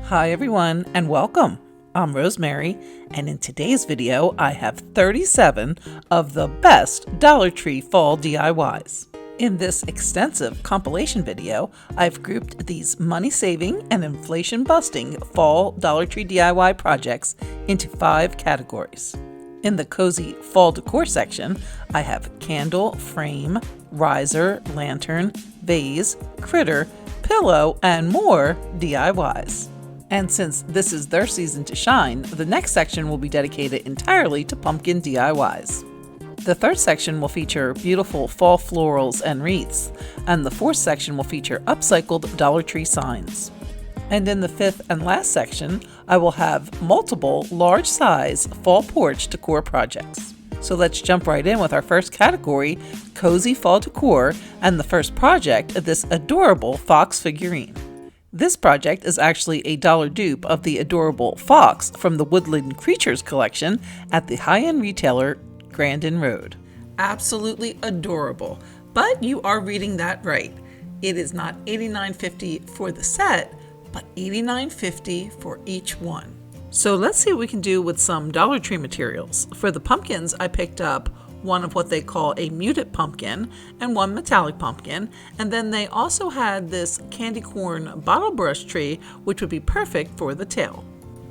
Hi everyone and welcome. I'm Rosemary, and in today's video I have 37 of the best Dollar Tree fall DIYs. In this extensive compilation video, I've grouped these money-saving and inflation-busting fall Dollar Tree DIY projects into 5 categories. In the cozy fall decor section, I have candle, frame, riser, lantern, vase, critter, pillow, and more DIYs. And since this is their season to shine, the next section will be dedicated entirely to pumpkin DIYs. The third section will feature beautiful fall florals and wreaths, and the fourth section will feature upcycled Dollar Tree signs. And in the fifth and last section, I will have multiple large-size fall porch decor projects. So let's jump right in with our first category, cozy fall decor, and the first project, this adorable fox figurine. This project is actually a dollar dupe of the adorable fox from the Woodland Creatures collection at the high-end retailer Grandin Road. Absolutely adorable, but you are reading that right. It is not $89.50 for the set, but $89.50 for each one. So let's see what we can do with some Dollar Tree materials. For the pumpkins, I picked up one of what they call a muted pumpkin and one metallic pumpkin, and then they also had this candy corn bottle brush tree, which would be perfect for the tail.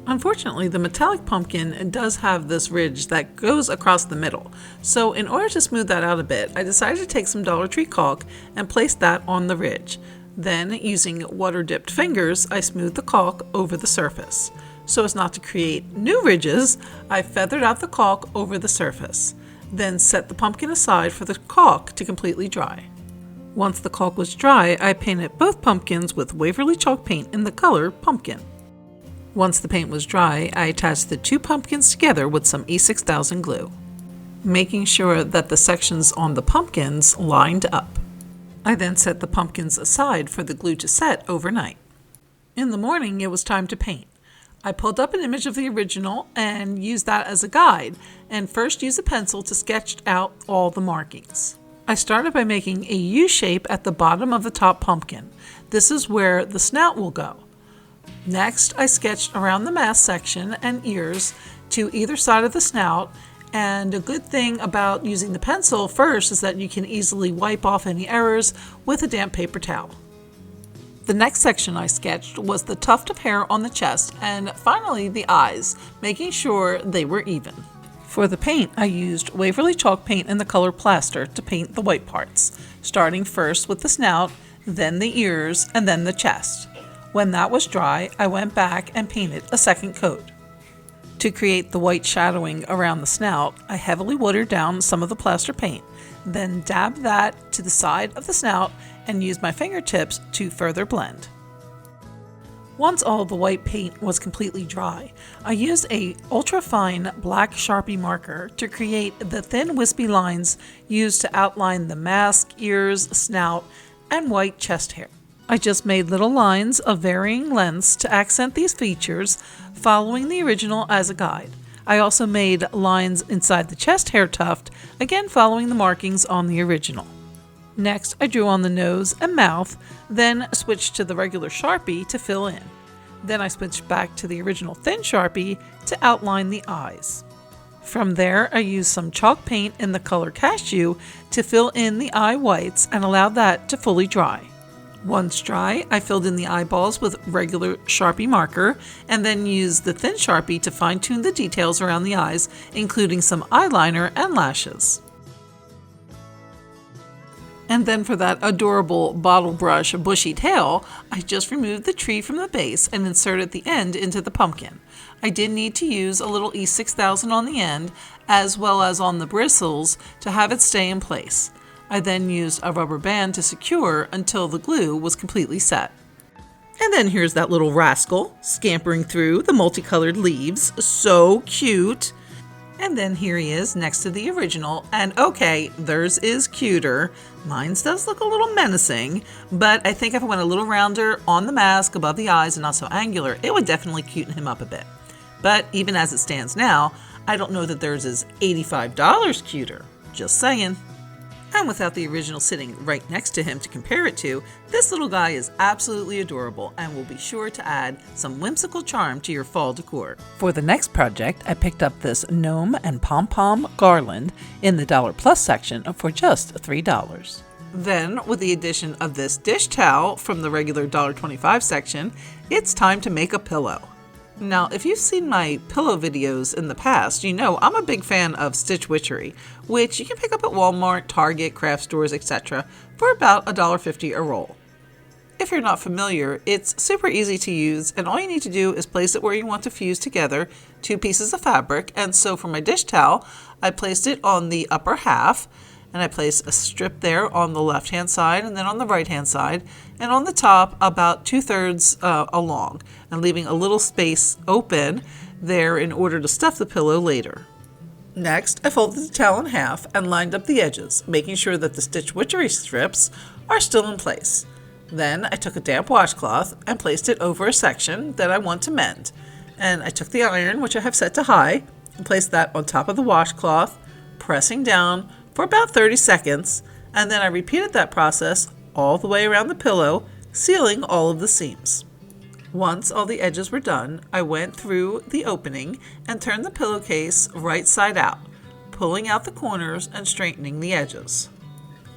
Unfortunately, the metallic pumpkin does have this ridge that goes across the middle, so in order to smooth that out a bit, I decided to take some Dollar Tree caulk and place that on the ridge. Then, using water-dipped fingers, I smoothed the caulk over the surface. So as not to create new ridges, I feathered out the caulk over the surface. Then set the pumpkin aside for the caulk to completely dry. Once the caulk was dry, I painted both pumpkins with Waverly chalk paint in the color Pumpkin. Once the paint was dry, I attached the 2 pumpkins together with some E6000 glue, making sure that the sections on the pumpkins lined up. I then set the pumpkins aside for the glue to set overnight. In the morning, it was time to paint. I pulled up an image of the original and used that as a guide, and first used a pencil to sketch out all the markings. I started by making a U shape at the bottom of the top pumpkin. This is where the snout will go. Next, I sketched around the mask section and ears to either side of the snout, and a good thing about using the pencil first is that you can easily wipe off any errors with a damp paper towel. The next section I sketched was the tuft of hair on the chest and finally the eyes, making sure they were even. For the paint, I used Waverly chalk paint in the color Plaster to paint the white parts, starting first with the snout, then the ears, and then the chest. When that was dry, I went back and painted a second coat. To create the white shadowing around the snout, I heavily watered down some of the plaster paint, then dabbed that to the side of the snout and used my fingertips to further blend. Once all the white paint was completely dry, I used a ultra-fine black Sharpie marker to create the thin wispy lines used to outline the mask, ears, snout, and white chest hair. I just made little lines of varying lengths to accent these features, following the original as a guide. I also made lines inside the chest hair tuft, again following the markings on the original. Next, I drew on the nose and mouth, then switched to the regular Sharpie to fill in. Then I switched back to the original thin Sharpie to outline the eyes. From there, I used some chalk paint in the color Cashew to fill in the eye whites and allowed that to fully dry. Once dry, I filled in the eyeballs with regular Sharpie marker and then used the thin Sharpie to fine-tune the details around the eyes, including some eyeliner and lashes. And then for that adorable bottle brush bushy tail, I just removed the tree from the base and inserted the end into the pumpkin. I did need to use a little E6000 on the end, as well as on the bristles, to have it stay in place. I then used a rubber band to secure until the glue was completely set. And then here's that little rascal scampering through the multicolored leaves. So cute! And then here he is next to the original, and okay, theirs is cuter. Mine's does look a little menacing, but I think if I went a little rounder on the mask above the eyes and not so angular, it would definitely cuten him up a bit. But even as it stands now, I don't know that theirs is $85 cuter. Just saying. And without the original sitting right next to him to compare it to, this little guy is absolutely adorable and will be sure to add some whimsical charm to your fall decor. For the next project, I picked up this gnome and pom-pom garland in the Dollar Plus section for just $3. Then, with the addition of this dish towel from the regular $1.25 section, it's time to make a pillow. Now, if you've seen my pillow videos in the past, you know I'm a big fan of stitch witchery, which you can pick up at Walmart, Target, craft stores, etc. for about $1.50 a roll. If you're not familiar, it's super easy to use, and all you need to do is place it where you want to fuse together 2 pieces of fabric. And so for my dish towel, I placed it on the upper half, and I placed a strip there on the left-hand side and then on the right-hand side, and on the top about 2/3 along, and leaving a little space open there in order to stuff the pillow later. Next, I folded the towel in half and lined up the edges, making sure that the stitch witchery strips are still in place. Then I took a damp washcloth and placed it over a section that I want to mend. And I took the iron, which I have set to high, and placed that on top of the washcloth, pressing down for about 30 seconds, and then I repeated that process all the way around the pillow, sealing all of the seams. Once all the edges were done, I went through the opening and turned the pillowcase right side out, pulling out the corners and straightening the edges.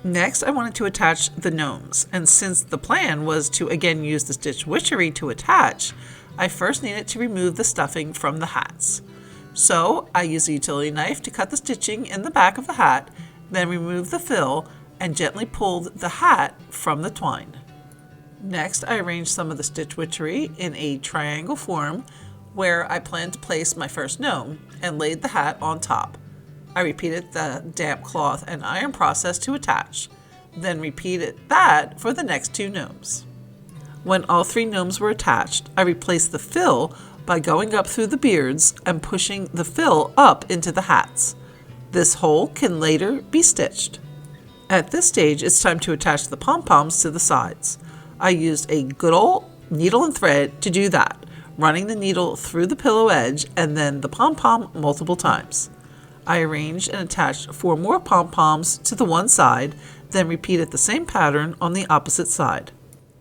Next, I wanted to attach the gnomes, and since the plan was to again use the stitch witchery to attach, I first needed to remove the stuffing from the hats. So I used a utility knife to cut the stitching in the back of the hat, then removed the fill and gently pulled the hat from the twine. Next, I arranged some of the stitch witchery in a triangle form where I planned to place my first gnome and laid the hat on top. I repeated the damp cloth and iron process to attach, then repeated that for the next 2 gnomes. When all 3 gnomes were attached, I replaced the fill by going up through the beards and pushing the fill up into the hats. This hole can later be stitched. At this stage, it's time to attach the pom-poms to the sides. I used a good old needle and thread to do that, running the needle through the pillow edge and then the pom-pom multiple times. I arranged and attached 4 more pom-poms to the one side, then repeated the same pattern on the opposite side.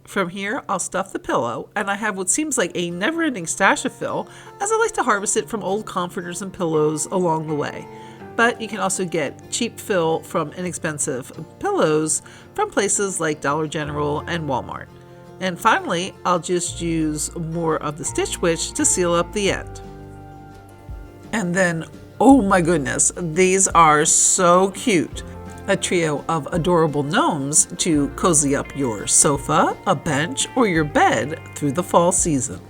From here, I'll stuff the pillow, and I have what seems like a never-ending stash of fill, as I like to harvest it from old comforters and pillows along the way. But you can also get cheap fill from inexpensive pillows from places like Dollar General and Walmart. And finally, I'll just use more of the Stitch Witch to seal up the end. And then, oh my goodness, these are so cute. A trio of adorable gnomes to cozy up your sofa, a bench, or your bed through the fall season.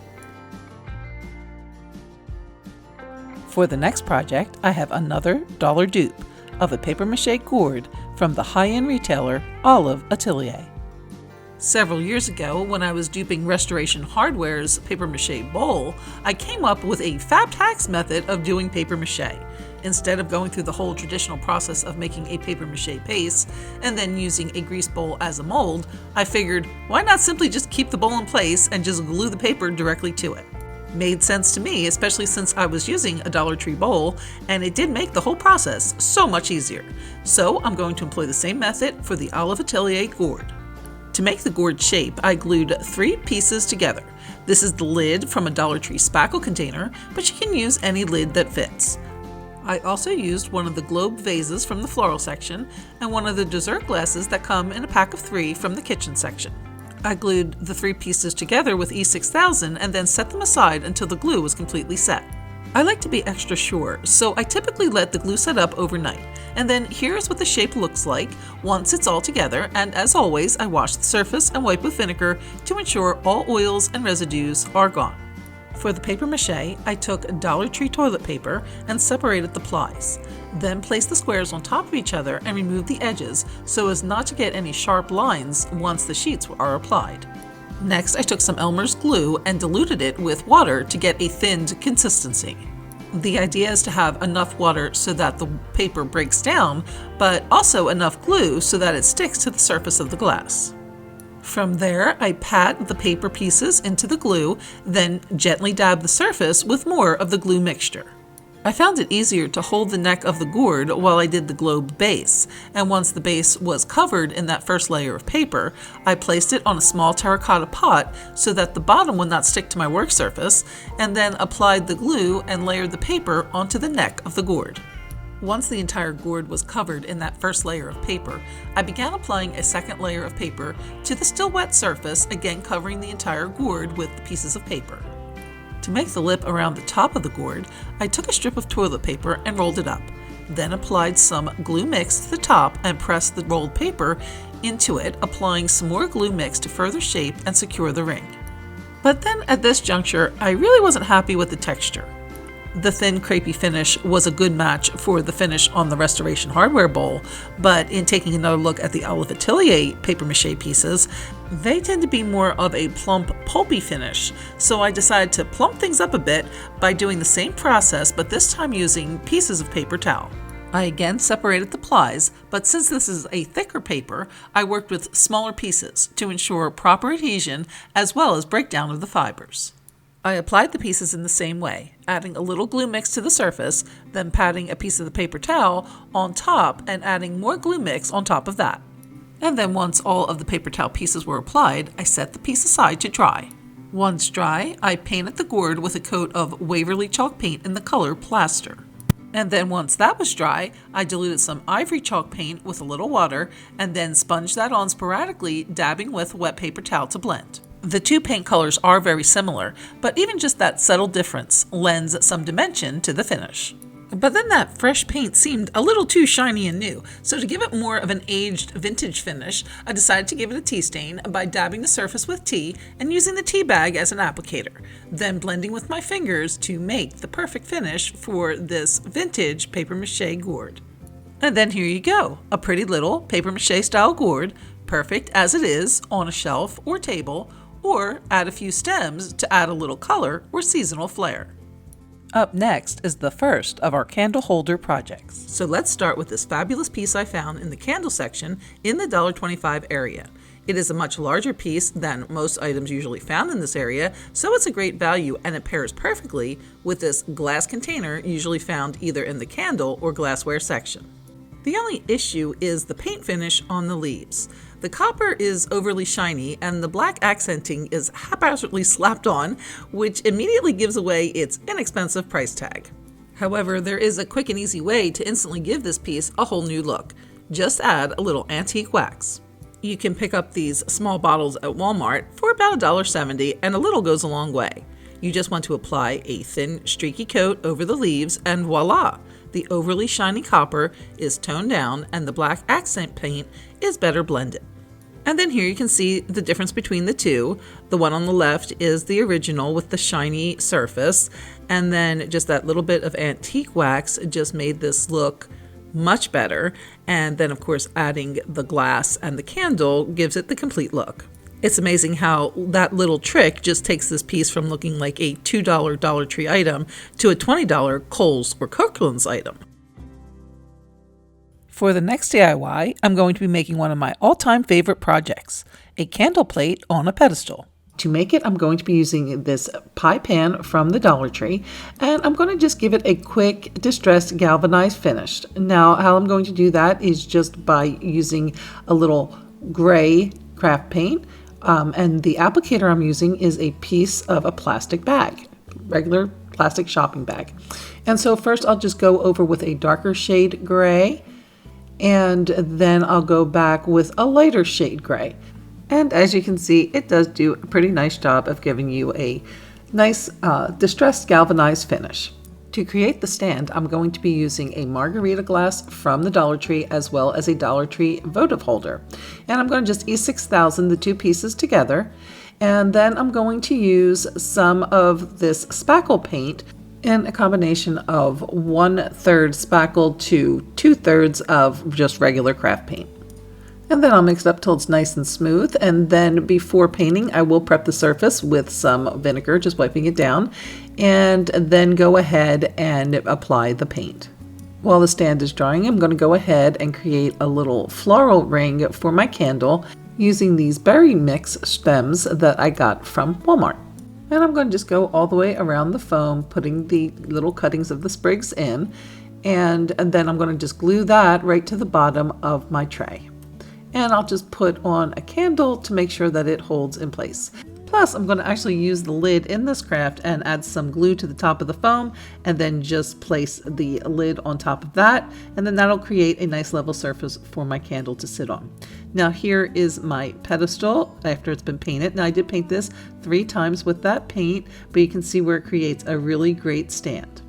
For the next project, I have another dollar dupe of a papier-mâché gourd from the high-end retailer Olive Atelier. Several years ago, when I was duping Restoration Hardware's papier-mâché bowl, I came up with a fab-tax method of doing papier-mâché. Instead of going through the whole traditional process of making a papier-mâché base and then using a grease bowl as a mold, I figured, why not simply just keep the bowl in place and just glue the paper directly to it? Made sense to me, especially since I was using a Dollar Tree bowl, and it did make the whole process so much easier. So I'm going to employ the same method for the Olive Atelier gourd. To make the gourd shape, I glued 3 pieces together. This is the lid from a Dollar Tree spackle container, but you can use any lid that fits. I also used one of the globe vases from the floral section and one of the dessert glasses that come in a pack of 3 from the kitchen section. I glued the 3 pieces together with E6000 and then set them aside until the glue was completely set. I like to be extra sure, so I typically let the glue set up overnight. And then here's what the shape looks like once it's all together, and as always, I wash the surface and wipe with vinegar to ensure all oils and residues are gone. For the papier-mâché, I took Dollar Tree toilet paper and separated the plies. Then placed the squares on top of each other and removed the edges so as not to get any sharp lines once the sheets are applied. Next, I took some Elmer's glue and diluted it with water to get a thinned consistency. The idea is to have enough water so that the paper breaks down, but also enough glue so that it sticks to the surface of the glass. From there, I pat the paper pieces into the glue, then gently dab the surface with more of the glue mixture. I found it easier to hold the neck of the gourd while I did the globe base, and once the base was covered in that first layer of paper, I placed it on a small terracotta pot so that the bottom would not stick to my work surface, and then applied the glue and layered the paper onto the neck of the gourd. Once the entire gourd was covered in that first layer of paper, I began applying a second layer of paper to the still wet surface, again covering the entire gourd with the pieces of paper. To make the lip around the top of the gourd, I took a strip of toilet paper and rolled it up, then applied some glue mix to the top and pressed the rolled paper into it, applying some more glue mix to further shape and secure the ring. But then at this juncture, I really wasn't happy with the texture. The thin crepey finish was a good match for the finish on the Restoration Hardware bowl, but in taking another look at the Olive Atelier paper mache pieces, they tend to be more of a plump, pulpy finish, so I decided to plump things up a bit by doing the same process, but this time using pieces of paper towel. I again separated the plies, but since this is a thicker paper, I worked with smaller pieces to ensure proper adhesion as well as breakdown of the fibers. I applied the pieces in the same way, adding a little glue mix to the surface, then patting a piece of the paper towel on top and adding more glue mix on top of that. And then once all of the paper towel pieces were applied, I set the piece aside to dry. Once dry, I painted the gourd with a coat of Waverly chalk paint in the color Plaster. And then once that was dry, I diluted some ivory chalk paint with a little water and then sponged that on sporadically, dabbing with wet paper towel to blend. The two paint colors are very similar, but even just that subtle difference lends some dimension to the finish. But then that fresh paint seemed a little too shiny and new, so to give it more of an aged vintage finish, I decided to give it a tea stain by dabbing the surface with tea and using the tea bag as an applicator, then blending with my fingers to make the perfect finish for this vintage paper mache gourd. And then here you go, a pretty little paper mache style gourd, perfect as it is on a shelf or table, or add a few stems to add a little color or seasonal flair. Up next is the first of our candle holder projects. So let's start with this fabulous piece I found in the candle section in the $1.25 area. It is a much larger piece than most items usually found in this area, so it's a great value and it pairs perfectly with this glass container usually found either in the candle or glassware section. The only issue is the paint finish on the leaves. The copper is overly shiny and the black accenting is haphazardly slapped on, which immediately gives away its inexpensive price tag. However, there is a quick and easy way to instantly give this piece a whole new look. Just add a little antique wax. You can pick up these small bottles at Walmart for about $1.70 and a little goes a long way. You just want to apply a thin streaky coat over the leaves and voila! The overly shiny copper is toned down and the black accent paint is better blended. And then here you can see the difference between the two. The one on the left is the original with the shiny surface, and then just that little bit of antique wax just made this look much better. And then of course adding the glass and the candle gives it the complete look. It's amazing how that little trick just takes this piece from looking like a $2 Dollar Tree item to a $20 Kohl's or Kirkland's item. For the next DIY, I'm going to be making one of my all-time favorite projects, a candle plate on a pedestal. To make it, I'm going to be using this pie pan from the Dollar Tree, and I'm going to just give it a quick distressed galvanized finish. Now, how I'm going to do that is just by using a little gray craft paint. And the applicator I'm using is a piece of a plastic bag, regular plastic shopping bag. And so first I'll just go over with a darker shade gray, and then I'll go back with a lighter shade gray. And as you can see, it does do a pretty nice job of giving you a nice distressed galvanized finish. To create the stand, I'm going to be using a margarita glass from the Dollar Tree as well as a Dollar Tree votive holder. And I'm going to just E6000 the two pieces together. And then I'm going to use some of this spackle paint in a combination of 1/3 spackle to 2/3 of just regular craft paint. And then I'll mix it up till it's nice and smooth. And then before painting, I will prep the surface with some vinegar, just wiping it down, and then go ahead and apply the paint. While the stand is drying, I'm going to go ahead and create a little floral ring for my candle using these berry mix stems that I got from Walmart. And I'm going to just go all the way around the foam, putting the little cuttings of the sprigs in, and then I'm going to just glue that right to the bottom of my tray. And I'll just put on a candle to make sure that it holds in place. Plus, I'm going to actually use the lid in this craft and add some glue to the top of the foam, and then just place the lid on top of that, and then that'll create a nice level surface for my candle to sit on. Now here is my pedestal after it's been painted. Now I did paint this 3 times with that paint, but you can see where it creates a really great stand.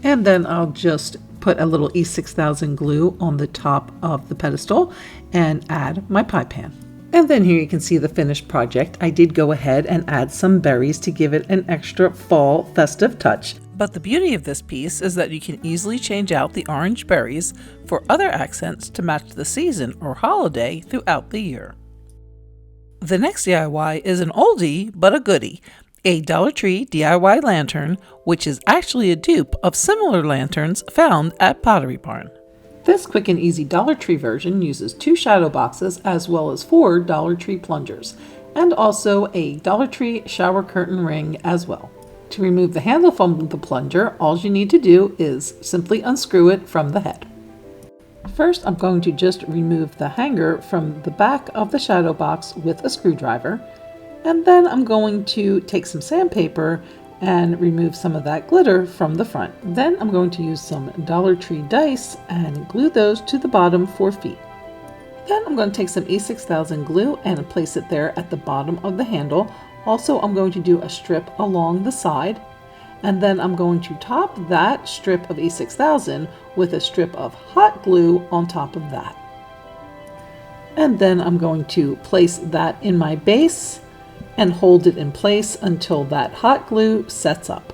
And then I'll just put a little E6000 glue on the top of the pedestal and add my pie pan. And then here you can see the finished project. I did go ahead and add some berries to give it an extra fall festive touch. But the beauty of this piece is that you can easily change out the orange berries for other accents to match the season or holiday throughout the year. The next DIY is an oldie but a goodie, a Dollar Tree DIY lantern, which is actually a dupe of similar lanterns found at Pottery Barn. This quick and easy Dollar Tree version uses 2 shadow boxes as well as 4 Dollar Tree plungers, and also a Dollar Tree shower curtain ring as well. To remove the handle from the plunger, all you need to do is simply unscrew it from the head. First, I'm going to just remove the hanger from the back of the shadow box with a screwdriver, and then I'm going to take some sandpaper and remove some of that glitter from the front. Then I'm going to use some Dollar Tree dice and glue those to the bottom 4 feet. Then I'm going to take some E6000 glue and place it there at the bottom of the handle. Also, I'm going to do a strip along the side, and then I'm going to top that strip of E6000 with a strip of hot glue on top of that. And then I'm going to place that in my base and hold it in place until that hot glue sets up.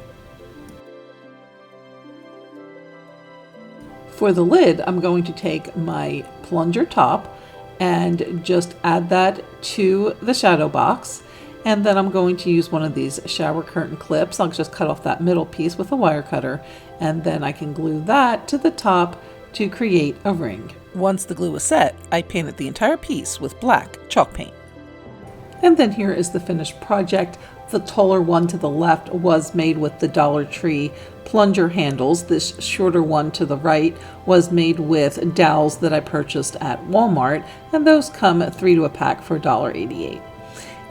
For the lid, I'm going to take my plunger top and just add that to the shadow box, and then I'm going to use one of these shower curtain clips. I'll just cut off that middle piece with a wire cutter, and then I can glue that to the top to create a ring. Once the glue is set, I painted the entire piece with black chalk paint. And then here is the finished project. The taller one to the left was made with the Dollar Tree plunger handles. This shorter one to the right was made with dowels that I purchased at Walmart, and those come at 3 to a pack for $1.88.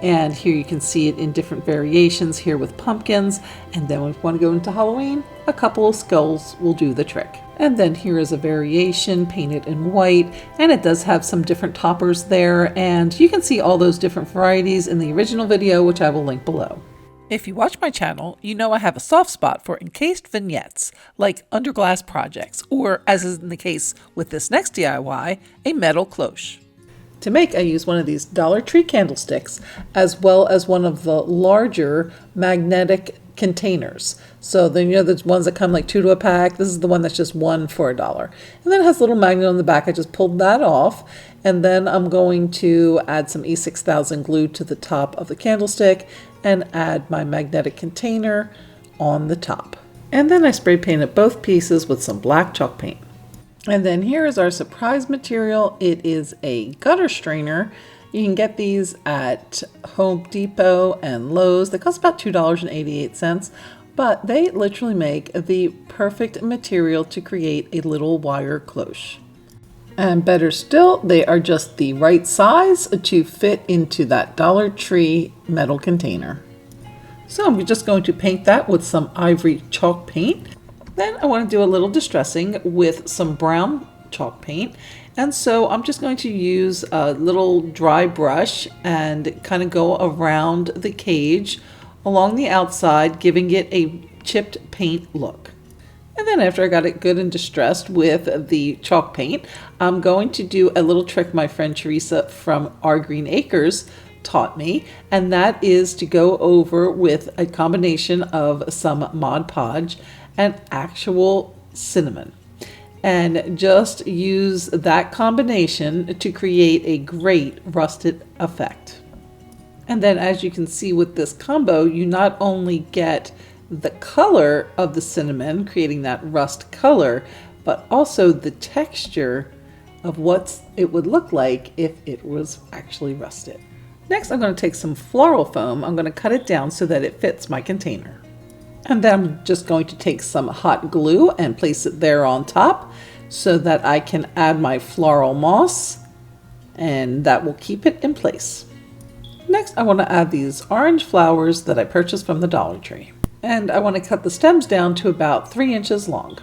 And here you can see it in different variations here with pumpkins, and then when we want to go into Halloween, a couple of skulls will do the trick. And then here is a variation painted in white, and it does have some different toppers there, and you can see all those different varieties in the original video, which I will link below. If you watch my channel, you know I have a soft spot for encased vignettes, like under glass projects, or as is in the case with this next DIY, a metal cloche. To make, I use one of these Dollar Tree candlesticks, as well as one of the larger magnetic containers. So then, you know, there's ones that come like 2 to a pack. This is the one that's just 1 for $1. And then it has a little magnet on the back. I just pulled that off. And then I'm going to add some E6000 glue to the top of the candlestick and add my magnetic container on the top. And then I spray painted both pieces with some black chalk paint. And then here is our surprise material. It is a gutter strainer. You can get these at Home Depot and Lowe's. They cost about $2.88, but they literally make the perfect material to create a little wire cloche. And better still, they are just the right size to fit into that Dollar Tree metal container. So I'm just going to paint that with some ivory chalk paint. Then I want to do a little distressing with some brown chalk paint. And so I'm just going to use a little dry brush and kind of go around the cage along the outside, giving it a chipped paint look. And then after I got it good and distressed with the chalk paint, I'm going to do a little trick my friend Teresa from Our Green Acres taught me, and that is to go over with a combination of some Mod Podge and actual cinnamon, and just use that combination to create a great rusted effect. And then as you can see with this combo, you not only get the color of the cinnamon, creating that rust color, but also the texture of what it would look like if it was actually rusted. Next, I'm going to take some floral foam. I'm going to cut it down so that it fits my container. And then I'm just going to take some hot glue and place it there on top so that I can add my floral moss, and that will keep it in place. Next, I want to add these orange flowers that I purchased from the Dollar Tree. And I want to cut the stems down to about 3 inches long.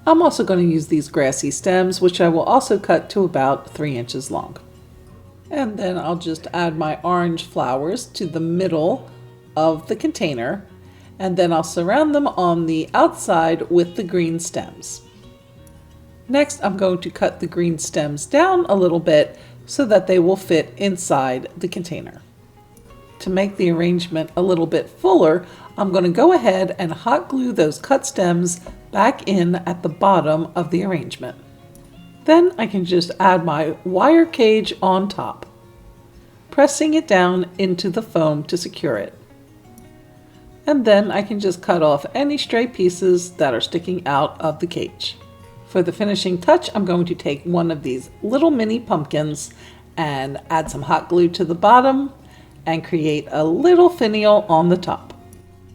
I'm also going to use these grassy stems, which I will also cut to about 3 inches long. And then I'll just add my orange flowers to the middle of the container, and then I'll surround them on the outside with the green stems. Next, I'm going to cut the green stems down a little bit so that they will fit inside the container. To make the arrangement a little bit fuller, I'm going to go ahead and hot glue those cut stems back in at the bottom of the arrangement. Then I can just add my wire cage on top, pressing it down into the foam to secure it. And then I can just cut off any stray pieces that are sticking out of the cage. For the finishing touch, I'm going to take one of these little mini pumpkins and add some hot glue to the bottom and create a little finial on the top.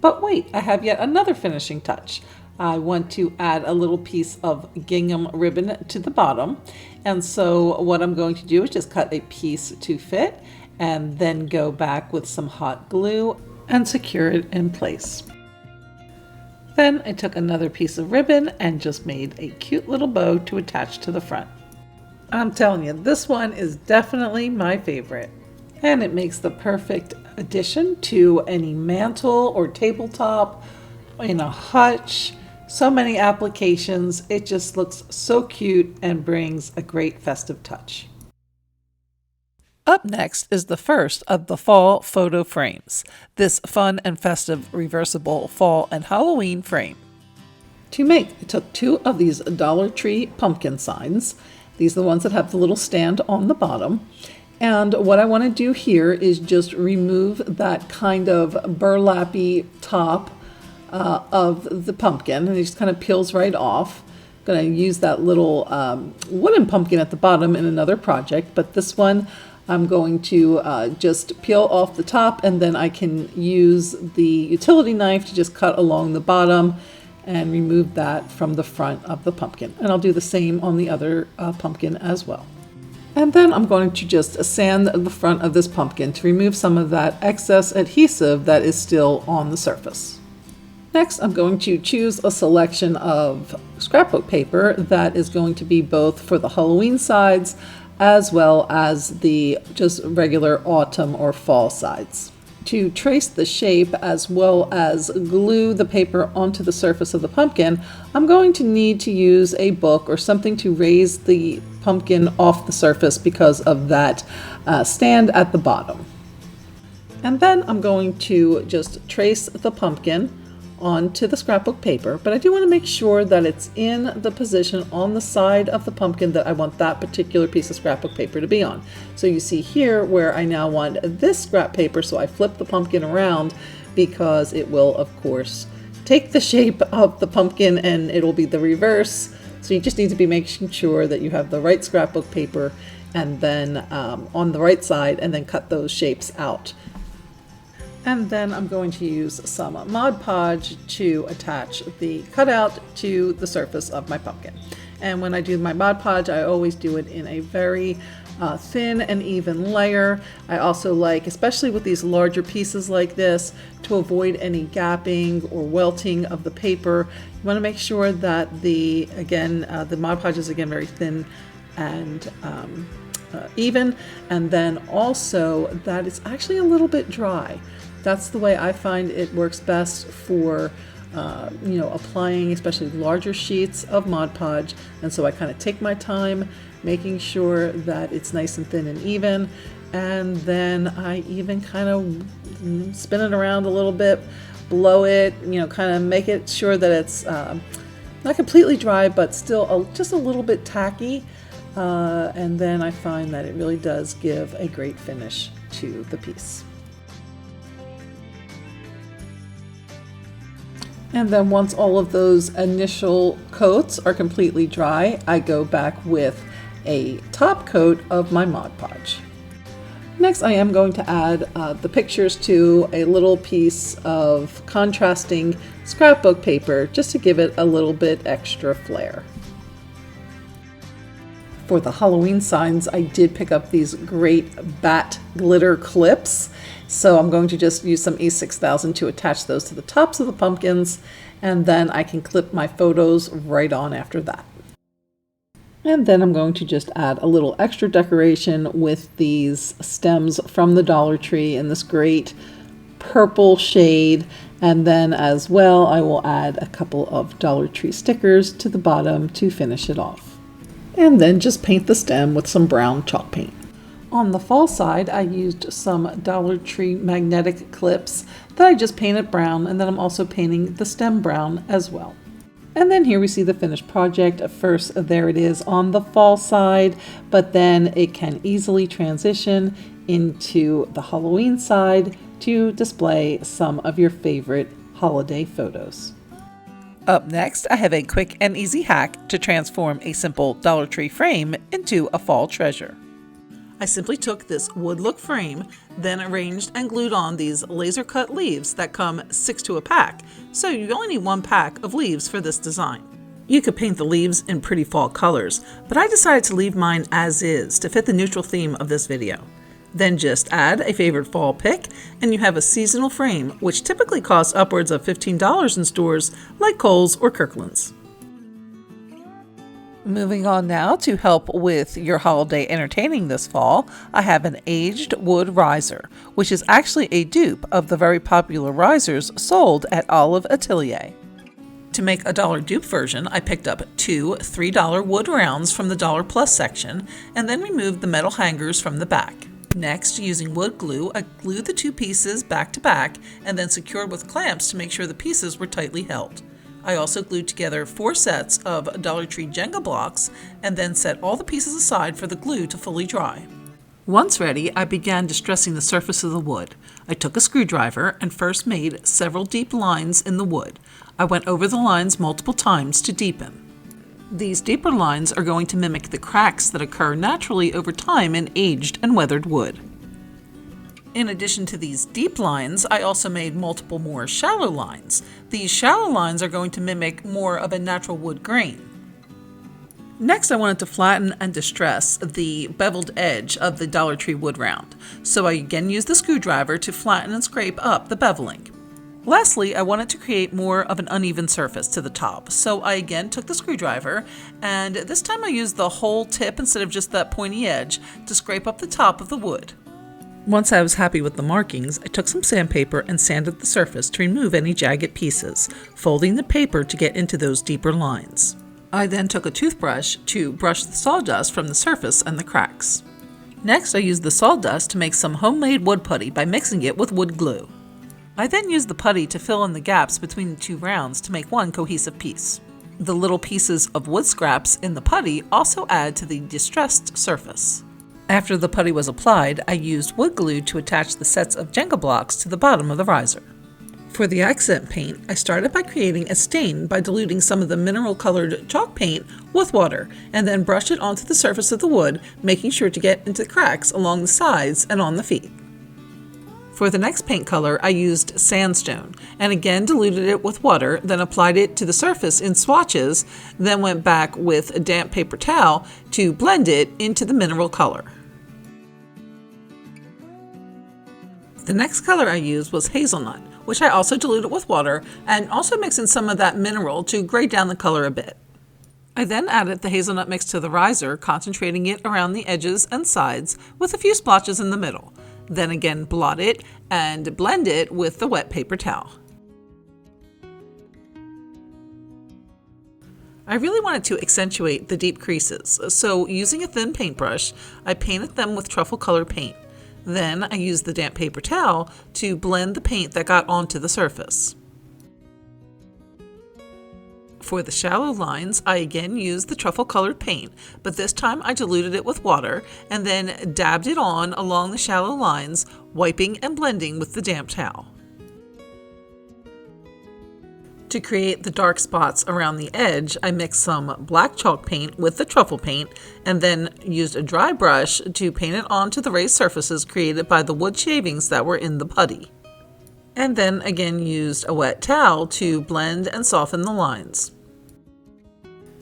But wait, I have yet another finishing touch. I want to add a little piece of gingham ribbon to the bottom. And so what I'm going to do is just cut a piece to fit and then go back with some hot glue and secure it in place. Then I took another piece of ribbon and just made a cute little bow to attach to the front. I'm telling you, this one is definitely my favorite. And it makes the perfect addition to any mantle or tabletop, in a hutch. So many applications. It just looks so cute and brings a great festive touch. Up next is the first of the fall photo frames, this fun and festive reversible fall and Halloween frame. To make, I took 2 of these Dollar Tree pumpkin signs. These are the ones that have the little stand on the bottom. And what I want to do here is just remove that kind of burlappy top of the pumpkin, and it just kind of peels right off. I'm going to use that little wooden pumpkin at the bottom in another project, but this one I'm going to just peel off the top, and then I can use the utility knife to just cut along the bottom and remove that from the front of the pumpkin. And I'll do the same on the other pumpkin as well. And then I'm going to just sand the front of this pumpkin to remove some of that excess adhesive that is still on the surface. Next, I'm going to choose a selection of scrapbook paper that is going to be both for the Halloween sides as well as the just regular autumn or fall sides. To trace the shape as well as glue the paper onto the surface of the pumpkin, I'm going to need to use a book or something to raise the pumpkin off the surface because of that stand at the bottom. And then I'm going to just trace the pumpkin onto the scrapbook paper, but I do want to make sure that it's in the position on the side of the pumpkin that I want that particular piece of scrapbook paper to be on. So you see here where I now want this scrap paper, so I flip the pumpkin around because it will of course take the shape of the pumpkin and it'll be the reverse. So you just need to be making sure that you have the right scrapbook paper and then on the right side, and then cut those shapes out. And then I'm going to use some Mod Podge to attach the cutout to the surface of my pumpkin. And when I do my Mod Podge, I always do it in a very thin and even layer. I also like, especially with these larger pieces like this, to avoid any gapping or welting of the paper. You want to make sure that the Mod Podge is again very thin and even, and then also that it's actually a little bit dry. That's the way I find it works best for applying especially larger sheets of Mod Podge. And so I kind of take my time making sure that it's nice and thin and even, and then I even kind of spin it around a little bit, blow it, kind of make it sure that it's not completely dry but still just a little bit tacky, and then I find that it really does give a great finish to the piece. And then once all of those initial coats are completely dry, I go back with a top coat of my Mod Podge. Next, I am going to add the pictures to a little piece of contrasting scrapbook paper just to give it a little bit extra flair. For the Halloween signs, I did pick up these great bat glitter clips. So I'm going to just use some E6000 to attach those to the tops of the pumpkins, and then I can clip my photos right on after that. And then I'm going to just add a little extra decoration with these stems from the Dollar Tree in this great purple shade. And then as well, I will add a couple of Dollar Tree stickers to the bottom to finish it off. And then just paint the stem with some brown chalk paint. On the fall side, I used some Dollar Tree magnetic clips that I just painted brown, and then I'm also painting the stem brown as well. And then here we see the finished project. First, there it is on the fall side, but then it can easily transition into the Halloween side to display some of your favorite holiday photos. Up next, I have a quick and easy hack to transform a simple Dollar Tree frame into a fall treasure. I simply took this wood look frame, then arranged and glued on these laser cut leaves that come 6 to a pack, so you only need 1 pack of leaves for this design. You could paint the leaves in pretty fall colors, but I decided to leave mine as is to fit the neutral theme of this video. Then just add a favorite fall pick and you have a seasonal frame, which typically costs upwards of $15 in stores like Kohl's or Kirkland's. Moving on now to help with your holiday entertaining this fall, I have an aged wood riser, which is actually a dupe of the very popular risers sold at Olive Atelier. To make a dollar dupe version, I picked up 2 $3 wood rounds from the Dollar Plus section and then removed the metal hangers from the back. Next, using wood glue, I glued the 2 pieces back to back and then secured with clamps to make sure the pieces were tightly held. I also glued together 4 sets of Dollar Tree Jenga blocks and then set all the pieces aside for the glue to fully dry. Once ready, I began distressing the surface of the wood. I took a screwdriver and first made several deep lines in the wood. I went over the lines multiple times to deepen. These deeper lines are going to mimic the cracks that occur naturally over time in aged and weathered wood. In addition to these deep lines, I also made multiple more shallow lines. These shallow lines are going to mimic more of a natural wood grain. Next, I wanted to flatten and distress the beveled edge of the Dollar Tree wood round. So I again used the screwdriver to flatten and scrape up the beveling. Lastly, I wanted to create more of an uneven surface to the top. So I again took the screwdriver, and this time I used the whole tip instead of just that pointy edge to scrape up the top of the wood. Once I was happy with the markings, I took some sandpaper and sanded the surface to remove any jagged pieces, folding the paper to get into those deeper lines. I then took a toothbrush to brush the sawdust from the surface and the cracks. Next, I used the sawdust to make some homemade wood putty by mixing it with wood glue. I then used the putty to fill in the gaps between the 2 rounds to make one cohesive piece. The little pieces of wood scraps in the putty also add to the distressed surface. After the putty was applied, I used wood glue to attach the sets of Jenga blocks to the bottom of the riser. For the accent paint, I started by creating a stain by diluting some of the mineral-colored chalk paint with water, and then brushed it onto the surface of the wood, making sure to get into cracks along the sides and on the feet. For the next paint color, I used sandstone, and again diluted it with water, then applied it to the surface in swatches, then went back with a damp paper towel to blend it into the mineral color. The next color I used was hazelnut, which I also diluted with water and also mixed in some of that mineral to grade down the color a bit. I then added the hazelnut mix to the riser, concentrating it around the edges and sides with a few splotches in the middle. Then again blot it and blend it with the wet paper towel. I really wanted to accentuate the deep creases, so using a thin paintbrush, I painted them with truffle color paint. Then I used the damp paper towel to blend the paint that got onto the surface. For the shallow lines, I again used the truffle colored paint, but this time I diluted it with water and then dabbed it on along the shallow lines, wiping and blending with the damp towel. To create the dark spots around the edge, I mixed some black chalk paint with the truffle paint and then used a dry brush to paint it onto the raised surfaces created by the wood shavings that were in the putty. And then again used a wet towel to blend and soften the lines.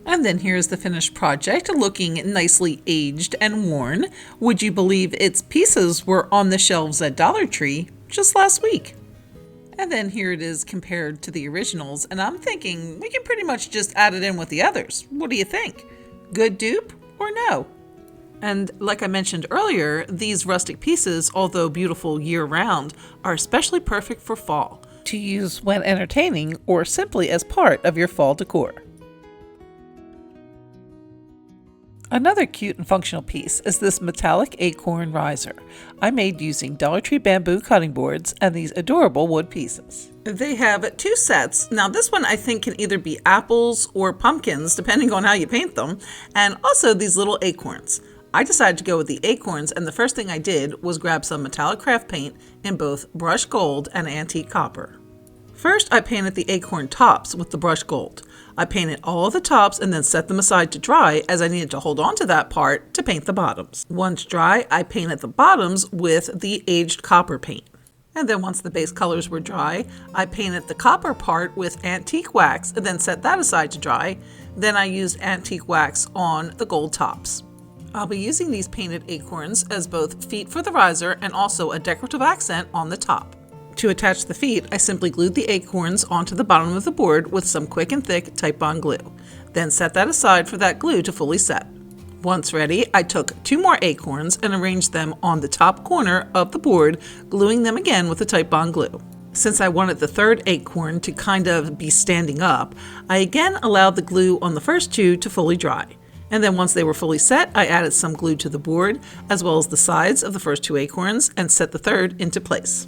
And then here's the finished project, looking nicely aged and worn. Would you believe its pieces were on the shelves at Dollar Tree just last week? And then here it is compared to the originals, and I'm thinking we can pretty much just add it in with the others. What do you think? Good dupe or no? And like I mentioned earlier, these rustic pieces, although beautiful year-round, are especially perfect for fall, to use when entertaining or simply as part of your fall decor. Another cute and functional piece is this metallic acorn riser I made using Dollar Tree bamboo cutting boards and these adorable wood pieces. They have two sets. Now this one I think can either be apples or pumpkins depending on how you paint them, and also these little acorns. I decided to go with the acorns, and the first thing I did was grab some metallic craft paint in both brushed gold and antique copper. First, I painted the acorn tops with the brushed gold. I painted all of the tops and then set them aside to dry, as I needed to hold on to that part to paint the bottoms. Once dry, I painted the bottoms with the aged copper paint. And then once the base colors were dry, I painted the copper part with antique wax and then set that aside to dry. Then I used antique wax on the gold tops. I'll be using these painted acorns as both feet for the riser and also a decorative accent on the top. To attach the feet, I simply glued the acorns onto the bottom of the board with some quick and thick Titebond glue. Then set that aside for that glue to fully set. Once ready, I took 2 more acorns and arranged them on the top corner of the board, gluing them again with the Titebond glue. Since I wanted the third acorn to kind of be standing up, I again allowed the glue on the first 2 to fully dry. And then once they were fully set, I added some glue to the board, as well as the sides of the first 2 acorns, and set the third into place.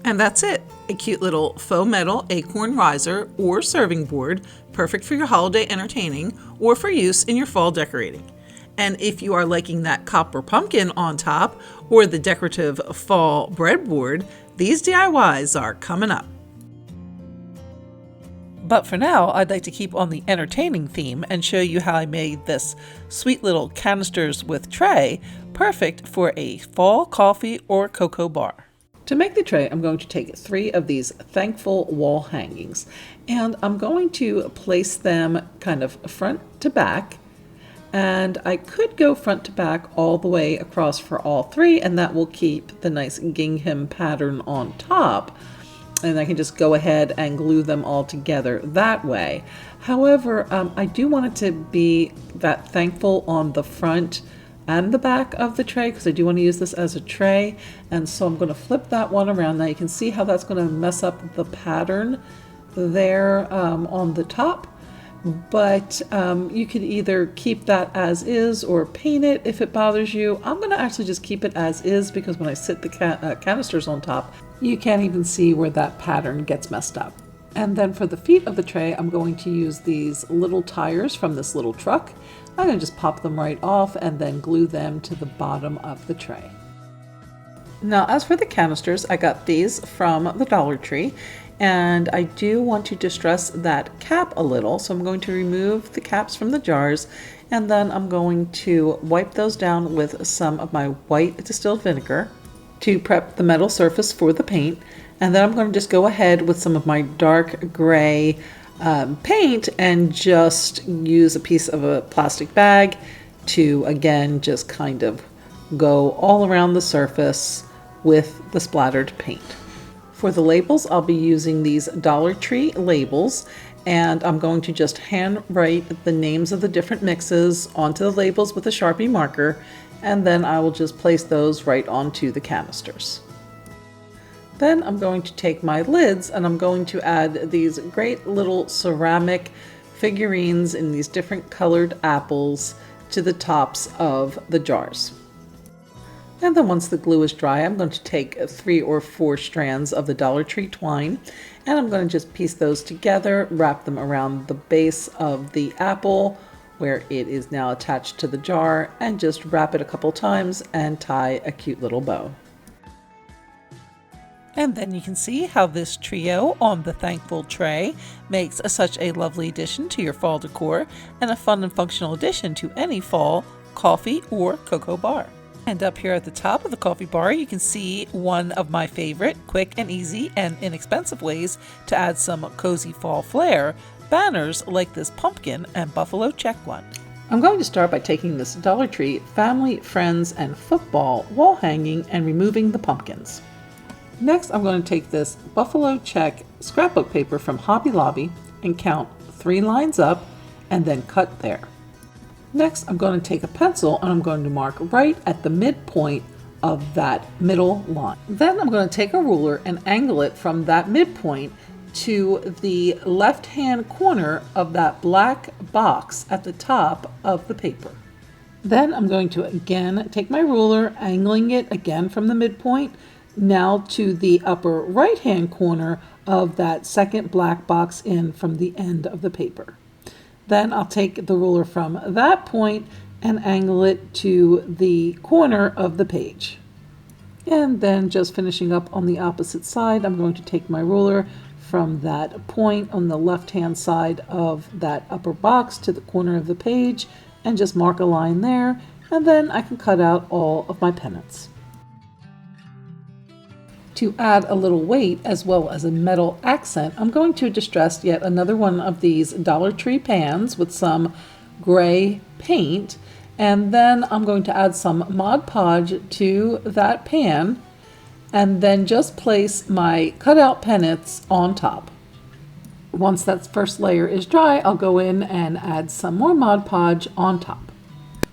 And that's it, a cute little faux metal acorn riser or serving board, perfect for your holiday entertaining or for use in your fall decorating. And if you are liking that copper pumpkin on top or the decorative fall breadboard, these DIYs are coming up. But for now, I'd like to keep on the entertaining theme and show you how I made this sweet little canisters with tray, perfect for a fall coffee or cocoa bar. To make the tray, I'm going to take 3 of these thankful wall hangings, and I'm going to place them kind of front to back, and I could go front to back all the way across for all 3, and that will keep the nice gingham pattern on top, and I can just go ahead and glue them all together that way. However, I do want it to be that thankful on the front and the back of the tray, because I do want to use this as a tray, and so I'm going to flip that one around. Now you can see how that's going to mess up the pattern there on the top, but you could either keep that as is or paint it if it bothers you. I'm going to actually just keep it as is, because when I sit the canisters on top, you can't even see where that pattern gets messed up. And then for the feet of the tray, I'm going to use these little tires from this little truck. I'm going to just pop them right off and then glue them to the bottom of the tray. Now, as for the canisters, I got these from the Dollar Tree, and I do want to distress that cap a little, so I'm going to remove the caps from the jars, and then I'm going to wipe those down with some of my white distilled vinegar to prep the metal surface for the paint, and then I'm going to just go ahead with some of my dark gray paint and just use a piece of a plastic bag to again just kind of go all around the surface with the splattered paint. For the labels, I'll be using these Dollar Tree labels, and I'm going to just hand write the names of the different mixes onto the labels with a Sharpie marker, and then I will just place those right onto the canisters. Then I'm going to take my lids and I'm going to add these great little ceramic figurines in these different colored apples to the tops of the jars. And then once the glue is dry, I'm going to take 3 or 4 strands of the Dollar Tree twine, and I'm going to just piece those together, wrap them around the base of the apple where it is now attached to the jar, and just wrap it a couple times and tie a cute little bow. And then you can see how this trio on the thankful tray makes such a lovely addition to your fall decor and a fun and functional addition to any fall coffee or cocoa bar. And up here at the top of the coffee bar, you can see one of my favorite quick and easy and inexpensive ways to add some cozy fall flair, banners like this pumpkin and buffalo check one. I'm going to start by taking this Dollar Tree Family, Friends, and Football wall hanging and removing the pumpkins. Next, I'm going to take this buffalo check scrapbook paper from Hobby Lobby and count 3 lines up and then cut there. Next, I'm going to take a pencil and I'm going to mark right at the midpoint of that middle line. Then I'm going to take a ruler and angle it from that midpoint to the left-hand corner of that black box at the top of the paper. Then I'm going to again take my ruler, angling it again from the midpoint, now to the upper right-hand corner of that second black box in from the end of the paper. Then I'll take the ruler from that point and angle it to the corner of the page. And then just finishing up on the opposite side, I'm going to take my ruler from that point on the left-hand side of that upper box to the corner of the page and just mark a line there, and then I can cut out all of my pennants. To add a little weight as well as a metal accent, I'm going to distress yet another one of these Dollar Tree pans with some gray paint, and then I'm going to add some Mod Podge to that pan and then just place my cutout pennants on top. Once that first layer is dry, I'll go in and add some more Mod Podge on top.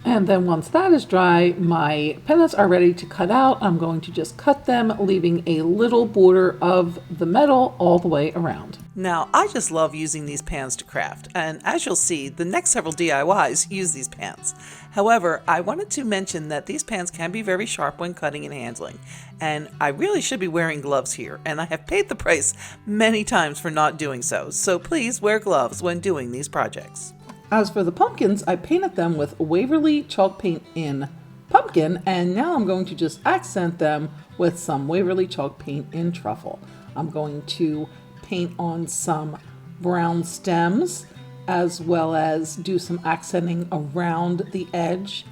And then once that is dry, my pennants are ready to cut out. I'm going to just cut them, leaving a little border of the metal all the way around. Now, I just love using these pans to craft, and as you'll see, the next several DIYs use these pans. However, I wanted to mention that these pans can be very sharp when cutting and handling, and I really should be wearing gloves here, and I have paid the price many times for not doing so please wear gloves when doing these projects. As for the pumpkins, I painted them with Waverly chalk paint in pumpkin, and now I'm going to just accent them with some Waverly chalk paint in truffle. I'm going to paint on some brown stems as well as do some accenting around the edge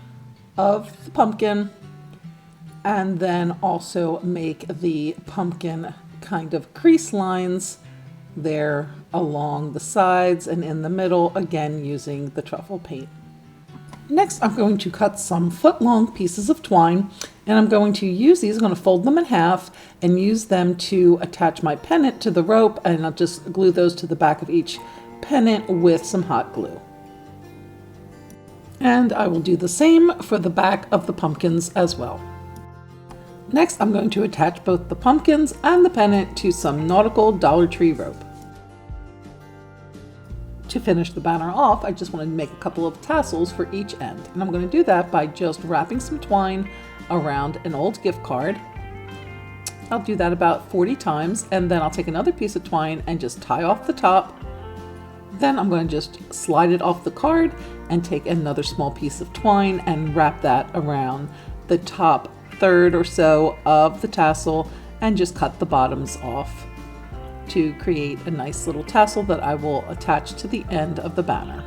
of the pumpkin, and then also make the pumpkin kind of crease lines there along the sides and in the middle, again using the truffle paint. Next, I'm going to cut some foot-long pieces of twine, and I'm going to use these. I'm going to fold them in half and use them to attach my pennant to the rope, and I'll just glue those to the back of each pennant with some hot glue. And I will do the same for the back of the pumpkins as well. Next, I'm going to attach both the pumpkins and the pennant to some nautical Dollar Tree rope. To finish the banner off, I just wanted to make a couple of tassels for each end. And I'm going to do that by just wrapping some twine around an old gift card. I'll do that about 40 times, and then I'll take another piece of twine and just tie off the top. Then I'm going to just slide it off the card and take another small piece of twine and wrap that around the top third or so of the tassel and just cut the bottoms off to create a nice little tassel that I will attach to the end of the banner.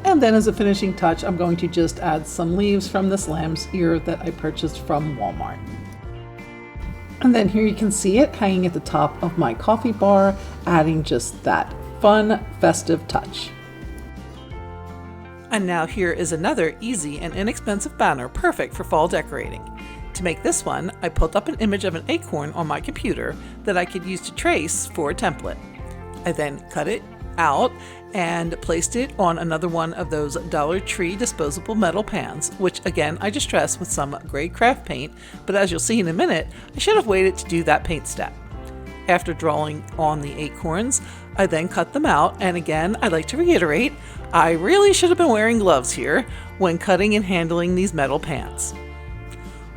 And then as a finishing touch, I'm going to just add some leaves from this lamb's ear that I purchased from Walmart. And then here you can see it hanging at the top of my coffee bar, adding just that fun, festive touch. And now here is another easy and inexpensive banner perfect for fall decorating. To make this one, I pulled up an image of an acorn on my computer that I could use to trace for a template. I then cut it out and placed it on another one of those Dollar Tree disposable metal pans, which again I distressed with some gray craft paint, but as you'll see in a minute, I should have waited to do that paint step. After drawing on the acorns, I then cut them out, and again, I'd like to reiterate, I really should have been wearing gloves here when cutting and handling these metal pans.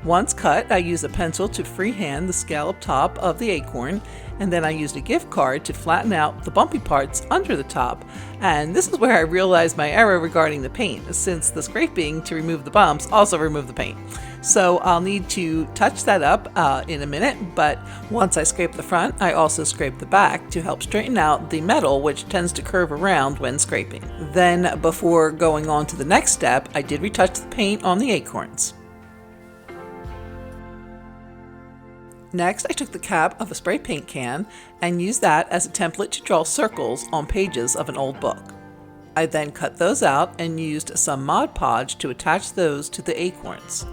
Once cut, I used a pencil to freehand the scallop top of the acorn, and then I used a gift card to flatten out the bumpy parts under the top. And this is where I realized my error regarding the paint, since the scraping to remove the bumps also removed the paint. So I'll need to touch that up in a minute, but once I scrape the front, I also scrape the back to help straighten out the metal, which tends to curve around when scraping. Then, before going on to the next step, I did retouch the paint on the acorns. Next, I took the cap of a spray paint can and used that as a template to draw circles on pages of an old book. I then cut those out and used some Mod Podge to attach those to the acorns.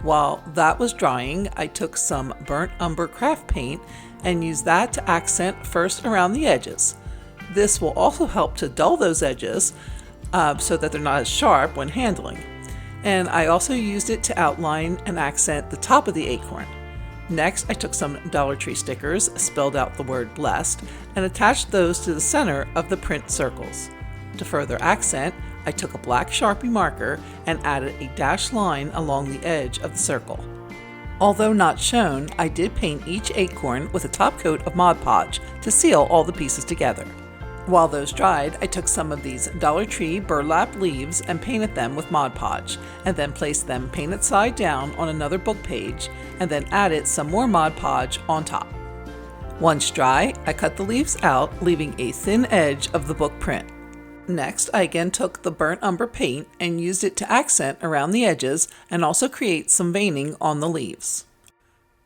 While that was drying, I took some burnt umber craft paint and used that to accent first around the edges. This will also help to dull those edges so that they're not as sharp when handling. And I also used it to outline and accent the top of the acorn. Next, I took some Dollar Tree stickers, spelled out the word blessed, and attached those to the center of the print circles. To further accent, I took a black Sharpie marker and added a dashed line along the edge of the circle. Although not shown, I did paint each acorn with a top coat of Mod Podge to seal all the pieces together. While those dried, I took some of these Dollar Tree burlap leaves and painted them with Mod Podge, and then placed them painted side down on another book page, and then added some more Mod Podge on top. Once dry, I cut the leaves out, leaving a thin edge of the book print. Next, I again took the burnt umber paint and used it to accent around the edges and also create some veining on the leaves.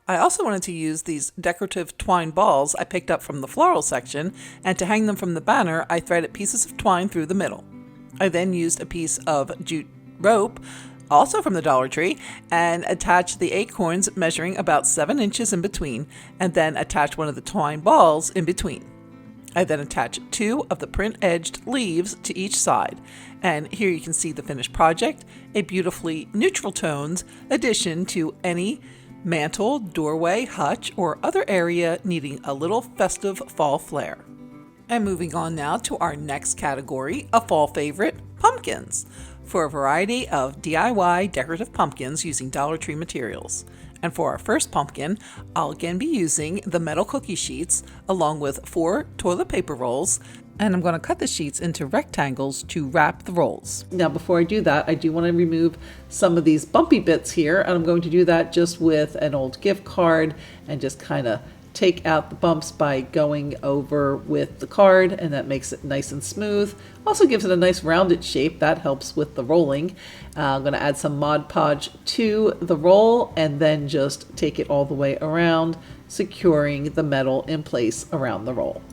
I also wanted to use these decorative twine balls I picked up from the floral section, and to hang them from the banner, I threaded pieces of twine through the middle. I then used a piece of jute rope, also from the Dollar Tree, and attached the acorns measuring about 7 inches in between, and then attached one of the twine balls in between. I then attached 2 of the print-edged leaves to each side, and here you can see the finished project, a beautifully neutral tones addition to any mantle, doorway, hutch, or other area needing a little festive fall flair. And moving on now to our next category, a fall favorite, pumpkins, for a variety of DIY decorative pumpkins using Dollar Tree materials. And for our first pumpkin, I'll again be using the metal cookie sheets along with 4 toilet paper rolls, and I'm going to cut the sheets into rectangles to wrap the rolls. Now before I do that, I do want to remove some of these bumpy bits here, and I'm going to do that just with an old gift card and just kind of take out the bumps by going over with the card, and that makes it nice and smooth. Also gives it a nice rounded shape. That helps with the rolling. I'm going to add some Mod Podge to the roll and then just take it all the way around, securing the metal in place around the roll.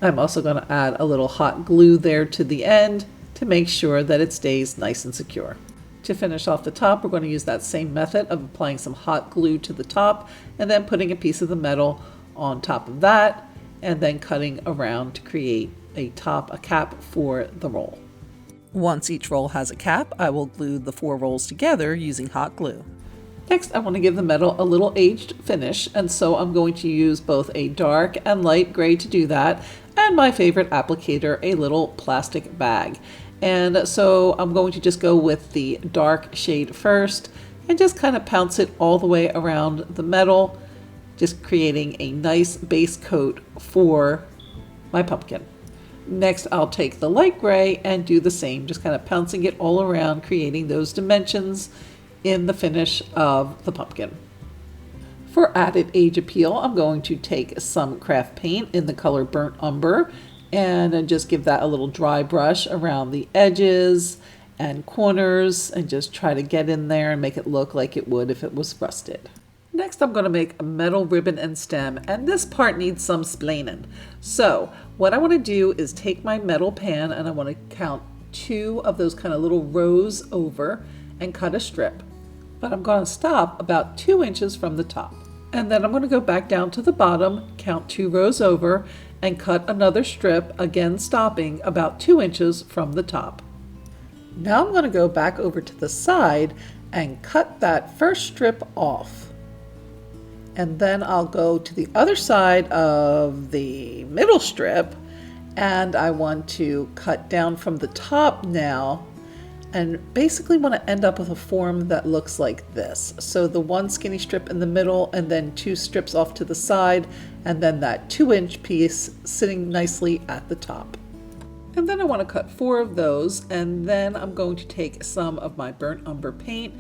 I'm also going to add a little hot glue there to the end to make sure that it stays nice and secure. To finish off the top, we're going to use that same method of applying some hot glue to the top and then putting a piece of the metal on top of that, and then cutting around to create a cap for the roll. Once each roll has a cap, I will glue the 4 rolls together using hot glue. Next, I want to give the metal a little aged finish, and so I'm going to use both a dark and light gray to do that, and my favorite applicator, a little plastic bag. And so I'm going to just go with the dark shade first and just kind of pounce it all the way around the metal, just creating a nice base coat for my pumpkin. Next, I'll take the light gray and do the same, just kind of pouncing it all around, creating those dimensions in the finish of the pumpkin. For added age appeal, I'm going to take some craft paint in the color Burnt Umber and just give that a little dry brush around the edges and corners and just try to get in there and make it look like it would if it was rusted. Next, I'm going to make a metal ribbon and stem, and this part needs some splaining. So what I want to do is take my metal pan and I want to count 2 of those kind of little rows over and cut a strip. But I'm going to stop about 2 inches from the top. And then I'm going to go back down to the bottom, count 2 rows over, and cut another strip, again stopping about 2 inches from the top. Now I'm going to go back over to the side and cut that first strip off. And then I'll go to the other side of the middle strip, and I want to cut down from the top now and basically want to end up with a form that looks like this. So the one skinny strip in the middle, and then 2 strips off to the side, and then that 2-inch piece sitting nicely at the top. And then I want to cut 4 of those, and then I'm going to take some of my burnt umber paint,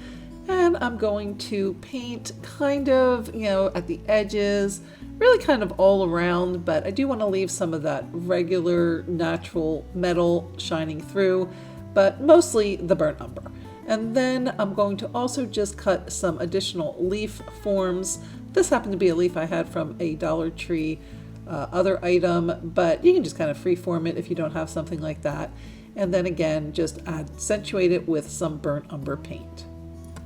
and I'm going to paint kind of, at the edges, really kind of all around, but I do want to leave some of that regular natural metal shining through, but mostly the burnt umber. And then I'm going to also just cut some additional leaf forms. This happened to be a leaf I had from a Dollar Tree other item, but you can just kind of freeform it if you don't have something like that. And then again, just accentuate it with some burnt umber paint.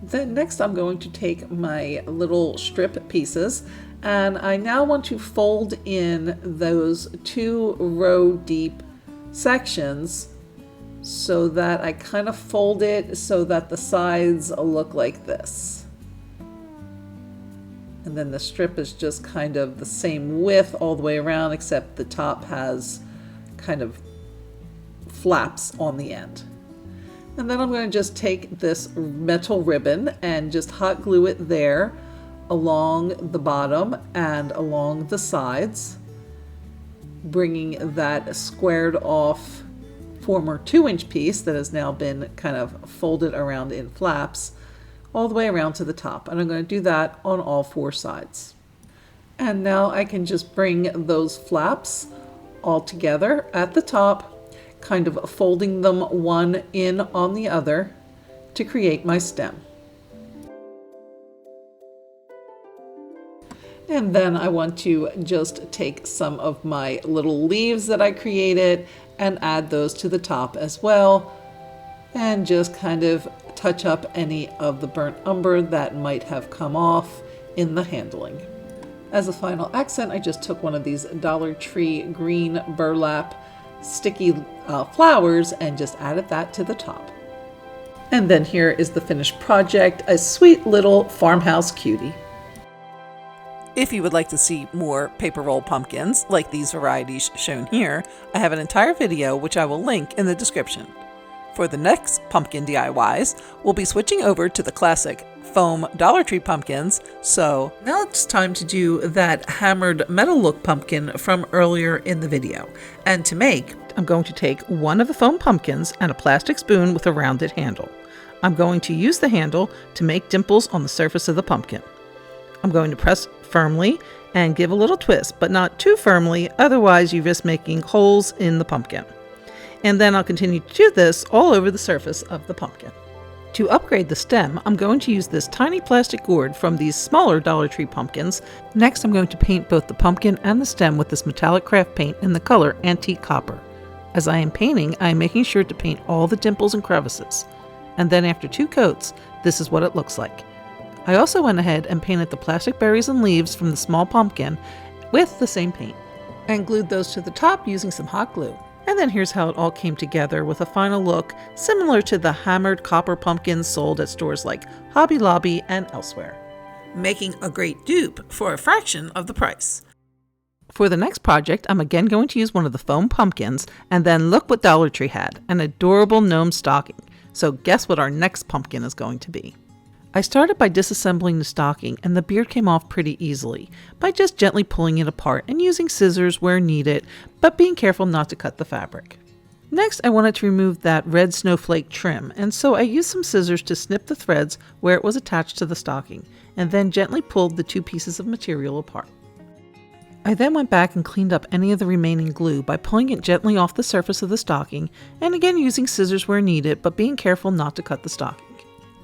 Then next I'm going to take my little strip pieces, and I now want to fold in those 2 row deep sections so that I kind of fold it so that the sides look like this. And then the strip is just kind of the same width all the way around, except the top has kind of flaps on the end. And then I'm going to just take this metal ribbon and just hot glue it there along the bottom and along the sides, bringing that squared off former 2-inch piece that has now been kind of folded around in flaps all the way around to the top. And I'm going to do that on all 4 sides. And now I can just bring those flaps all together at the top, kind of folding them one in on the other to create my stem. And then I want to just take some of my little leaves that I created and add those to the top as well, and just kind of touch up any of the burnt umber that might have come off in the handling. As a final accent, I just took one of these Dollar Tree green burlap sticky flowers and just added that to the top. And then here is the finished project, a sweet little farmhouse cutie. If you would like to see more paper roll pumpkins like these varieties shown here, I have an entire video which I will link in the description. For the next pumpkin DIYs, we'll be switching over to the classic foam Dollar Tree pumpkins, so now it's time to do that hammered metal look pumpkin from earlier in the video. And to make, I'm going to take one of the foam pumpkins and a plastic spoon with a rounded handle. I'm going to use the handle to make dimples on the surface of the pumpkin. I'm going to press firmly and give a little twist, but not too firmly, otherwise you risk making holes in the pumpkin. And then I'll continue to do this all over the surface of the pumpkin. To upgrade the stem, I'm going to use this tiny plastic gourd from these smaller Dollar Tree pumpkins. Next, I'm going to paint both the pumpkin and the stem with this metallic craft paint in the color Antique Copper. As I am painting, I am making sure to paint all the dimples and crevices. And then after 2 coats, this is what it looks like. I also went ahead and painted the plastic berries and leaves from the small pumpkin with the same paint, and glued those to the top using some hot glue. And then here's how it all came together with a final look similar to the hammered copper pumpkins sold at stores like Hobby Lobby and elsewhere, making a great dupe for a fraction of the price. For the next project, I'm again going to use one of the foam pumpkins, and then look what Dollar Tree had, an adorable gnome stocking. So guess what our next pumpkin is going to be. I started by disassembling the stocking, and the beard came off pretty easily by just gently pulling it apart and using scissors where needed, but being careful not to cut the fabric. Next, I wanted to remove that red snowflake trim, and so I used some scissors to snip the threads where it was attached to the stocking, and then gently pulled the 2 pieces of material apart. I then went back and cleaned up any of the remaining glue by pulling it gently off the surface of the stocking, and again using scissors where needed, but being careful not to cut the stocking.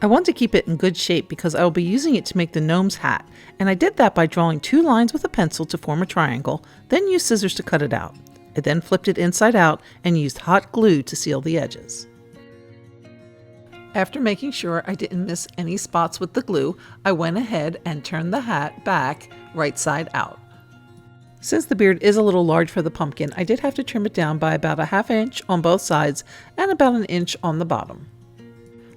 I want to keep it in good shape because I will be using it to make the gnome's hat, and I did that by drawing 2 lines with a pencil to form a triangle, then used scissors to cut it out. I then flipped it inside out and used hot glue to seal the edges. After making sure I didn't miss any spots with the glue, I went ahead and turned the hat back right side out. Since the beard is a little large for the pumpkin, I did have to trim it down by about a ½ inch on both sides and about 1 inch on the bottom.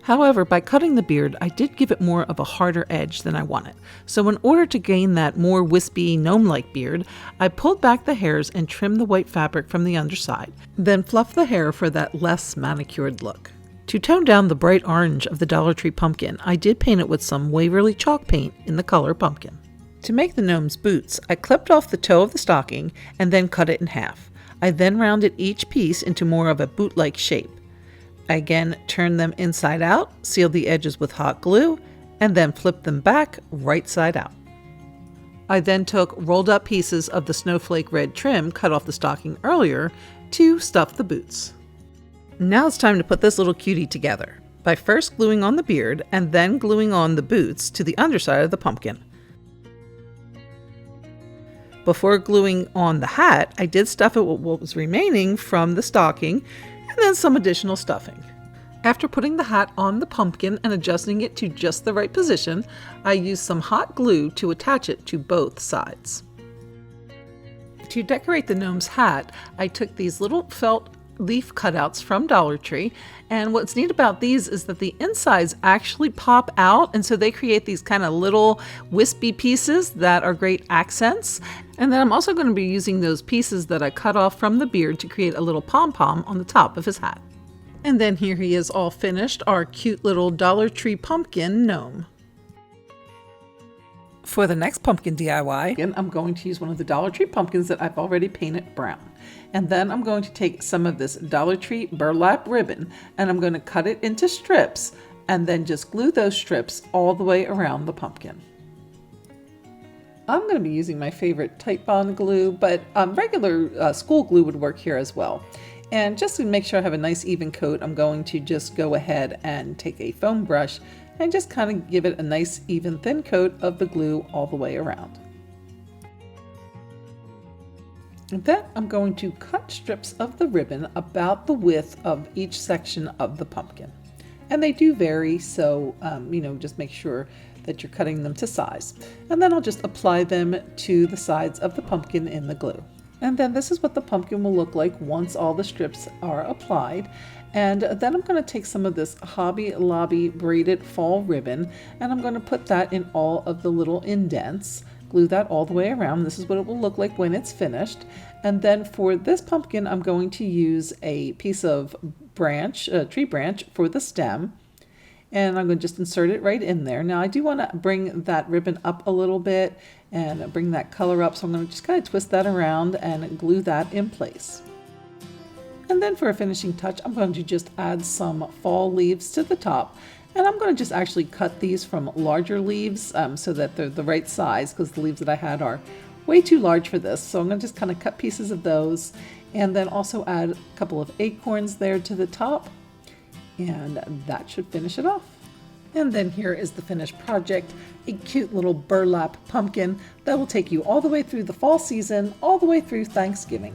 However, by cutting the beard, I did give it more of a harder edge than I wanted. So in order to gain that more wispy gnome-like beard, I pulled back the hairs and trimmed the white fabric from the underside, then fluffed the hair for that less manicured look. To tone down the bright orange of the Dollar Tree pumpkin, I did paint it with some Waverly chalk paint in the color pumpkin. To make the gnome's boots, I clipped off the toe of the stocking and then cut it in half. I then rounded each piece into more of a boot-like shape. I again turned them inside out, sealed the edges with hot glue, and then flipped them back right side out. I then took rolled up pieces of the snowflake red trim cut off the stocking earlier to stuff the boots. Now it's time to put this little cutie together by first gluing on the beard and then gluing on the boots to the underside of the pumpkin. Before gluing on the hat, I did stuff it with what was remaining from the stocking and then some additional stuffing. After putting the hat on the pumpkin and adjusting it to just the right position, I used some hot glue to attach it to both sides. To decorate the gnome's hat, I took these little felt leaf cutouts from Dollar Tree, and what's neat about these is that the insides actually pop out, and so they create these kind of little wispy pieces that are great accents. And then I'm also going to be using those pieces that I cut off from the beard to create a little pom-pom on the top of his hat. And then here he is all finished, our cute little Dollar Tree pumpkin gnome. For the next pumpkin DIY, again, I'm going to use one of the Dollar Tree pumpkins that I've already painted brown. And then I'm going to take some of this Dollar Tree burlap ribbon and I'm going to cut it into strips and then just glue those strips all the way around the pumpkin. I'm going to be using my favorite Titebond glue, but regular school glue would work here as well. And just to make sure I have a nice even coat, I'm going to just go ahead and take a foam brush and just kind of give it a nice even thin coat of the glue all the way around. And then I'm going to cut strips of the ribbon about the width of each section of the pumpkin. And they do vary, so just make sure that you're cutting them to size. And then I'll just apply them to the sides of the pumpkin in the glue. And then this is what the pumpkin will look like once all the strips are applied. And then I'm going to take some of this Hobby Lobby braided fall ribbon and I'm going to put that in all of the little indents. Glue that all the way around. This is what it will look like when it's finished. And then for this pumpkin, I'm going to use a piece of tree branch for the stem. And I'm going to just insert it right in there. Now I do want to bring that ribbon up a little bit and bring that color up. So I'm going to just kind of twist that around and glue that in place. And then for a finishing touch, I'm going to just add some fall leaves to the top. And I'm going to just actually cut these from larger leaves so that they're the right size, because the leaves that I had are way too large for this. So I'm going to just kind of cut pieces of those and then also add a couple of acorns there to the top. And that should finish it off. And then here is the finished project, a cute little burlap pumpkin that will take you all the way through the fall season, all the way through Thanksgiving.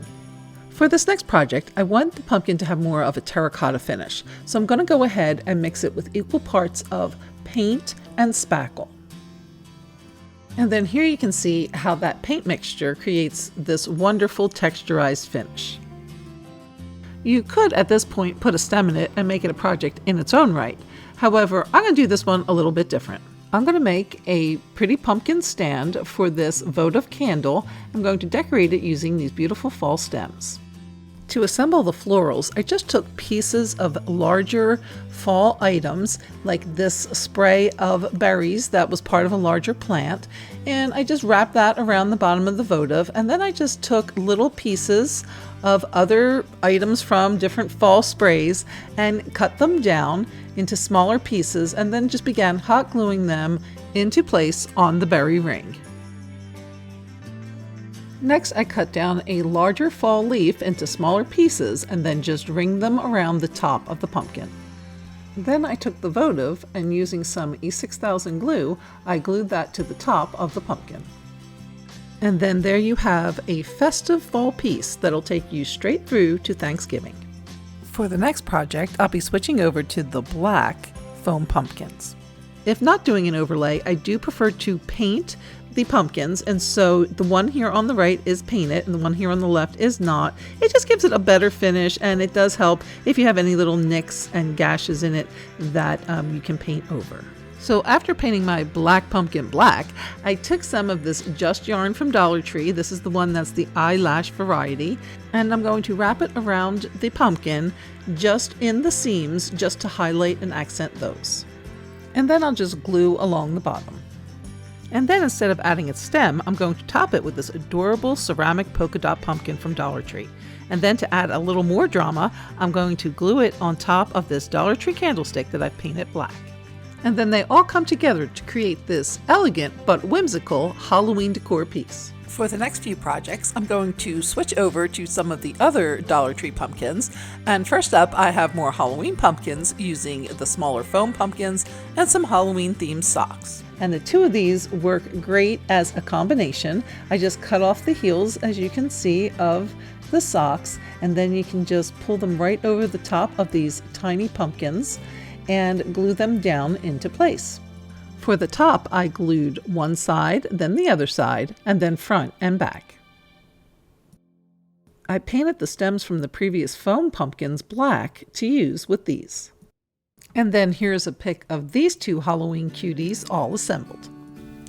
For this next project, I want the pumpkin to have more of a terracotta finish, so I'm going to go ahead and mix it with equal parts of paint and spackle. And then here you can see how that paint mixture creates this wonderful texturized finish. You could at this point put a stem in it and make it a project in its own right. However, I'm going to do this one a little bit different. I'm going to make a pretty pumpkin stand for this votive candle. I'm going to decorate it using these beautiful fall stems. To assemble the florals, I just took pieces of larger fall items, like this spray of berries that was part of a larger plant, and I just wrapped that around the bottom of the votive, and then I just took little pieces of other items from different fall sprays and cut them down into smaller pieces, and then just began hot gluing them into place on the berry ring. Next, I cut down a larger fall leaf into smaller pieces and then just ring them around the top of the pumpkin. Then I took the votive and using some E6000 glue, I glued that to the top of the pumpkin. And then there you have a festive fall piece that'll take you straight through to Thanksgiving. For the next project, I'll be switching over to the black foam pumpkins. If not doing an overlay, I do prefer to paint the pumpkins, and so the one here on the right is painted and the one here on the left is not. It just gives it a better finish, and it does help if you have any little nicks and gashes in it that you can paint over. So after painting my black pumpkin black, I took some of this Just yarn from Dollar Tree. This is the one that's the eyelash variety. And I'm going to wrap it around the pumpkin just in the seams just to highlight and accent those. And then I'll just glue along the bottom. And then instead of adding its stem, I'm going to top it with this adorable ceramic polka dot pumpkin from Dollar Tree. And then to add a little more drama, I'm going to glue it on top of this Dollar Tree candlestick that I've painted black. And then they all come together to create this elegant but whimsical Halloween decor piece. For the next few projects, I'm going to switch over to some of the other Dollar Tree pumpkins. And first up, I have more Halloween pumpkins using the smaller foam pumpkins and some Halloween themed socks. And the two of these work great as a combination. I just cut off the heels, as you can see, of the socks, and then you can just pull them right over the top of these tiny pumpkins and glue them down into place. For the top, I glued one side, then the other side, and then front and back. I painted the stems from the previous foam pumpkins black to use with these. And then here's a pic of these two Halloween cuties all assembled.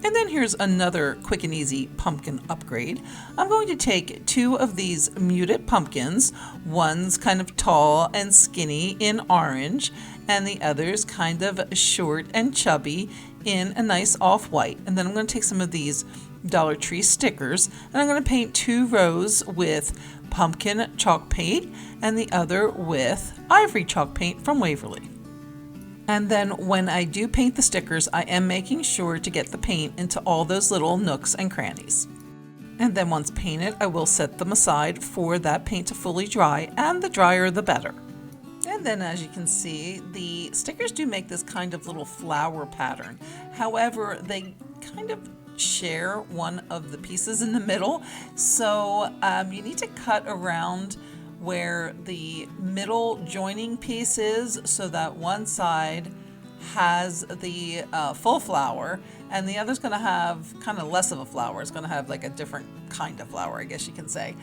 And then here's another quick and easy pumpkin upgrade. I'm going to take two of these muted pumpkins. One's kind of tall and skinny in orange, and the other's kind of short and chubby in a nice off-white. And then I'm going to take some of these Dollar Tree stickers, and I'm going to paint two rows with pumpkin chalk paint and the other with ivory chalk paint from Waverly. And then when I do paint the stickers, I am making sure to get the paint into all those little nooks and crannies. And then once painted, I will set them aside for that paint to fully dry, and the drier the better. And then as you can see, the stickers do make this kind of little flower pattern. However, they kind of share one of the pieces in the middle, so you need to cut around where the middle joining piece is so that one side has the full flower and the other's going to have kind of less of a flower. It's going to have like a different kind of flower, I guess you can say.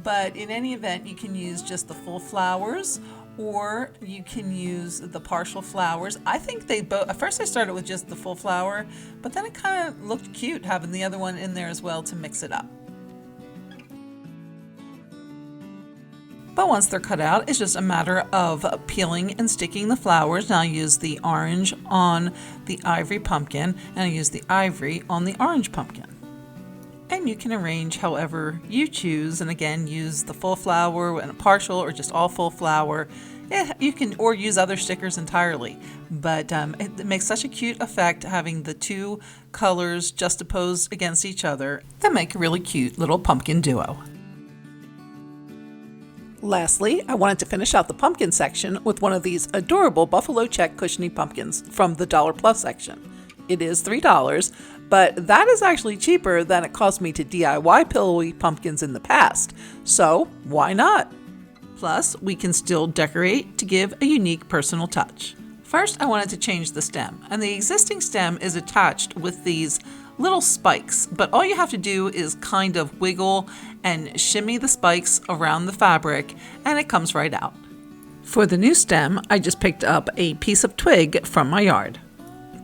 But in any event, you can use just the full flowers, or you can use the partial flowers. I think they both, at first I started with just the full flower, but then it kind of looked cute having the other one in there as well to mix it up. But once they're cut out, it's just a matter of peeling and sticking the flowers. Now I use the orange on the ivory pumpkin, and I use the ivory on the orange pumpkin. And you can arrange however you choose, and again, use the full flower and a partial or just all full flower. Yeah, you can, or use other stickers entirely. But it makes such a cute effect having the two colors juxtaposed against each other that make a really cute little pumpkin duo. Lastly, I wanted to finish out the pumpkin section with one of these adorable buffalo check cushiony pumpkins from the Dollar Plus section. It is $3, but that is actually cheaper than it cost me to DIY pillowy pumpkins in the past, so why not? Plus, we can still decorate to give a unique personal touch. First, I wanted to change the stem, and the existing stem is attached with these little spikes, but all you have to do is kind of wiggle and shimmy the spikes around the fabric, and it comes right out. For the new stem, I just picked up a piece of twig from my yard.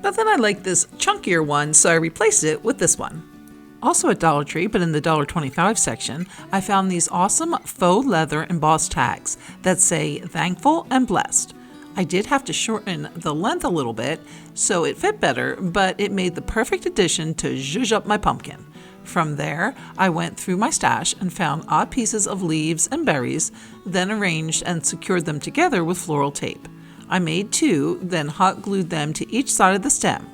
But then I like this chunkier one, so I replaced it with this one. Also at Dollar Tree, but in the $1.25 section, I found these awesome faux leather embossed tags that say thankful and blessed. I did have to shorten the length a little bit so it fit better, but it made the perfect addition to zhuzh up my pumpkin. From there, I went through my stash and found odd pieces of leaves and berries, then arranged and secured them together with floral tape. I made two, then hot glued them to each side of the stem.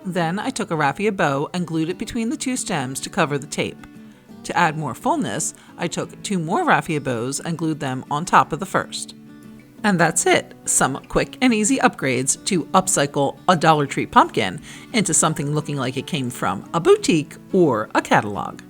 Then I took a raffia bow and glued it between the two stems to cover the tape. To add more fullness, I took two more raffia bows and glued them on top of the first. And that's it, some quick and easy upgrades to upcycle a Dollar Tree pumpkin into something looking like it came from a boutique or a catalog.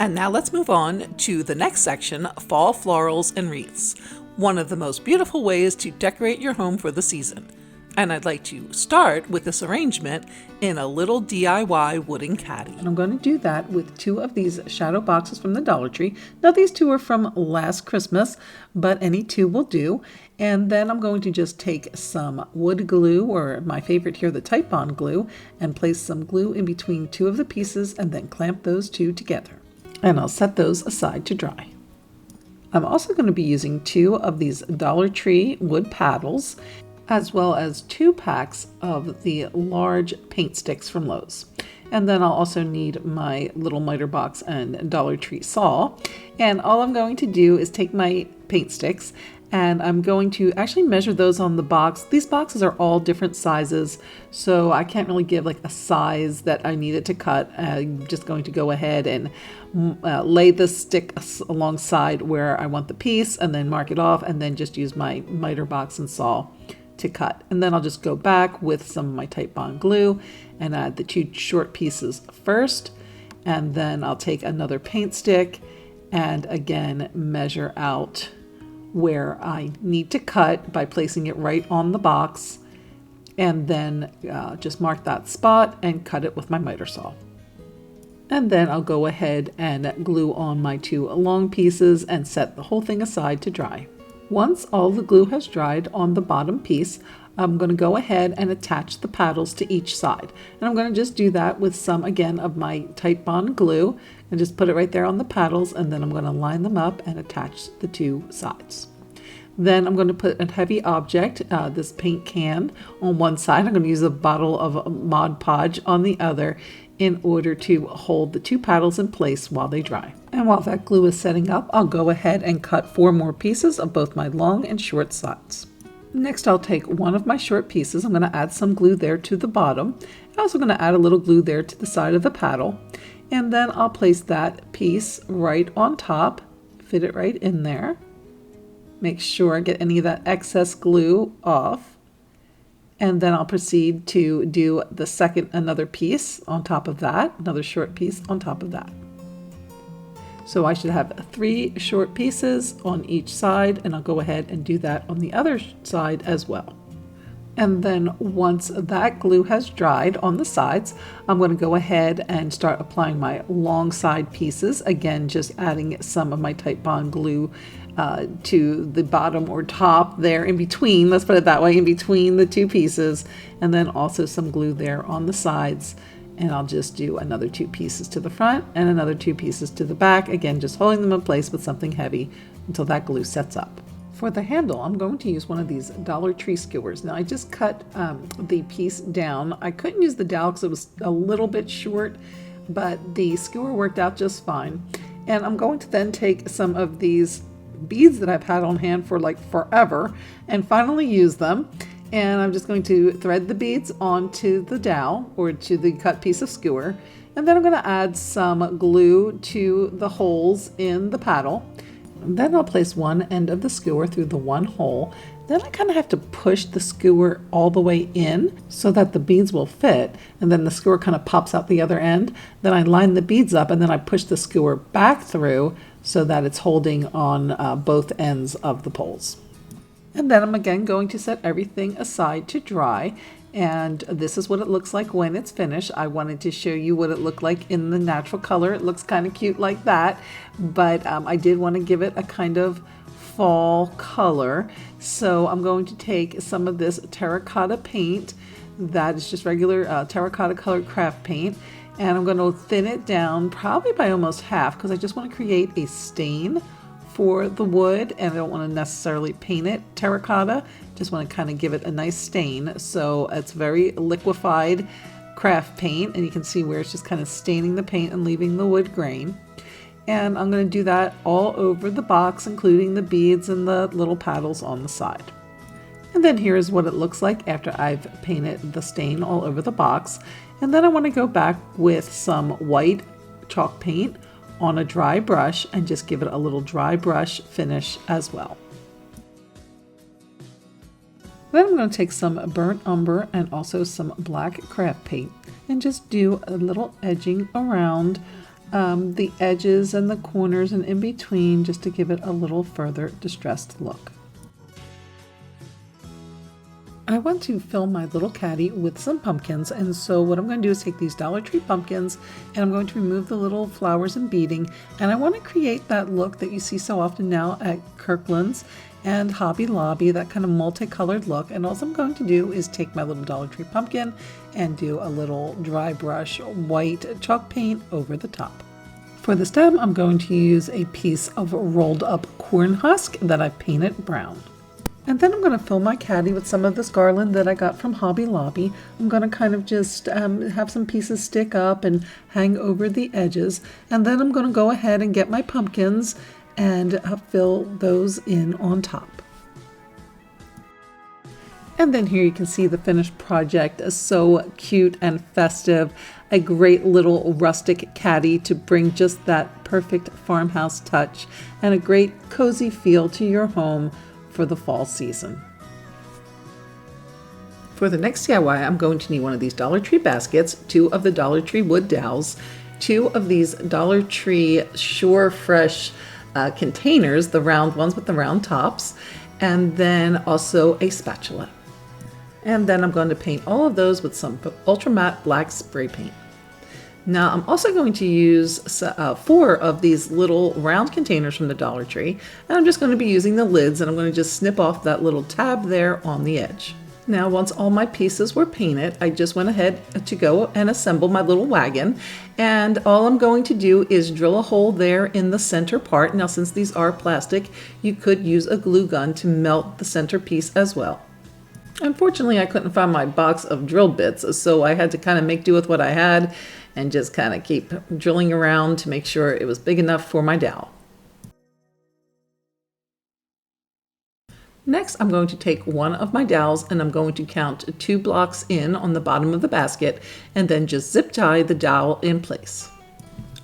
And now let's move on to the next section, Fall Florals and Wreaths, one of the most beautiful ways to decorate your home for the season. And I'd like to start with this arrangement in a little DIY wooden caddy. And I'm going to do that with 2 of these shadow boxes from the Dollar Tree. Now these 2 are from last Christmas, but any 2 will do. And then I'm going to just take some wood glue, or my favorite here, the Type Bond glue, and place some glue in between 2 of the pieces and then clamp those 2 together. And I'll set those aside to dry. I'm also going to be using 2 of these Dollar Tree wood paddles, as well as 2 packs of the large paint sticks from Lowe's. And then I'll also need my little miter box and Dollar Tree saw. And all I'm going to do is take my paint sticks and I'm going to actually measure those on the box. These boxes are all different sizes, so I can't really give like a size that I need it to cut. I'm just going to go ahead and lay the stick alongside where I want the piece and then mark it off, and then just use my miter box and saw to cut. And then I'll just go back with some of my Type Bond glue and add the 2 short pieces first, and then I'll take another paint stick and again measure out where I need to cut by placing it right on the box, and then just mark that spot and cut it with my miter saw. And then I'll go ahead and glue on my 2 long pieces and set the whole thing aside to dry. Once all the glue has dried on the bottom piece, I'm going to go ahead and attach the paddles to each side. And I'm going to just do that with some, again, of my Type Bond glue, and just put it right there on the paddles, and then I'm going to line them up and attach the 2 sides. Then I'm going to put a heavy object, this paint can, on one side. I'm going to use a bottle of Mod Podge on the other in order to hold the 2 paddles in place while they dry. And while that glue is setting up, I'll go ahead and cut 4 more pieces of both my long and short sides. Next, I'll take one of my short pieces. I'm going to add some glue there to the bottom. I'm also going to add a little glue there to the side of the paddle. And then I'll place that piece right on top, fit it right in there. Make sure I get any of that excess glue off. And then I'll proceed to do the another piece on top of that, another short piece on top of that. So I should have 3 short pieces on each side, and I'll go ahead and do that on the other side as well. And then once that glue has dried on the sides, I'm going to go ahead and start applying my long side pieces. Again, just adding some of my Type Bond glue to the bottom or top there in between, let's put it that way, in between the 2 pieces, and then also some glue there on the sides. And I'll just do another 2 pieces to the front and another 2 pieces to the back, again just holding them in place with something heavy until that glue sets up. For the handle, I'm going to use one of these Dollar Tree skewers. Now I just cut the piece down. I couldn't use the dowel because it was a little bit short, but the skewer worked out just fine. And I'm going to then take some of these beads that I've had on hand for like forever and finally use them. And I'm just going to thread the beads onto the dowel or to the cut piece of skewer. And then I'm going to add some glue to the holes in the paddle. And then I'll place one end of the skewer through the one hole. Then I kind of have to push the skewer all the way in so that the beads will fit. And then the skewer kind of pops out the other end. Then I line the beads up and then I push the skewer back through so that it's holding on both ends of the poles. And then I'm again going to set everything aside to dry. And this is what it looks like when it's finished. I wanted to show you what it looked like in the natural color. It looks kind of cute like that, but I did want to give it a kind of fall color. So I'm going to take some of this terracotta paint that is just regular terracotta colored craft paint, and I'm going to thin it down probably by almost half because I just want to create a stain for the wood, and I don't want to necessarily paint it terracotta, just want to kind of give it a nice stain. So it's very liquefied craft paint, and you can see where it's just kind of staining the paint and leaving the wood grain. And I'm going to do that all over the box, including the beads and the little paddles on the side. And then here's what it looks like after I've painted the stain all over the box. And then I want to go back with some white chalk paint on a dry brush and just give it a little dry brush finish as well. Then I'm going to take some burnt umber and also some black craft paint and just do a little edging around the edges and the corners and in between, just to give it a little further distressed look. I want to fill my little caddy with some pumpkins, and so what I'm going to do is take these Dollar Tree pumpkins and I'm going to remove the little flowers and beading, and I want to create that look that you see so often now at Kirkland's and Hobby Lobby, that kind of multicolored look. And all I'm going to do is take my little Dollar Tree pumpkin and do a little dry brush white chalk paint over the top. For the stem, I'm going to use a piece of rolled up corn husk that I've painted brown. And then I'm going to fill my caddy with some of this garland that I got from Hobby Lobby. I'm going to kind of just have some pieces stick up and hang over the edges. And then I'm going to go ahead and get my pumpkins and fill those in on top. And then here you can see the finished project. So cute and festive. A great little rustic caddy to bring just that perfect farmhouse touch and a great cozy feel to your home for the fall season. For the next DIY, I'm going to need one of these Dollar Tree baskets, 2 of the Dollar Tree wood dowels, 2 of these Dollar Tree Shore Fresh containers, the round ones with the round tops, and then also a spatula. And then I'm going to paint all of those with some ultra matte black spray paint. Now I'm also going to use 4 of these little round containers from the Dollar Tree, and I'm just going to be using the lids, and I'm going to just snip off that little tab there on the edge. Now once all my pieces were painted, I just went ahead to go and assemble my little wagon, and all I'm going to do is drill a hole there in the center part. Now since these are plastic, you could use a glue gun to melt the center piece as well. Unfortunately, I couldn't find my box of drill bits, so I had to kind of make do with what I had and just kind of keep drilling around to make sure it was big enough for my dowel. Next, I'm going to take one of my dowels and I'm going to count 2 blocks in on the bottom of the basket and then just zip tie the dowel in place.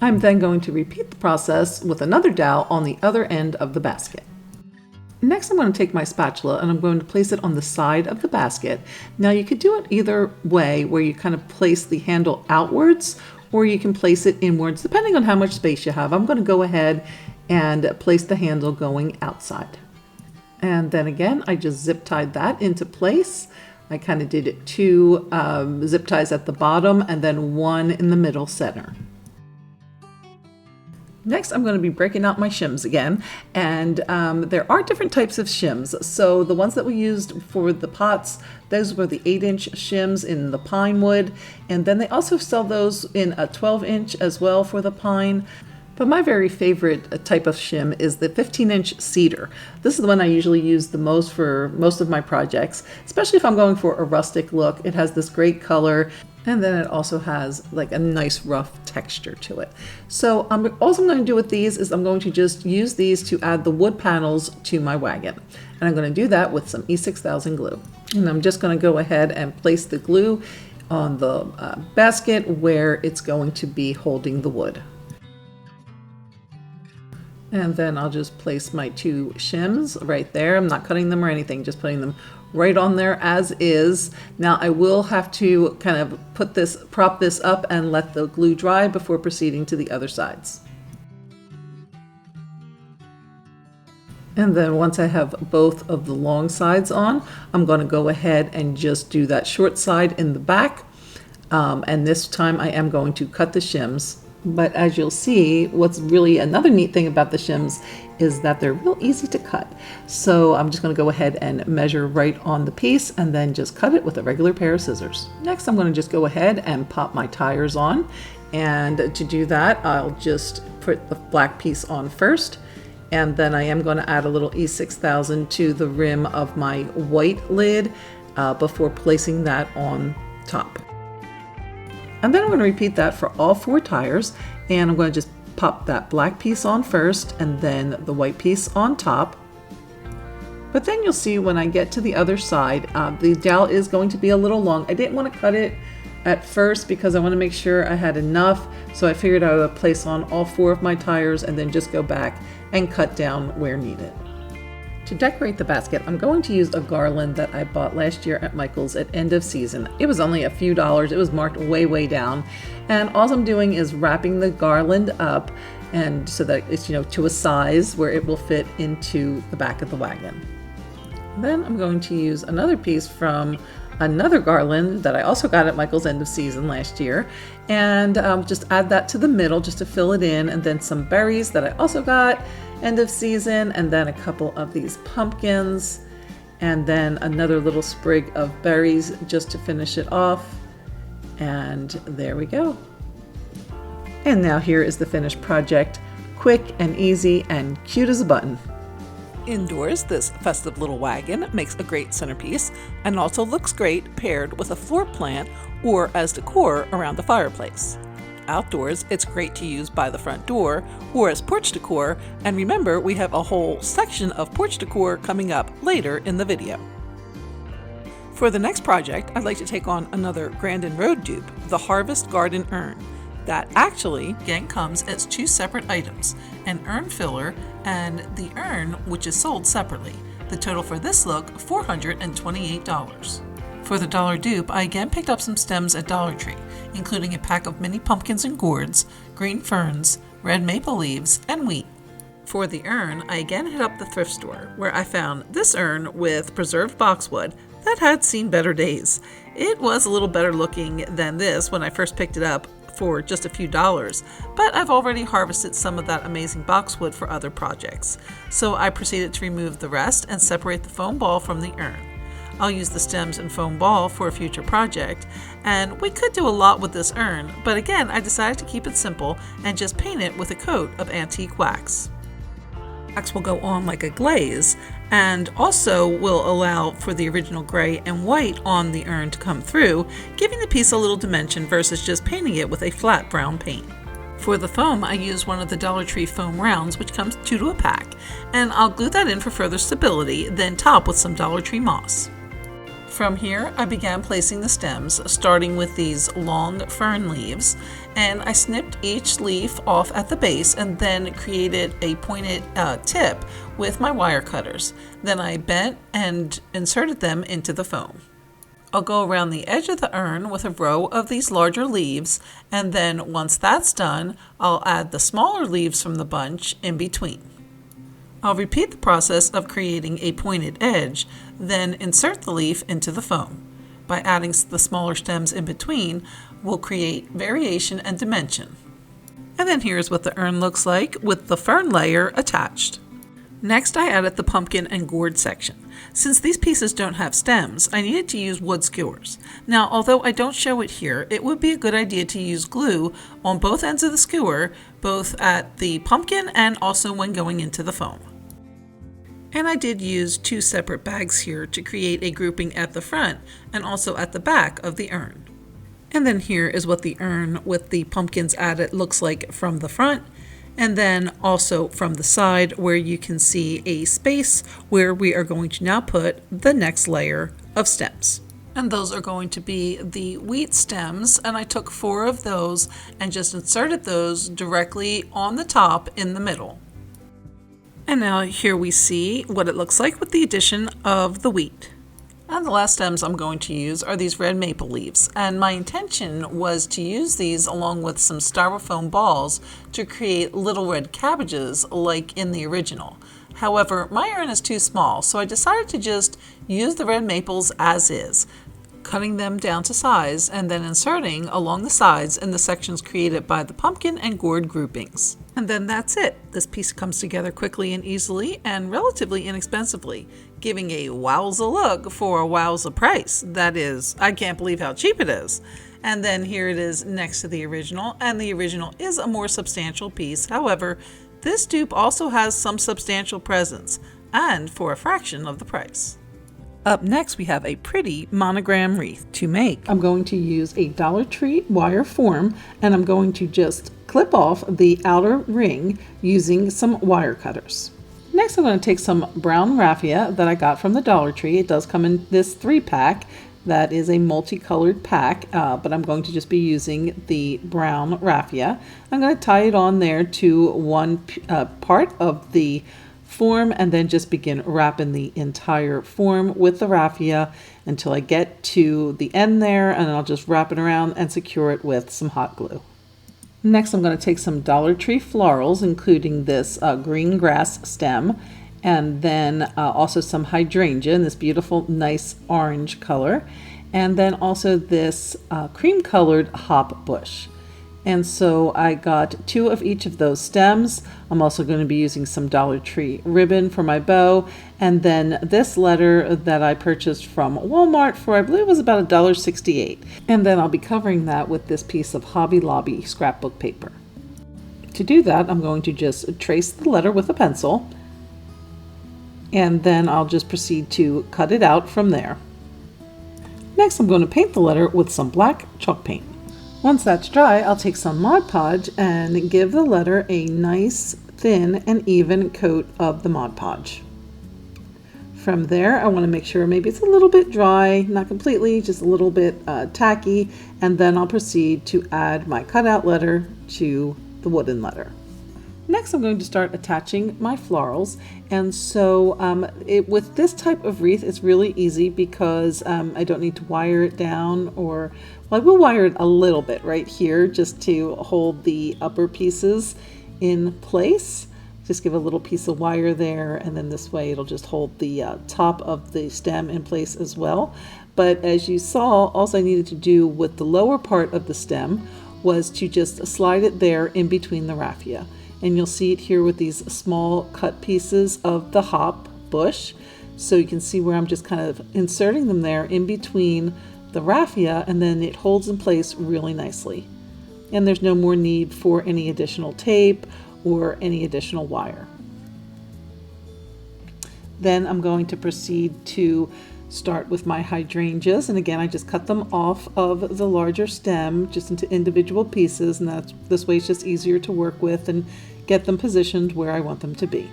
I'm then going to repeat the process with another dowel on the other end of the basket. Next, I'm going to take my spatula and I'm going to place it on the side of the basket. Now you could do it either way, where you kind of place the handle outwards or you can place it inwards, depending on how much space you have. I'm going to go ahead and place the handle going outside. And then again, I just zip tied that into place. I kind of did it 2 zip ties at the bottom and then 1 in the middle center. Next, I'm going to be breaking out my shims again, and there are different types of shims. So the ones that we used for the pots, those were the 8-inch shims in the pine wood, and then they also sell those in a 12-inch as well for the pine. But my very favorite type of shim is the 15-inch cedar. This is the one I usually use the most for most of my projects, especially if I'm going for a rustic look. It has this great color, and then it also has like a nice rough texture to it. So all I'm going to do with these is I'm going to just use these to add the wood panels to my wagon. And I'm going to do that with some E6000 glue. And I'm just going to go ahead and place the glue on the basket where it's going to be holding the wood. And then I'll just place my 2 shims right there. I'm not cutting them or anything, just putting them right on there as is. Now I will have to kind of prop this up and let the glue dry before proceeding to the other sides. And then once I have both of the long sides on, I'm going to go ahead and just do that short side in the back. And this time I am going to cut the shims. But as you'll see, what's really another neat thing about the shims is that they're real easy to cut. So I'm just going to go ahead and measure right on the piece and then just cut it with a regular pair of scissors. Next, I'm going to just go ahead and pop my tires on. And to do that, I'll just put the black piece on first. And then I am going to add a little E6000 to the rim of my white lid before placing that on top. And then I'm going to repeat that for all 4 tires, and I'm going to just pop that black piece on first and then the white piece on top. But then you'll see when I get to the other side, the dowel is going to be a little long. I didn't want to cut it at first because I want to make sure I had enough, so I figured I would place on all 4 of my tires and then just go back and cut down where needed. To decorate the basket, I'm going to use a garland that I bought last year at Michael's at end of season. It was only a few dollars. It was marked way down. And all I'm doing is wrapping the garland up, and so that it's, to a size where it will fit into the back of the wagon. Then I'm going to use another piece from another garland that I also got at Michael's end of season last year, and just add that to the middle just to fill it in, and then some berries that I also got end of season, and then a couple of these pumpkins, and then another little sprig of berries just to finish it off. And there we go. And now here is the finished project. Quick and easy and cute as a button. Indoors, this festive little wagon makes a great centerpiece and also looks great paired with a floor plant or as decor around the fireplace. Outdoors, it's great to use by the front door or as porch decor, and remember, we have a whole section of porch decor coming up later in the video. For the next project, I'd like to take on another Grandin Road dupe, the Harvest Garden Urn. That actually, again, comes as two separate items, an urn filler and the urn, which is sold separately. The total for this look, $428. For the dollar dupe, I again picked up some stems at Dollar Tree, including a pack of mini pumpkins and gourds, green ferns, red maple leaves, and wheat. For the urn, I again hit up the thrift store, where I found this urn with preserved boxwood that had seen better days. It was a little better looking than this when I first picked it up for just a few dollars, but I've already harvested some of that amazing boxwood for other projects. So I proceeded to remove the rest and separate the foam ball from the urn. I'll use the stems and foam ball for a future project, and we could do a lot with this urn, but again, I decided to keep it simple and just paint it with a coat of antique wax. Wax will go on like a glaze, and also will allow for the original gray and white on the urn to come through, giving the piece a little dimension versus just painting it with a flat brown paint. For the foam, I use one of the Dollar Tree foam rounds, which comes 2 to a pack, and I'll glue that in for further stability, then top with some Dollar Tree moss. From here, I began placing the stems, starting with these long fern leaves, and I snipped each leaf off at the base and then created a pointed tip with my wire cutters. Then I bent and inserted them into the foam. I'll go around the edge of the urn with a row of these larger leaves, and then once that's done, I'll add the smaller leaves from the bunch in between. I'll repeat the process of creating a pointed edge, then insert the leaf into the foam. By adding the smaller stems in between, we'll create variation and dimension. And then here's what the urn looks like with the fern layer attached. Next, I added the pumpkin and gourd section. Since these pieces don't have stems, I needed to use wood skewers. Now, although I don't show it here, it would be a good idea to use glue on both ends of the skewer, both at the pumpkin and also when going into the foam. And I did use 2 separate bags here to create a grouping at the front and also at the back of the urn. And then here is what the urn with the pumpkins added looks like from the front, and then also from the side, where you can see a space where we are going to now put the next layer of stems. And those are going to be the wheat stems, and I took 4 of those and just inserted those directly on the top in the middle. And now here we see what it looks like with the addition of the wheat. And the last stems I'm going to use are these red maple leaves, and my intention was to use these along with some styrofoam balls to create little red cabbages like in the original. However, my urn is too small, so I decided to just use the red maples as is, cutting them down to size and then inserting along the sides in the sections created by the pumpkin and gourd groupings. And then that's it. This piece comes together quickly and easily and relatively inexpensively, giving a wowza look for a wowza price. That is, I can't believe how cheap it is. And then here it is next to the original, and the original is a more substantial piece. However, this dupe also has some substantial presence, and for a fraction of the price. Up next, we have a pretty monogram wreath to make. I'm going to use a Dollar Tree wire form, and I'm going to just clip off the outer ring using some wire cutters. Next, I'm going to take some brown raffia that I got from the Dollar Tree. It does come in this 3-pack. That is a multicolored pack, but I'm going to just be using the brown raffia. I'm going to tie it on there to one part of the form and then just begin wrapping the entire form with the raffia until I get to the end there, and I'll just wrap it around and secure it with some hot glue. Next, I'm going to take some Dollar Tree florals, including this green grass stem, and then also some hydrangea in this beautiful, nice orange color, and then also this cream colored hop bush. And so I got 2 of each of those stems. I'm also going to be using some Dollar Tree ribbon for my bow. And then this letter that I purchased from Walmart for, I believe it was about $1.68. And then I'll be covering that with this piece of Hobby Lobby scrapbook paper. To do that, I'm going to just trace the letter with a pencil. And then I'll just proceed to cut it out from there. Next, I'm going to paint the letter with some black chalk paint. Once that's dry, I'll take some Mod Podge and give the letter a nice, thin, and even coat of the Mod Podge. From there, I want to make sure maybe it's a little bit dry, not completely, just a little bit tacky, and then I'll proceed to add my cutout letter to the wooden letter. Next, I'm going to start attaching my florals, and so with this type of wreath, it's really easy because I don't need to wire it down, or well, I will wire it a little bit right here just to hold the upper pieces in place. Just give a little piece of wire there, and then this way it'll just hold the top of the stem in place as well. But as you saw, all I needed to do with the lower part of the stem was to just slide it there in between the raffia. And you'll see it here with these small cut pieces of the hop bush. So you can see where I'm just kind of inserting them there in between the raffia, and then it holds in place really nicely. And there's no more need for any additional tape or any additional wire. Then I'm going to proceed to start with my hydrangeas, and again I just cut them off of the larger stem just into individual pieces, and this way it's just easier to work with and get them positioned where I want them to be.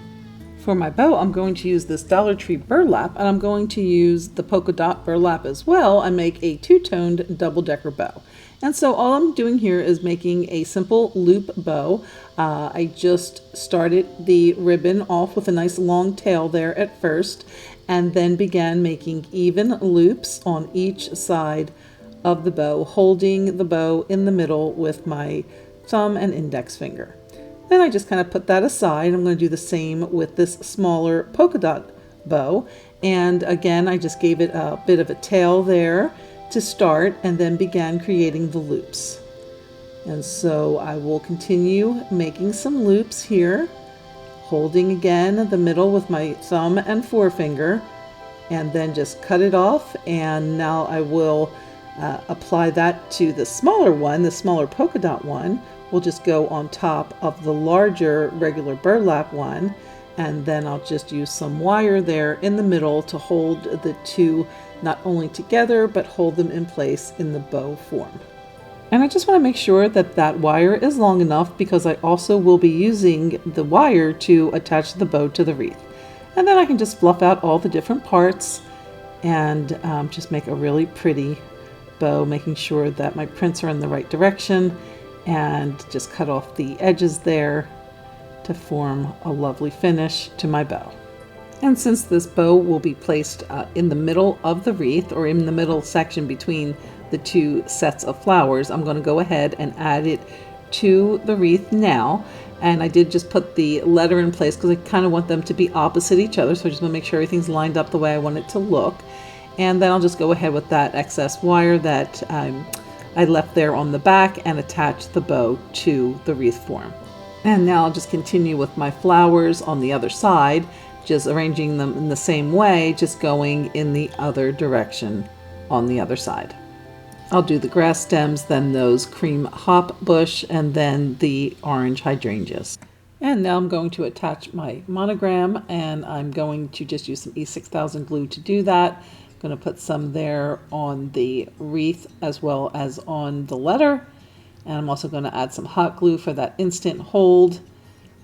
For my bow, I'm going to use this Dollar Tree burlap, and I'm going to use the polka dot burlap as well and make a 2-toned double-decker bow. And so all I'm doing here is making a simple loop bow. I just started the ribbon off with a nice long tail there at first, and then began making even loops on each side of the bow, holding the bow in the middle with my thumb and index finger. Then I just kind of put that aside. I'm going to do the same with this smaller polka dot bow. And again, I just gave it a bit of a tail there to start, and then began creating the loops. And so I will continue making some loops here, holding again the middle with my thumb and forefinger, and then just cut it off. And now I will apply that to the smaller one. The smaller polka dot one will just go on top of the larger regular burlap one, and then I'll just use some wire there in the middle to hold the two not only together but hold them in place in the bow form. And I just want to make sure that that wire is long enough, because I also will be using the wire to attach the bow to the wreath. And then I can just fluff out all the different parts and just make a really pretty bow, making sure that my prints are in the right direction, and just cut off the edges there to form a lovely finish to my bow. And since this bow will be placed in the middle of the wreath, or in the middle section between the two sets of flowers, I'm going to go ahead and add it to the wreath now. And I did just put the letter in place because I kind of want them to be opposite each other, so I just want to make sure everything's lined up the way I want it to look. And then I'll just go ahead with that excess wire that I left there on the back and attach the bow to the wreath form. And now I'll just continue with my flowers on the other side, just arranging them in the same way, just going in the other direction on the other side. I'll do the grass stems, then those cream hop bush, and then the orange hydrangeas. And now I'm going to attach my monogram, and I'm going to just use some E6000 glue to do that. I'm going to put some there on the wreath as well as on the letter. And I'm also going to add some hot glue for that instant hold,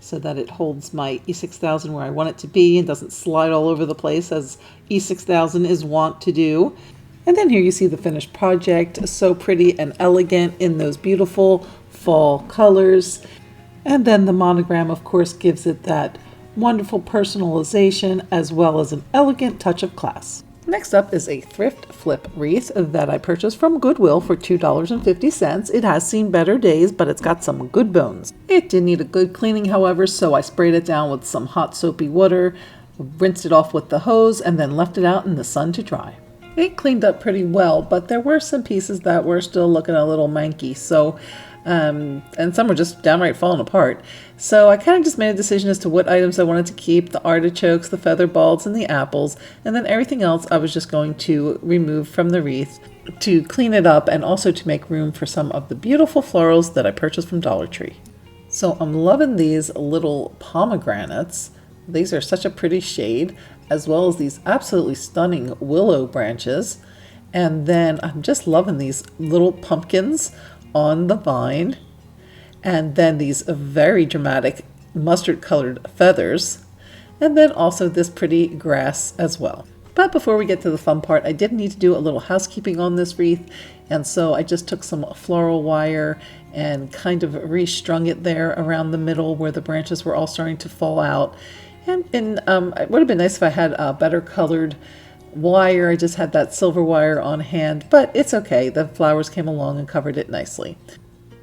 so that it holds my E6000 where I want it to be and doesn't slide all over the place as E6000 is wont to do. And then here you see the finished project, so pretty and elegant in those beautiful fall colors. And then the monogram, of course, gives it that wonderful personalization as well as an elegant touch of class. Next up is a thrift flip wreath that I purchased from Goodwill for $2.50. It has seen better days, but it's got some good bones. It did need a good cleaning, however, so I sprayed it down with some hot soapy water rinsed it off with the hose, and then left it out in the sun to dry. It cleaned up pretty well, but there were some pieces that were still looking a little manky, so and some were just downright falling apart. So I kind of just made a decision as to what items I wanted to keep: the artichokes, the feather balls, and the apples, and then everything else I was just going to remove from the wreath to clean it up and also to make room for some of the beautiful florals that I purchased from Dollar Tree. So I'm loving these little pomegranates. These are such a pretty shade, as well as these absolutely stunning willow branches. And then I'm just loving these little pumpkins on the vine. And then these very dramatic mustard colored feathers. And then also this pretty grass as well. But before we get to the fun part, I did need to do a little housekeeping on this wreath. And so I just took some floral wire and kind of restrung it there around the middle where the branches were all starting to fall out. And it would have been nice if I had a better colored wire. I just had that silver wire on hand, but it's okay. The flowers came along and covered it nicely.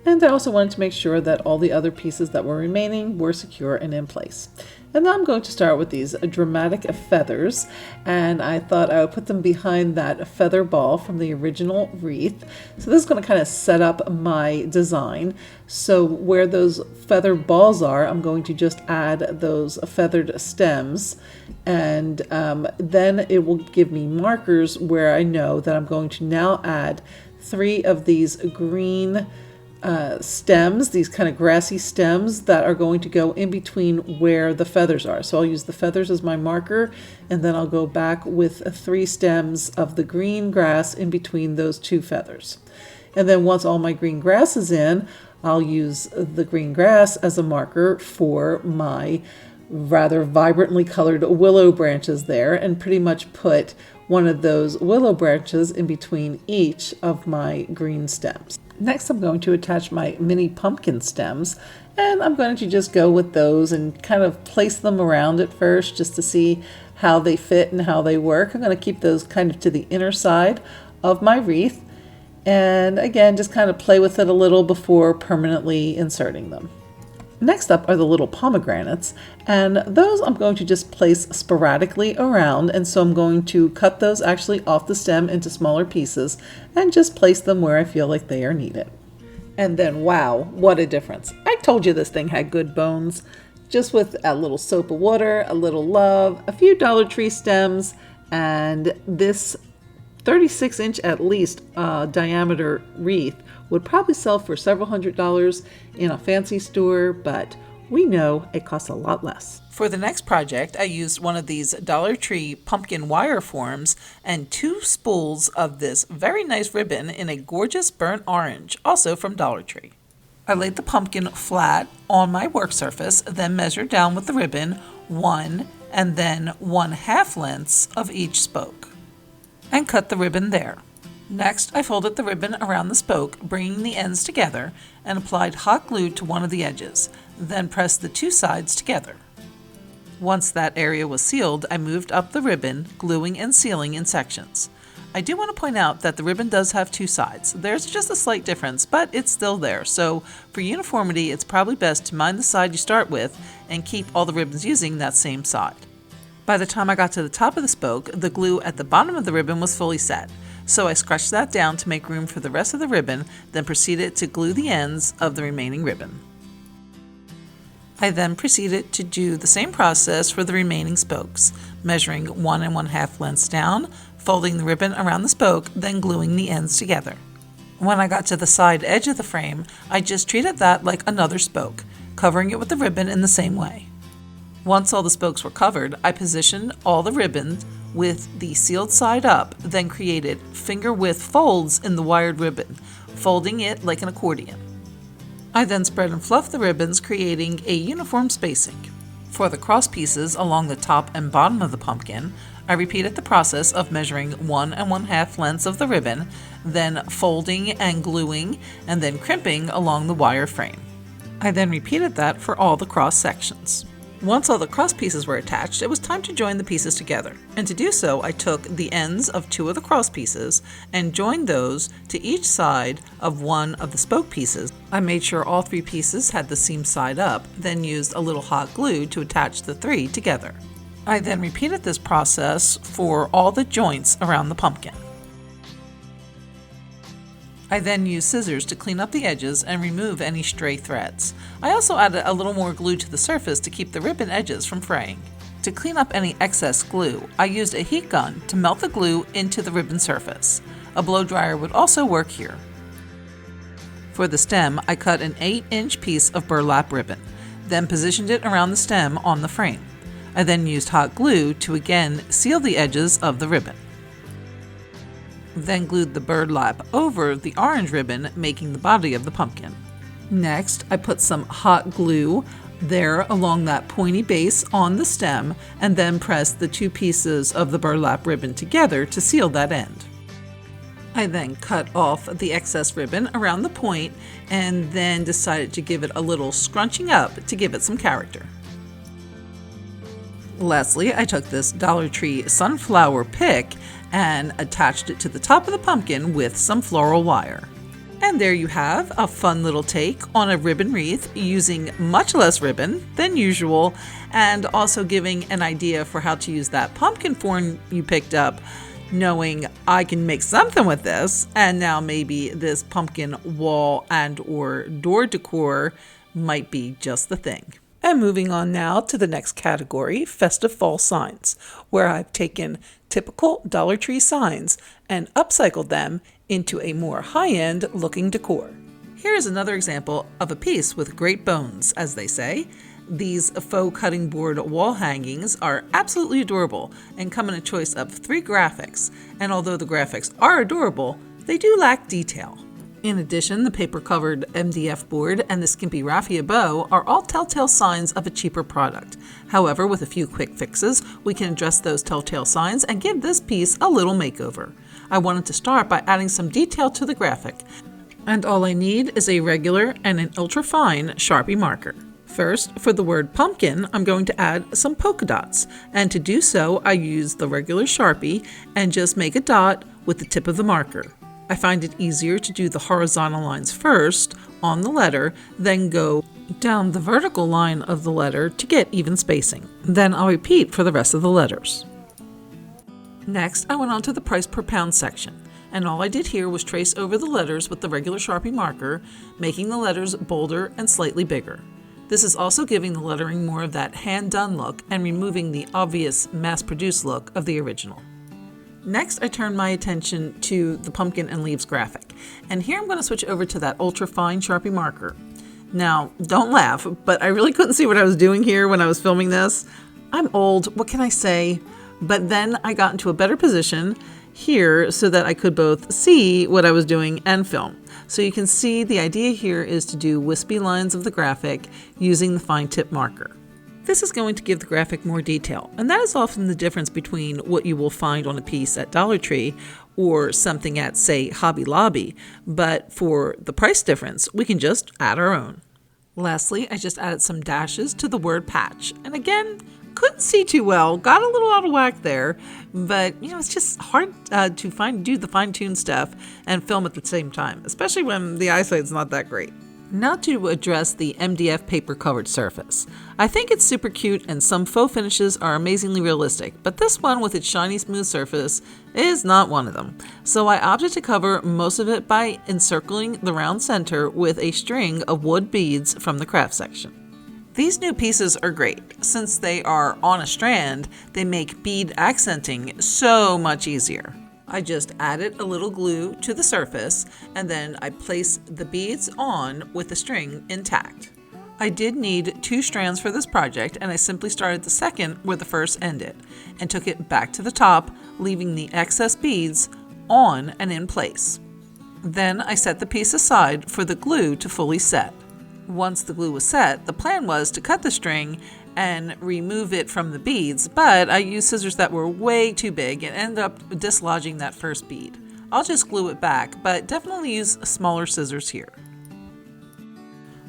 And I also wanted to make sure that all the other pieces that were remaining were secure and in place. And now I'm going to start with these dramatic feathers, and I thought I would put them behind that feather ball from the original wreath. So this is going to kind of set up my design. So where those feather balls are, I'm going to just add those feathered stems, and then it will give me markers where I know that I'm going to now add 3 of these green stems, these kind of grassy stems that are going to go in between where the feathers are. So I'll use the feathers as my marker, and then I'll go back with 3 stems of the green grass in between those 2 feathers. And then once all my green grass is in, I'll use the green grass as a marker for my rather vibrantly colored willow branches there, and pretty much put one of those willow branches in between each of my green stems. Next, I'm going to attach my mini pumpkin stems, and I'm going to just go with those and kind of place them around at first just to see how they fit and how they work. I'm going to keep those kind of to the inner side of my wreath, and again, just kind of play with it a little before permanently inserting them. Next up are the little pomegranates, and those I'm going to just place sporadically around, and so I'm going to cut those actually off the stem into smaller pieces and just place them where I feel like they are needed. And then wow, what a difference. I told you this thing had good bones. Just with a little soap of water, a little love, a few Dollar Tree stems, and this 36-inch at least diameter wreath would probably sell for several $100s in a fancy store, but we know it costs a lot less. For the next project, I used one of these Dollar Tree pumpkin wire forms and 2 spools of this very nice ribbon in a gorgeous burnt orange, also from Dollar Tree. I laid the pumpkin flat on my work surface, then measured down with the ribbon 1 and then 1/2 lengths of each spoke, and cut the ribbon there. Next, I folded the ribbon around the spoke, bringing the ends together, and applied hot glue to one of the edges, then pressed the 2 sides together. Once that area was sealed, I moved up the ribbon, gluing and sealing in sections. I do want to point out that the ribbon does have 2 sides. There's just a slight difference, but it's still there, so for uniformity, it's probably best to mind the side you start with and keep all the ribbons using that same side. By the time I got to the top of the spoke, the glue at the bottom of the ribbon was fully set. So I scratched that down to make room for the rest of the ribbon, then proceeded to glue the ends of the remaining ribbon. I then proceeded to do the same process for the remaining spokes, measuring 1 1/2 lengths down, folding the ribbon around the spoke, then gluing the ends together. When I got to the side edge of the frame, I just treated that like another spoke, covering it with the ribbon in the same way. Once all the spokes were covered, I positioned all the ribbons with the sealed side up, then created finger-width folds in the wired ribbon, folding it like an accordion. I then spread and fluffed the ribbons, creating a uniform spacing. For the cross pieces along the top and bottom of the pumpkin, I repeated the process of measuring 1 1/2 lengths of the ribbon, then folding and gluing, and then crimping along the wire frame. I then repeated that for all the cross sections. Once all the cross pieces were attached, it was time to join the pieces together. And to do so, I took the ends of 2 of the cross pieces and joined those to each side of one of the spoke pieces. I made sure all 3 pieces had the seam side up, then used a little hot glue to attach the 3 together. I then repeated this process for all the joints around the pumpkin. I then used scissors to clean up the edges and remove any stray threads. I also added a little more glue to the surface to keep the ribbon edges from fraying. To clean up any excess glue, I used a heat gun to melt the glue into the ribbon surface. A blow dryer would also work here. For the stem, I cut an 8-inch piece of burlap ribbon, then positioned it around the stem on the frame. I then used hot glue to again seal the edges of the ribbon. Then glued the burlap over the orange ribbon, making the body of the pumpkin. Next, I put some hot glue there along that pointy base on the stem, and then pressed the two pieces of the burlap ribbon together to seal that end. I then cut off the excess ribbon around the point and then decided to give it a little scrunching up to give it some character. Lastly, I took this Dollar Tree sunflower pick and attached it to the top of the pumpkin with some floral wire. And there you have a fun little take on a ribbon wreath using much less ribbon than usual, and also giving an idea for how to use that pumpkin form you picked up, knowing I can make something with this, and now maybe this pumpkin wall and or door decor might be just the thing. And moving on now to the next category, festive fall signs, where I've taken typical Dollar Tree signs and upcycled them into a more high-end looking decor. Here is another example of a piece with great bones, as they say. These faux cutting board wall hangings are absolutely adorable and come in a choice of 3 graphics, and although the graphics are adorable, they do lack detail. In addition, the paper-covered MDF board and the skimpy raffia bow are all telltale signs of a cheaper product. However, with a few quick fixes, we can address those telltale signs and give this piece a little makeover. I wanted to start by adding some detail to the graphic, and all I need is a regular and an ultra-fine Sharpie marker. First, for the word pumpkin, I'm going to add some polka dots, and to do so, I use the regular Sharpie and just make a dot with the tip of the marker. I find it easier to do the horizontal lines first on the letter, then go down the vertical line of the letter to get even spacing. Then I'll repeat for the rest of the letters. Next, I went on to the price per pound section, and all I did here was trace over the letters with the regular Sharpie marker, making the letters bolder and slightly bigger. This is also giving the lettering more of that hand-done look and removing the obvious mass-produced look of the original. Next, I turned my attention to the pumpkin and leaves graphic, and here I'm going to switch over to that ultra-fine Sharpie marker. Now, don't laugh, but I really couldn't see what I was doing here when I was filming this. I'm old, what can I say? But then I got into a better position here so that I could both see what I was doing and film. So you can see the idea here is to do wispy lines of the graphic using the fine tip marker. This is going to give the graphic more detail, and that is often the difference between what you will find on a piece at Dollar Tree or something at, say, Hobby Lobby, but for the price difference, we can just add our own. Lastly, I just added some dashes to the word patch, and again, couldn't see too well, got a little out of whack there, but it's just hard to do the fine-tuned stuff and film at the same time, especially when the eyesight's not that great. Now to address the MDF paper covered surface. I think it's super cute and some faux finishes are amazingly realistic, but this one with its shiny smooth surface is not one of them. So I opted to cover most of it by encircling the round center with a string of wood beads from the craft section. These new pieces are great. Since they are on a strand, they make bead accenting so much easier. I just added a little glue to the surface, and then I placed the beads on with the string intact. I did need 2 strands for this project, and I simply started the second where the first ended, and took it back to the top, leaving the excess beads on and in place. Then I set the piece aside for the glue to fully set. Once the glue was set, the plan was to cut the string and remove it from the beads, but I used scissors that were way too big and ended up dislodging that first bead. I'll just glue it back, but definitely use smaller scissors here.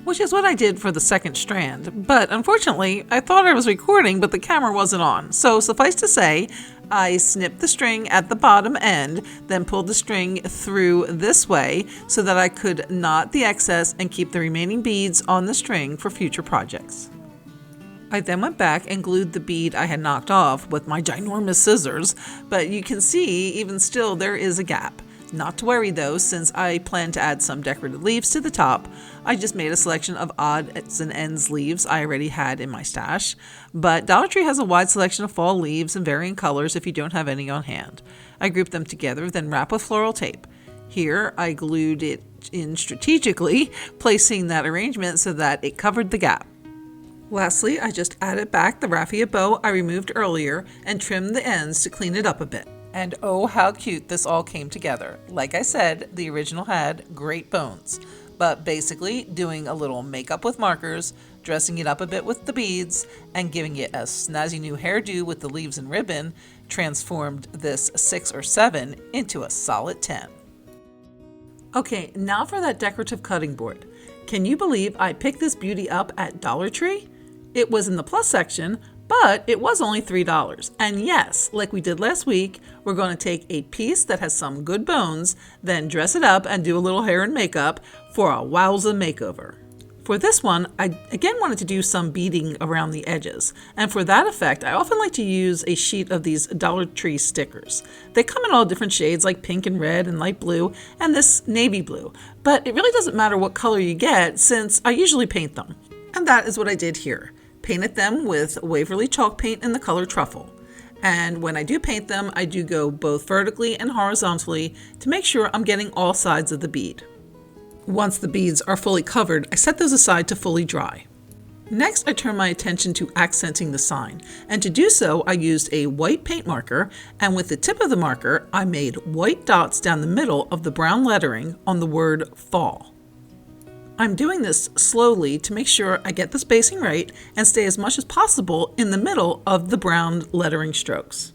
Which is what I did for the second strand, but unfortunately I thought I was recording but the camera wasn't on, so suffice to say, I snipped the string at the bottom end, then pulled the string through this way so that I could knot the excess and keep the remaining beads on the string for future projects. I then went back and glued the bead I had knocked off with my ginormous scissors, but you can see even still there is a gap. Not to worry though, since I plan to add some decorative leaves to the top. I just made a selection of odds and ends leaves I already had in my stash, but Dollar Tree has a wide selection of fall leaves in varying colors if you don't have any on hand. I grouped them together, then wrap with floral tape. Here I glued it in strategically, placing that arrangement so that it covered the gap. Lastly, I just added back the raffia bow I removed earlier and trimmed the ends to clean it up a bit. And oh, how cute this all came together. Like I said, the original had great bones, but basically doing a little makeup with markers, dressing it up a bit with the beads, and giving it a snazzy new hairdo with the leaves and ribbon transformed this 6 or 7 into a solid 10. Okay, now for that decorative cutting board. Can you believe I picked this beauty up at Dollar Tree? It was in the plus section, but it was only $3. And yes, like we did last week, we're going to take a piece that has some good bones, then dress it up and do a little hair and makeup for a wowza makeover. For this one, I again wanted to do some beading around the edges. And for that effect, I often like to use a sheet of these Dollar Tree stickers. They come in all different shades like pink and red and light blue and this navy blue. But it really doesn't matter what color you get since I usually paint them. And that is what I did here. Painted them with Waverly chalk paint in the color Truffle. And when I do paint them, I do go both vertically and horizontally to make sure I'm getting all sides of the bead. Once the beads are fully covered, I set those aside to fully dry. Next, I turn my attention to accenting the sign. And to do so, I used a white paint marker, and with the tip of the marker, I made white dots down the middle of the brown lettering on the word fall. I'm doing this slowly to make sure I get the spacing right and stay as much as possible in the middle of the brown lettering strokes.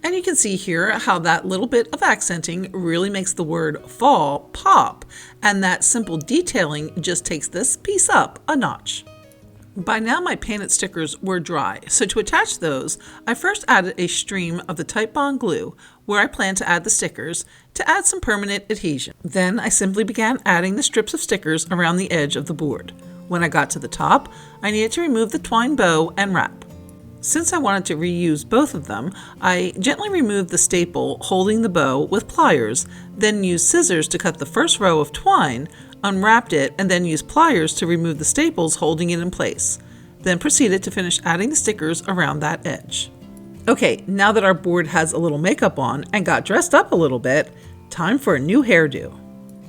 And you can see here how that little bit of accenting really makes the word fall pop, and that simple detailing just takes this piece up a notch. By now my painted stickers were dry, so to attach those, I first added a stream of the Type Bond glue where I plan to add the stickers to add some permanent adhesion. Then I simply began adding the strips of stickers around the edge of the board. When I got to the top, I needed to remove the twine bow and wrap. Since I wanted to reuse both of them, I gently removed the staple holding the bow with pliers, then used scissors to cut the first row of twine, unwrapped it, and then used pliers to remove the staples holding it in place. Then proceeded to finish adding the stickers around that edge. Okay, now that our board has a little makeup on and got dressed up a little bit, time for a new hairdo.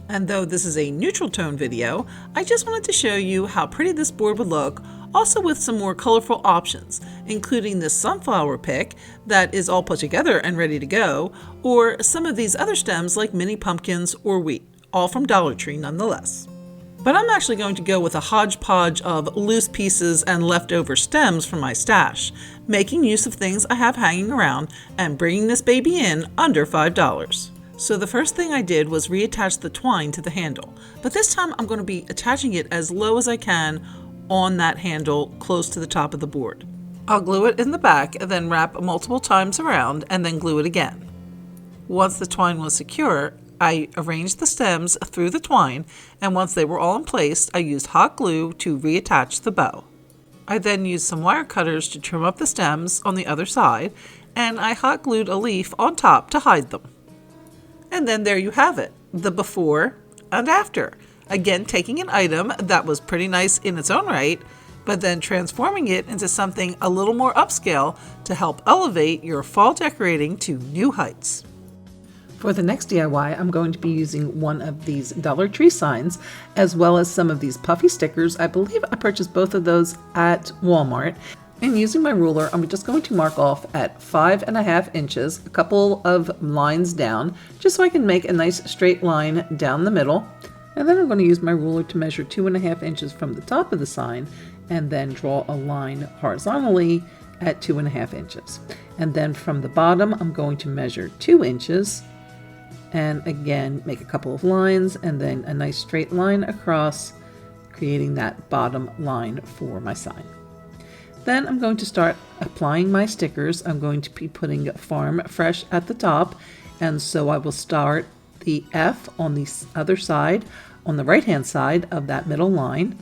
And though this is a neutral tone video, I just wanted to show you how pretty this board would look, also with some more colorful options, including this sunflower pick that is all put together and ready to go, or some of these other stems like mini pumpkins or wheat, all from Dollar Tree nonetheless. But I'm actually going to go with a hodgepodge of loose pieces and leftover stems from my stash, making use of things I have hanging around and bringing this baby in under $5. So the first thing I did was reattach the twine to the handle, but this time I'm going to be attaching it as low as I can on that handle close to the top of the board. I'll glue it in the back and then wrap multiple times around and then glue it again. Once the twine was secure, I arranged the stems through the twine, and once they were all in place, I used hot glue to reattach the bow. I then used some wire cutters to trim up the stems on the other side, and I hot glued a leaf on top to hide them. And then there you have it, the before and after. Again, taking an item that was pretty nice in its own right, but then transforming it into something a little more upscale to help elevate your fall decorating to new heights. For the next DIY, I'm going to be using one of these Dollar Tree signs, as well as some of these puffy stickers. I believe I purchased both of those at Walmart. And using my ruler, I'm just going to mark off at 5.5 inches, a couple of lines down, just so I can make a nice straight line down the middle. And then I'm going to use my ruler to measure 2.5 inches from the top of the sign, and then draw a line horizontally at 2.5 inches. And then from the bottom, I'm going to measure 2 inches. And again, make a couple of lines and then a nice straight line across, creating that bottom line for my sign. Then I'm going to start applying my stickers. I'm going to be putting Farm Fresh at the top, and so I will start the F on the other side, on the right hand side of that middle line,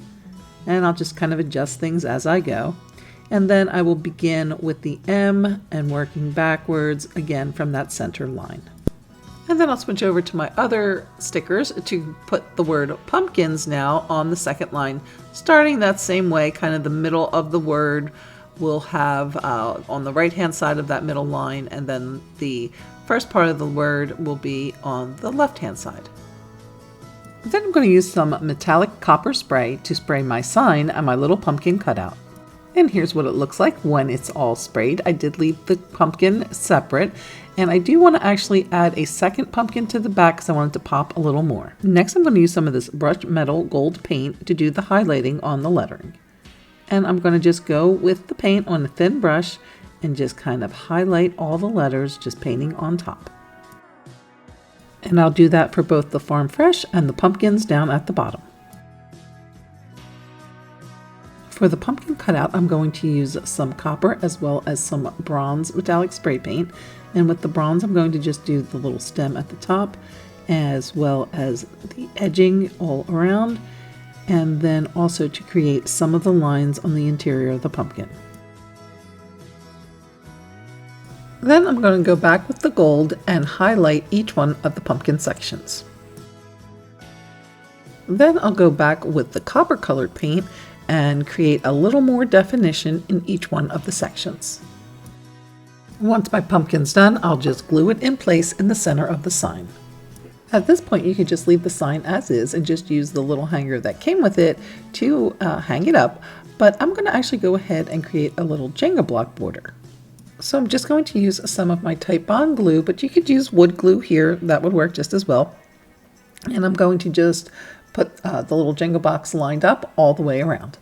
and I'll just kind of adjust things as I go. And then I will begin with the M and working backwards again from that center line. And then I'll switch over to my other stickers to put the word pumpkins now on the second line, starting that same way. Kind of the middle of the word will have on the right hand side of that middle line, and then the first part of the word will be on the left hand side. Then I'm going to use some metallic copper spray to spray my sign and my little pumpkin cutout. And here's what it looks like when it's all sprayed. I did leave the pumpkin separate, and I do want to actually add a second pumpkin to the back because I want it to pop a little more. Next, I'm going to use some of this brushed metal gold paint to do the highlighting on the lettering. And I'm going to just go with the paint on a thin brush and just kind of highlight all the letters, just painting on top. And I'll do that for both the Farm Fresh and the pumpkins down at the bottom. For the pumpkin cutout, I'm going to use some copper as well as some bronze metallic spray paint. And with the bronze, I'm going to just do the little stem at the top as well as the edging all around, and then also to create some of the lines on the interior of the pumpkin. Then I'm going to go back with the gold and highlight each one of the pumpkin sections. Then I'll go back with the copper colored paint and create a little more definition in each one of the sections. Once my pumpkin's done, I'll just glue it in place in the center of the sign. At this point, you can just leave the sign as is and just use the little hanger that came with it to hang it up, but I'm going to actually go ahead and create a little Jenga block border. So I'm just going to use some of my Type Bond glue, but you could use wood glue here, that would work just as well. And I'm going to just put the little Jenga box lined up all the way around.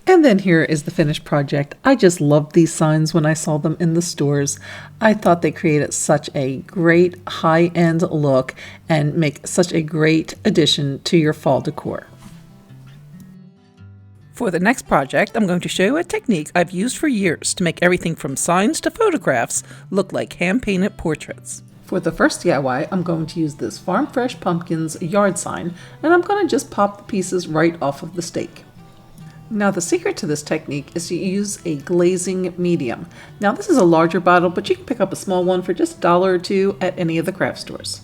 And then here is the finished project. I just loved these signs when I saw them in the stores. I thought they created such a great high-end look and make such a great addition to your fall decor. For the next project, I'm going to show you a technique I've used for years to make everything from signs to photographs look like hand-painted portraits. For the first DIY, I'm going to use this Farm Fresh Pumpkins yard sign, and I'm going to just pop the pieces right off of the stake. Now the secret to this technique is to use a glazing medium. Now this is a larger bottle, but you can pick up a small one for just $1 or $2 at any of the craft stores.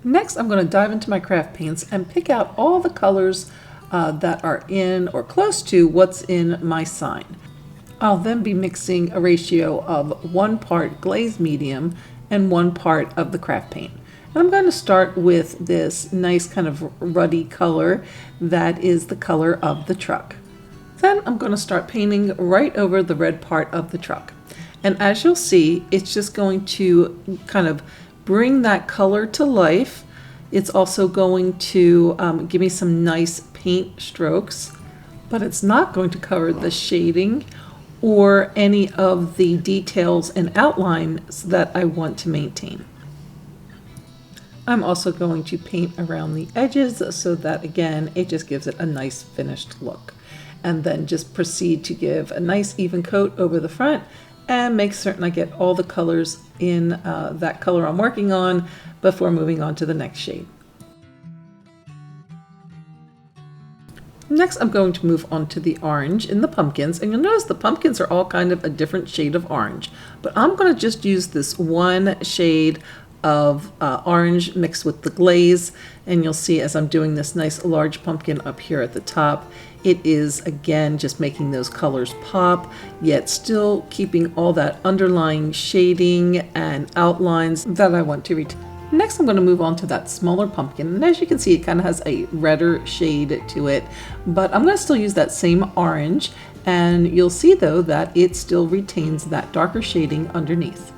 Next, I'm going to dive into my craft paints and pick out all the colors that are in or close to what's in my sign. I'll then be mixing a ratio of 1 part glazed medium and 1 part of the craft paint. And I'm going to start with this nice kind of ruddy color that is the color of the truck. Then I'm going to start painting right over the red part of the truck. And as you'll see, it's just going to kind of bring that color to life. It's also going to give me some nice paint strokes, but it's not going to cover the shading or any of the details and outlines that I want to maintain. I'm also going to paint around the edges so that, again, it just gives it a nice finished look. And then just proceed to give a nice even coat over the front and make certain I get all the colors in that color I'm working on before moving on to the next shade. Next, I'm going to move on to the orange in the pumpkins, and you'll notice the pumpkins are all kind of a different shade of orange, but I'm going to just use this one shade of orange mixed with the glaze, and you'll see as I'm doing this nice large pumpkin up here at the top, it is again just making those colors pop, yet still keeping all that underlying shading and outlines that I want to retain. Next, I'm going to move on to that smaller pumpkin, and as you can see, it kind of has a redder shade to it, but I'm going to still use that same orange, and you'll see though that it still retains that darker shading underneath.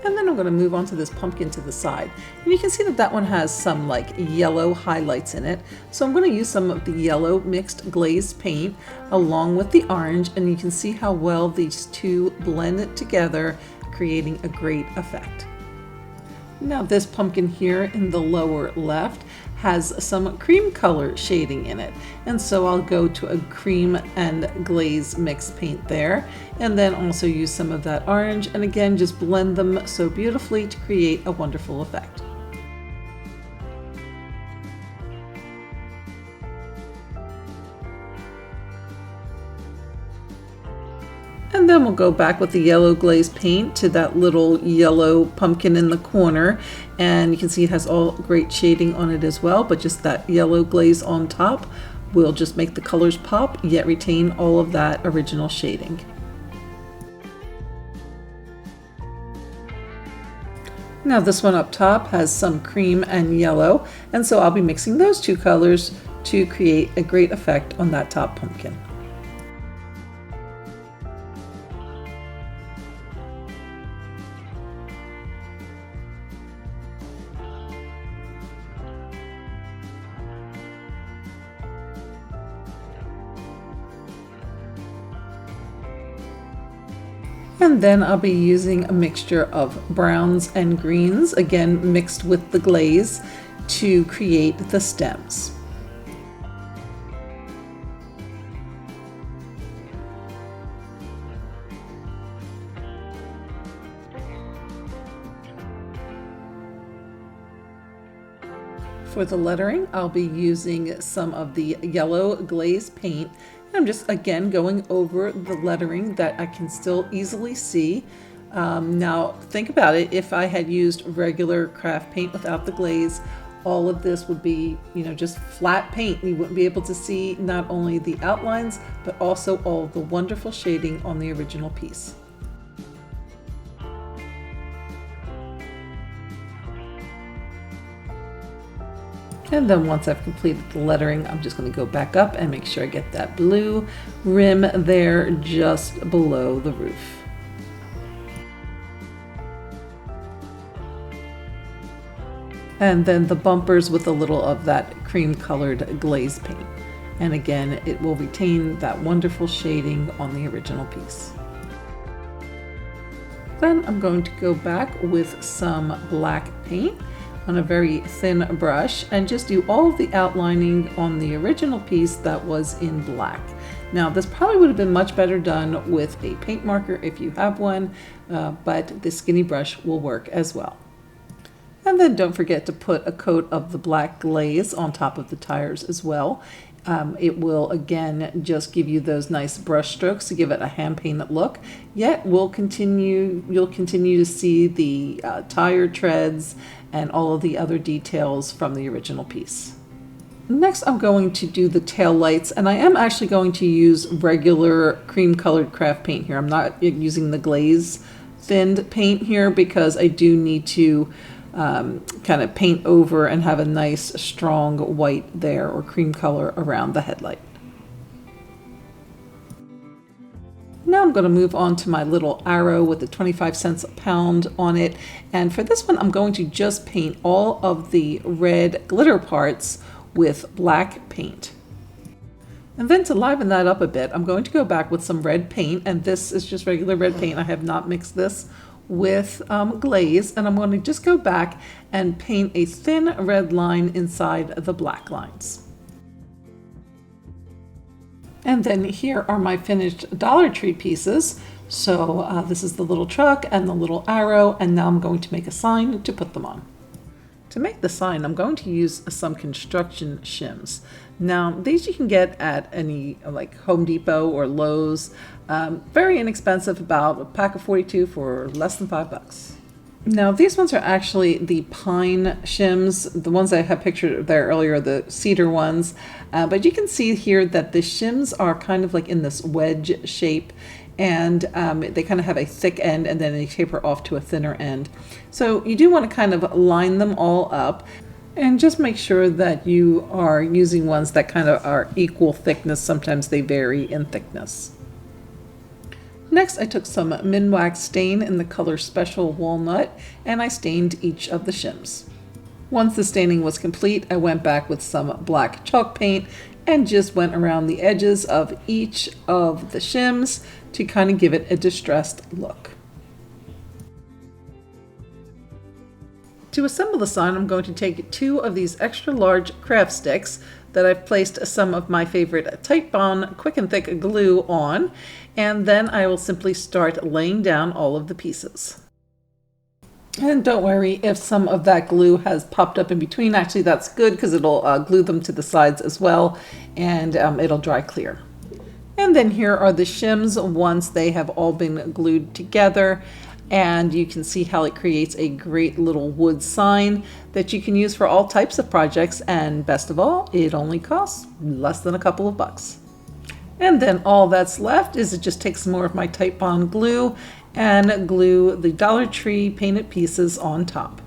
And then I'm going to move on to this pumpkin to the side. And you can see that that one has some like yellow highlights in it. So I'm going to use some of the yellow mixed glazed paint along with the orange. And you can see how well these two blend together, creating a great effect. Now this pumpkin here in the lower left has some cream color shading in it, and so I'll go to a cream and glaze mixed paint there, and then also use some of that orange, and again just blend them so beautifully to create a wonderful effect. then we'll go back with the yellow glaze paint to that little yellow pumpkin in the corner. And you can see it has all great shading on it as well, but just that yellow glaze on top will just make the colors pop, yet retain all of that original shading. Now this one up top has some cream and yellow, and so I'll be mixing those two colors to create a great effect on that top pumpkin. And then I'll be using a mixture of browns and greens, again mixed with the glaze, to create the stems. For the lettering, I'll be using some of the yellow glaze paint. I'm just again going over the lettering that I can still easily see. Now think about it, if I had used regular craft paint without the glaze, all of this would be, just flat paint. You wouldn't be able to see not only the outlines, but also all the wonderful shading on the original piece. And then once I've completed the lettering, I'm just going to go back up and make sure I get that blue rim there just below the roof. And then the bumpers with a little of that cream colored glaze paint. And again, it will retain that wonderful shading on the original piece. Then I'm going to go back with some black paint on a very thin brush and just do all of the outlining on the original piece that was in black. Now this probably would have been much better done with a paint marker if you have one, but the skinny brush will work as well. And then don't forget to put a coat of the black glaze on top of the tires as well. It will again just give you those nice brush strokes to give it a hand painted look, yet you'll continue to see the tire treads and all of the other details from the original piece. Next I'm going to do the tail lights, and I am actually going to use regular cream colored craft paint here. I'm not using the glaze thinned paint here because I do need to kind of paint over and have a nice strong white there or cream color around the headlight. Now I'm going to move on to my little arrow with the 25 cents a pound on it, and for this one I'm going to just paint all of the red glitter parts with black paint. And then to liven that up a bit, I'm going to go back with some red paint, and this is just regular red paint. I have not mixed this with glaze, and I'm going to just go back and paint a thin red line inside the black lines. And then here are my finished Dollar Tree pieces. So this is the little truck and the little arrow, and now I'm going to make a sign to put them on. To make the sign, I'm going to use some construction shims. Now, these you can get at any like Home Depot or Lowe's. Very inexpensive, about a pack of 42 for less than $5. Now, these ones are actually the pine shims. The ones I have pictured there earlier, the cedar ones. But you can see here that the shims are kind of like in this wedge shape, and they kind of have a thick end and then they taper off to a thinner end. So you do want to kind of line them all up and just make sure that you are using ones that kind of are equal thickness. Sometimes they vary in thickness. Next, I took some Minwax stain in the color Special Walnut, and I stained each of the shims. Once the staining was complete, I went back with some black chalk paint and just went around the edges of each of the shims to kind of give it a distressed look. To assemble the sign, I'm going to take 2 of these extra large craft sticks that I've placed some of my favorite Titebond Quick and Thick glue on, and then I will simply start laying down all of the pieces. And don't worry if some of that glue has popped up in between. Actually, that's good because it'll glue them to the sides as well, and it'll dry clear. And then here are the shims once they have all been glued together. And you can see how it creates a great little wood sign that you can use for all types of projects. And best of all, it only costs less than a couple of bucks. And then all that's left is to just take some more of my Titebond glue and glue the Dollar Tree painted pieces on top.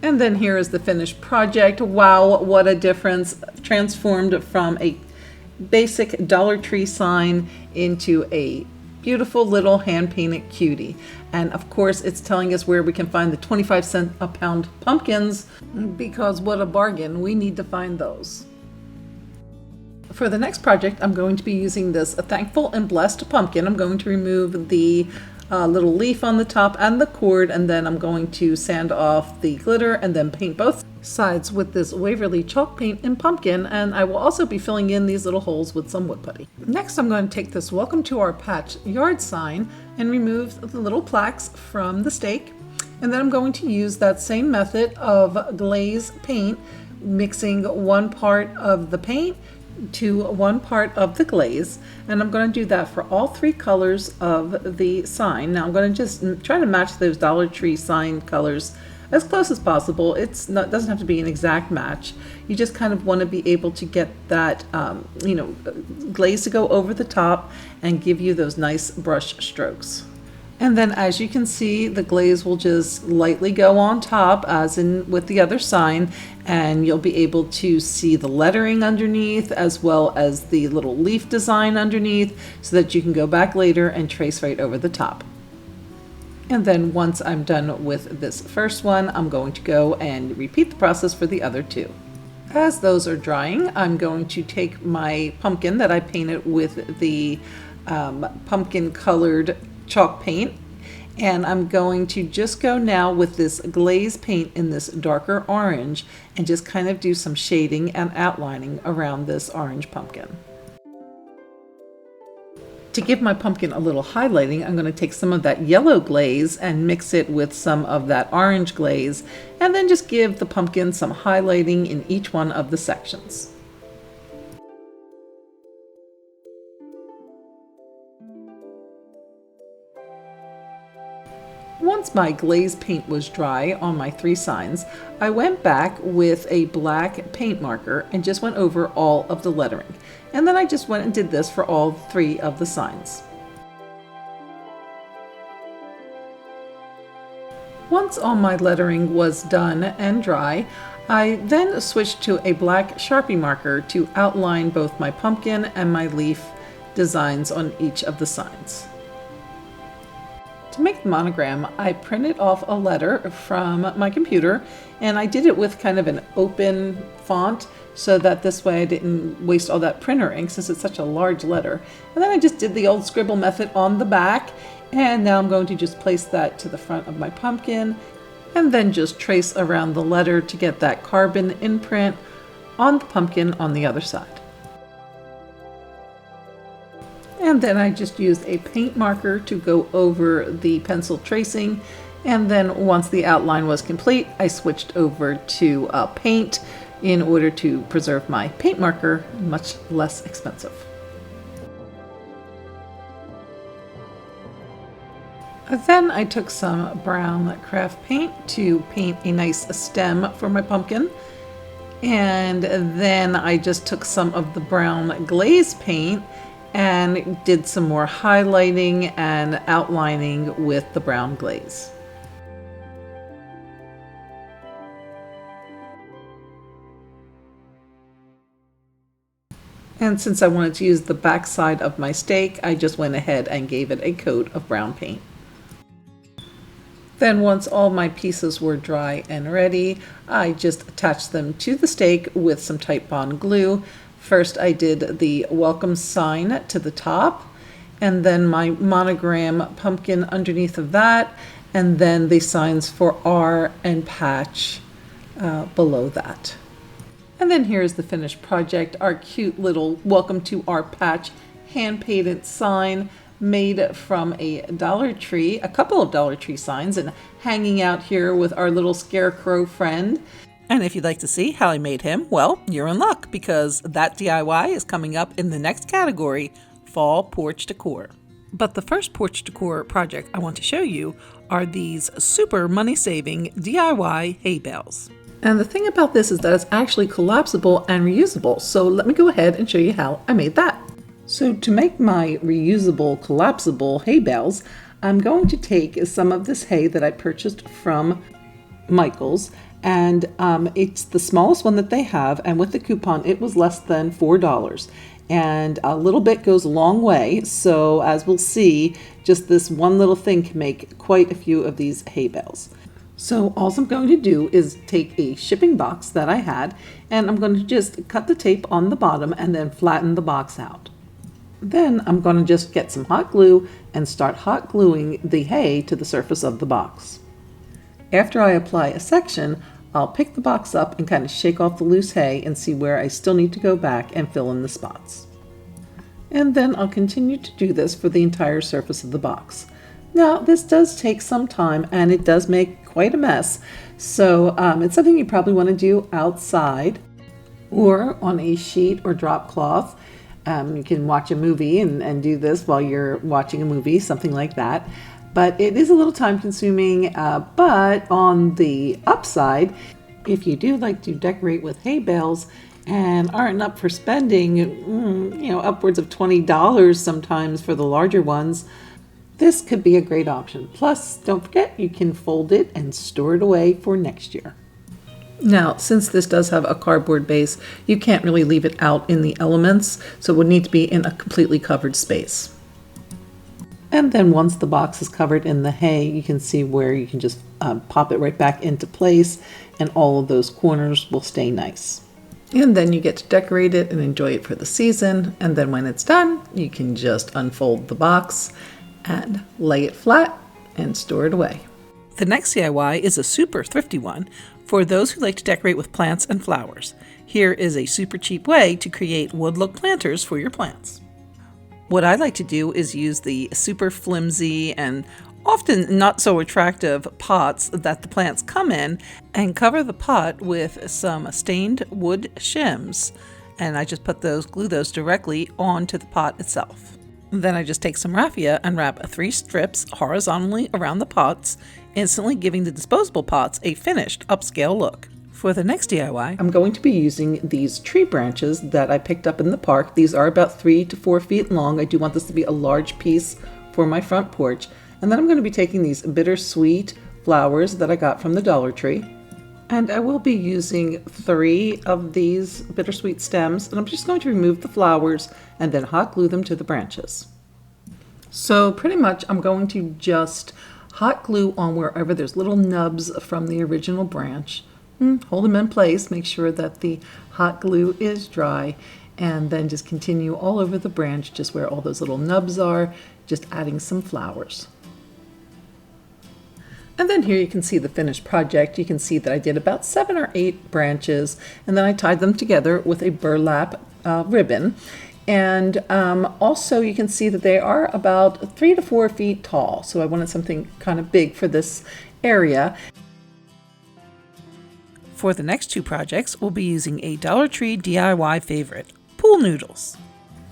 And then here is the finished project. Wow, what a difference. Transformed from a basic Dollar Tree sign into a beautiful little hand-painted cutie. And of course, it's telling us where we can find the 25-cent a pound pumpkins, because what a bargain. We need to find those. For the next project, I'm going to be using this Thankful and Blessed pumpkin. I'm going to remove the little leaf on the top and the cord, and then I'm going to sand off the glitter and then paint both sides with this Waverly chalk paint in pumpkin, and I will also be filling in these little holes with some wood putty. Next, I'm going to take this Welcome to Our Patch yard sign and remove the little plaques from the stake, and then I'm going to use that same method of glaze paint, mixing one part of the paint to one part of the glaze, and I'm going to do that for all three colors of the sign. Now I'm going to just try to match those Dollar Tree sign colors as close as possible. It doesn't have to be an exact match. You just kind of want to be able to get that glaze to go over the top and give you those nice brush strokes. And then as you can see, the glaze will just lightly go on top as in with the other sign, and you'll be able to see the lettering underneath as well as the little leaf design underneath, so that you can go back later and trace right over the top. And then once I'm done with this first one, I'm going to go and repeat the process for the other two. As those are drying, I'm going to take my pumpkin that I painted with the pumpkin colored chalk paint, and I'm going to just go now with this glaze paint in this darker orange and just kind of do some shading and outlining around this orange pumpkin. To give my pumpkin a little highlighting, I'm going to take some of that yellow glaze and mix it with some of that orange glaze, and then just give the pumpkin some highlighting in each one of the sections. Once my glaze paint was dry on my three signs, I went back with a black paint marker and just went over all of the lettering. And then I just went and did this for all three of the signs. Once all my lettering was done and dry, I then switched to a black Sharpie marker to outline both my pumpkin and my leaf designs on each of the signs. To make the monogram, I printed off a letter from my computer, and I did it with kind of an open font so that this way I didn't waste all that printer ink since it's such a large letter. And then I just did the old scribble method on the back, and now I'm going to just place that to the front of my pumpkin and then just trace around the letter to get that carbon imprint on the pumpkin on the other side. And then I just used a paint marker to go over the pencil tracing. And then once the outline was complete, I switched over to paint in order to preserve my paint marker, much less expensive. Then I took some brown craft paint to paint a nice stem for my pumpkin. And then I just took some of the brown glaze paint and did some more highlighting and outlining with the brown glaze. And since I wanted to use the back side of my stake, I just went ahead and gave it a coat of brown paint. Then once all my pieces were dry and ready, I just attached them to the stake with some Titebond glue. First I did the welcome sign to the top, and then my monogram pumpkin underneath of that, and then the signs for R and patch below that. And then here's the finished project, our cute little welcome to our patch hand-painted sign made from a Dollar Tree, a couple of Dollar Tree signs, and hanging out here with our little Scarecrow friend. And if you'd like to see how I made him, well, you're in luck because that DIY is coming up in the next category, Fall Porch Decor. But the first porch decor project I want to show you are these super money-saving DIY hay bales. And the thing about this is that it's actually collapsible and reusable, so let me go ahead and show you how I made that. So to make my reusable collapsible hay bales, I'm going to take some of this hay that I purchased from Michael's, and it's the smallest one that they have, and with the coupon it was less than $4. And a little bit goes a long way, so as we'll see, just this one little thing can make quite a few of these hay bales. So all I'm going to do is take a shipping box that I had, and I'm going to just cut the tape on the bottom and then flatten the box out. Then I'm going to just get some hot glue and start hot gluing the hay to the surface of the box. After I apply a section, I'll pick the box up and kind of shake off the loose hay and see where I still need to go back and fill in the spots. And then I'll continue to do this for the entire surface of the box. Now this does take some time and it does make quite a mess, so it's something you probably want to do outside or on a sheet or drop cloth. You can watch a movie and do this while you're watching a movie, something like that. But it is a little time consuming, but on the upside, if you do like to decorate with hay bales and aren't up for spending, upwards of $20 sometimes for the larger ones, this could be a great option. Plus, don't forget, you can fold it and store it away for next year. Now, since this does have a cardboard base, you can't really leave it out in the elements, so it would need to be in a completely covered space. And then once the box is covered in the hay, you can see where you can just pop it right back into place, and all of those corners will stay nice. And then you get to decorate it and enjoy it for the season, and then when it's done, you can just unfold the box and lay it flat and store it away. The next DIY is a super thrifty one for those who like to decorate with plants and flowers. Here is a super cheap way to create wood-look planters for your plants. What I like to do is use the super flimsy and often not so attractive pots that the plants come in and cover the pot with some stained wood shims, and I just glue those directly onto the pot itself. Then I just take some raffia and wrap 3 strips horizontally around the pots, instantly giving the disposable pots a finished upscale look. For the next DIY, I'm going to be using these tree branches that I picked up in the park. These are about 3 to 4 feet long. I do want this to be a large piece for my front porch. And then I'm going to be taking these bittersweet flowers that I got from the Dollar Tree. And I will be using 3 of these bittersweet stems, and I'm just going to remove the flowers and then hot glue them to the branches. So pretty much I'm going to just hot glue on wherever there's little nubs from the original branch. Hold them in place, make sure that the hot glue is dry, and then just continue all over the branch, just where all those little nubs are, just adding some flowers. And then here you can see the finished project. You can see that I did about 7 or 8 branches, and then I tied them together with a burlap ribbon. And also you can see that they are about 3 to 4 feet tall. So I wanted something kind of big for this area. For the next 2 projects, we'll be using a Dollar Tree DIY favorite, pool noodles.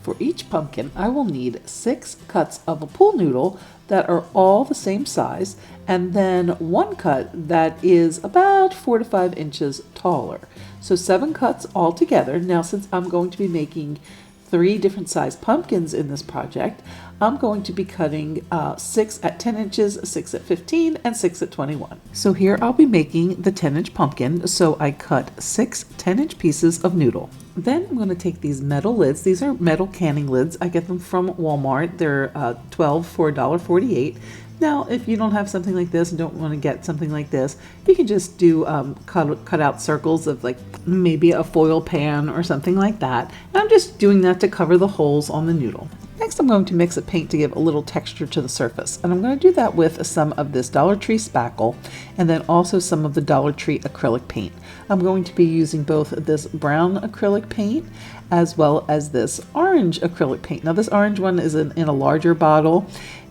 For each pumpkin, I will need 6 cuts of a pool noodle that are all the same size, and then 1 cut that is about 4 to 5 inches taller. So 7 cuts all together. Now, since I'm going to be making 3 different size pumpkins in this project, I'm going to be cutting 6 at 10 inches, 6 at 15, and 6 at 21. So here I'll be making the 10-inch pumpkin, so I cut 6 10-inch pieces of noodle. Then I'm going to take these metal lids. These are metal canning lids. I get them from Walmart. They're 12 for $1.48. Now, if you don't have something like this and don't want to get something like this, you can just do cut out circles of like maybe a foil pan or something like that. And I'm just doing that to cover the holes on the noodle. Next, I'm going to mix a paint to give a little texture to the surface. And I'm going to do that with some of this Dollar Tree spackle and then also some of the Dollar Tree acrylic paint. I'm going to be using both this brown acrylic paint as well as this orange acrylic paint. Now, this orange one is in a larger bottle,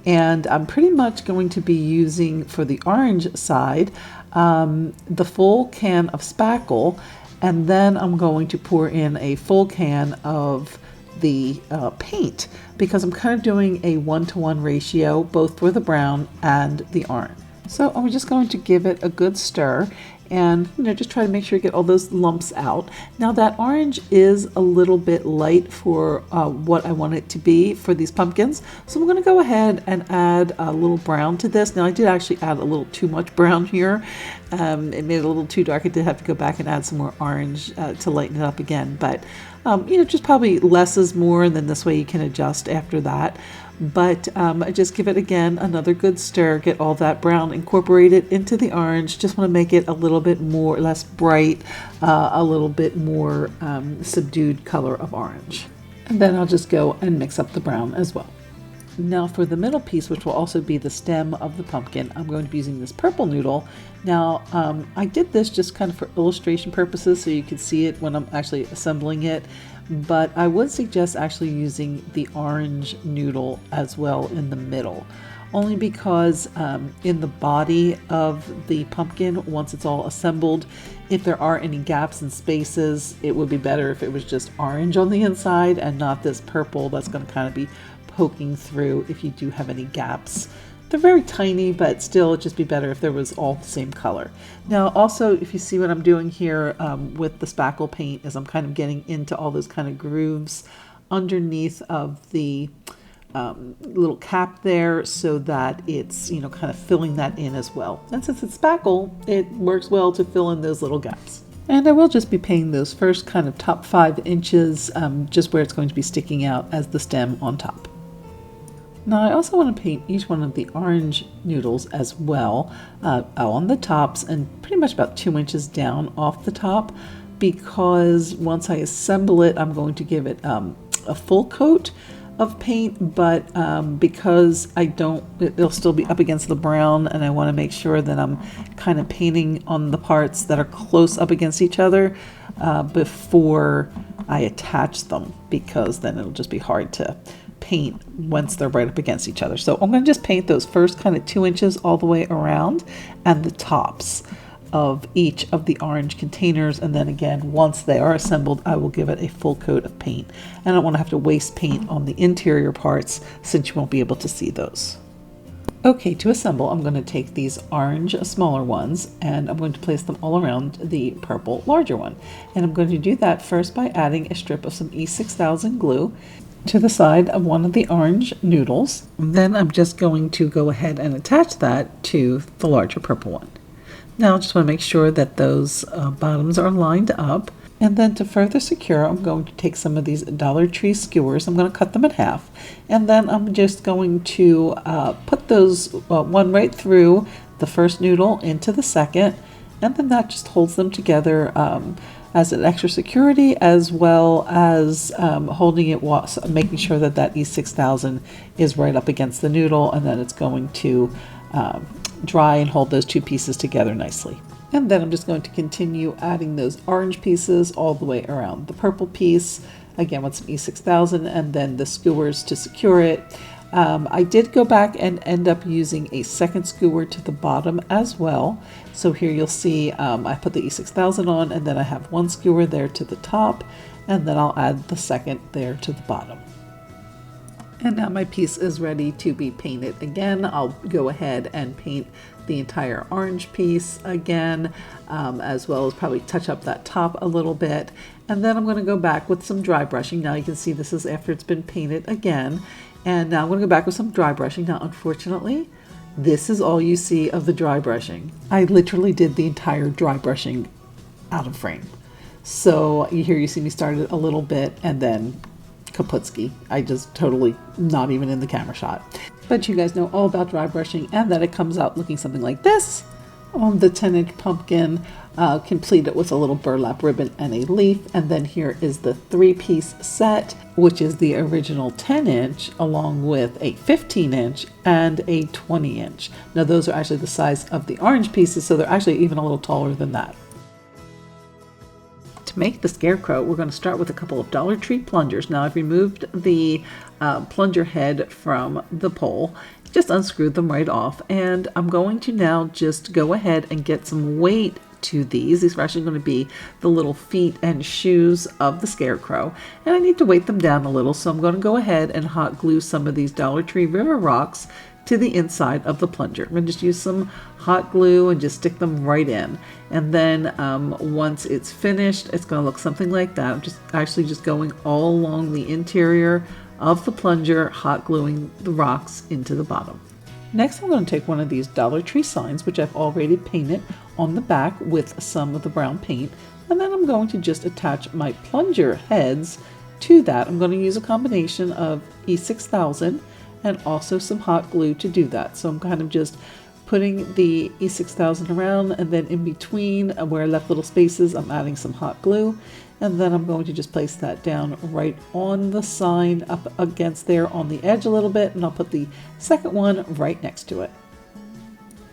And I'm pretty much going to be using, for the orange side, the full can of spackle, and then I'm going to pour in a full can of the paint, because I'm kind of doing a 1-to-1 ratio both for the brown and the orange. So I'm just going to give it a good stir and just try to make sure you get all those lumps out. Now that orange is a little bit light for what I want it to be for these pumpkins, so I'm going to go ahead and add a little brown to this. Now I did actually add a little too much brown here. It made it a little too dark. I did have to go back and add some more orange to lighten it up again, but just probably less is more, and then this way you can adjust after that. But I just give it again another good stir, get all that brown incorporated into the orange. Just want to make it a little bit more, less bright, a little bit more subdued color of orange. And then I'll just go and mix up the brown as well. Now for the middle piece, which will also be the stem of the pumpkin, I'm going to be using this purple noodle. Now I did this just kind of for illustration purposes so you can see it when I'm actually assembling it, but I would suggest actually using the orange noodle as well in the middle, only because in the body of the pumpkin, once it's all assembled, if there are any gaps and spaces, it would be better if it was just orange on the inside and not this purple that's going to kind of be poking through if you do have any gaps. They're very tiny, but still it'd just be better if there was all the same color. Now also, if you see what I'm doing here with the spackle paint, is I'm kind of getting into all those kind of grooves underneath of the little cap there, so that it's kind of filling that in as well. And since it's spackle, it works well to fill in those little gaps. And I will just be painting those first kind of top 5 inches, just where it's going to be sticking out as the stem on top. Now I also want to paint each one of the orange noodles as well on the tops, and pretty much about 2 inches down off the top, because once I assemble it, I'm going to give it a full coat of paint, but because it'll still be up against the brown, and I want to make sure that I'm kind of painting on the parts that are close up against each other before I attach them, because then it'll just be hard to paint once they're right up against each other. So I'm going to just paint those first kind of 2 inches all the way around, and the tops of each of the orange containers, and then again, once they are assembled, I will give it a full coat of paint. I don't want to have to waste paint on the interior parts, since you won't be able to see those. Okay, to assemble, I'm going to take these orange smaller ones, and I'm going to place them all around the purple larger one. And I'm going to do that first by adding a strip of some E6000 glue to the side of one of the orange noodles. Then I'm just going to go ahead and attach that to the larger purple one. Now I just want to make sure that those bottoms are lined up. And then to further secure, I'm going to take some of these Dollar Tree skewers. I'm going to cut them in half. And then I'm just going to put those one right through the first noodle into the second. And then that just holds them together as an extra security, as well as holding it, making sure that that E6000 is right up against the noodle, and then it's going to dry and hold those two pieces together nicely. And then I'm just going to continue adding those orange pieces all the way around the purple piece, again with some E6000, and then the skewers to secure it. I did go back and end up using a second skewer to the bottom as well. So here you'll see I put the E6000 on, and then I have one skewer there to the top, and then I'll add the second there to the bottom. And now my piece is ready to be painted again. I'll go ahead and paint the entire orange piece again, as well as probably touch up that top a little bit. And then I'm going to go back with some dry brushing. Now you can see this is after it's been painted again. And now I'm going to go back with some dry brushing. Now, unfortunately, this is all you see of the dry brushing. I literally did the entire dry brushing out of frame. So here you see me started a little bit, and then kaputski. I just totally not even in the camera shot. But you guys know all about dry brushing, and that it comes out looking something like this on the 10-inch pumpkin, completed with a little burlap ribbon and a leaf. And then here is the 3-piece set, which is the original 10-inch, along with a 15-inch and a 20-inch. Now those are actually the size of the orange pieces, so they're actually even a little taller than that. To make the Scarecrow, we're going to start with a couple of Dollar Tree plungers. Now I've removed the plunger head from the pole, just unscrew them right off. And I'm going to now just go ahead and get some weight to these. These are actually going to be the little feet and shoes of the Scarecrow. And I need to weight them down a little, so I'm going to go ahead and hot glue some of these Dollar Tree River Rocks to the inside of the plunger. I'm going to just use some hot glue and just stick them right in. And then once it's finished, it's going to look something like that. I'm just actually just going all along the interior of the plunger, hot gluing the rocks into the bottom. Next, I'm going to take one of these Dollar Tree signs, which I've already painted on the back with some of the brown paint, and then I'm going to just attach my plunger heads to that. I'm going to use a combination of E6000 and also some hot glue to do that. So I'm kind of just putting the E6000 around, and then in between where I left little spaces, I'm adding some hot glue. And then I'm going to just place that down right on the sign up against there on the edge a little bit, and I'll put the second one right next to it.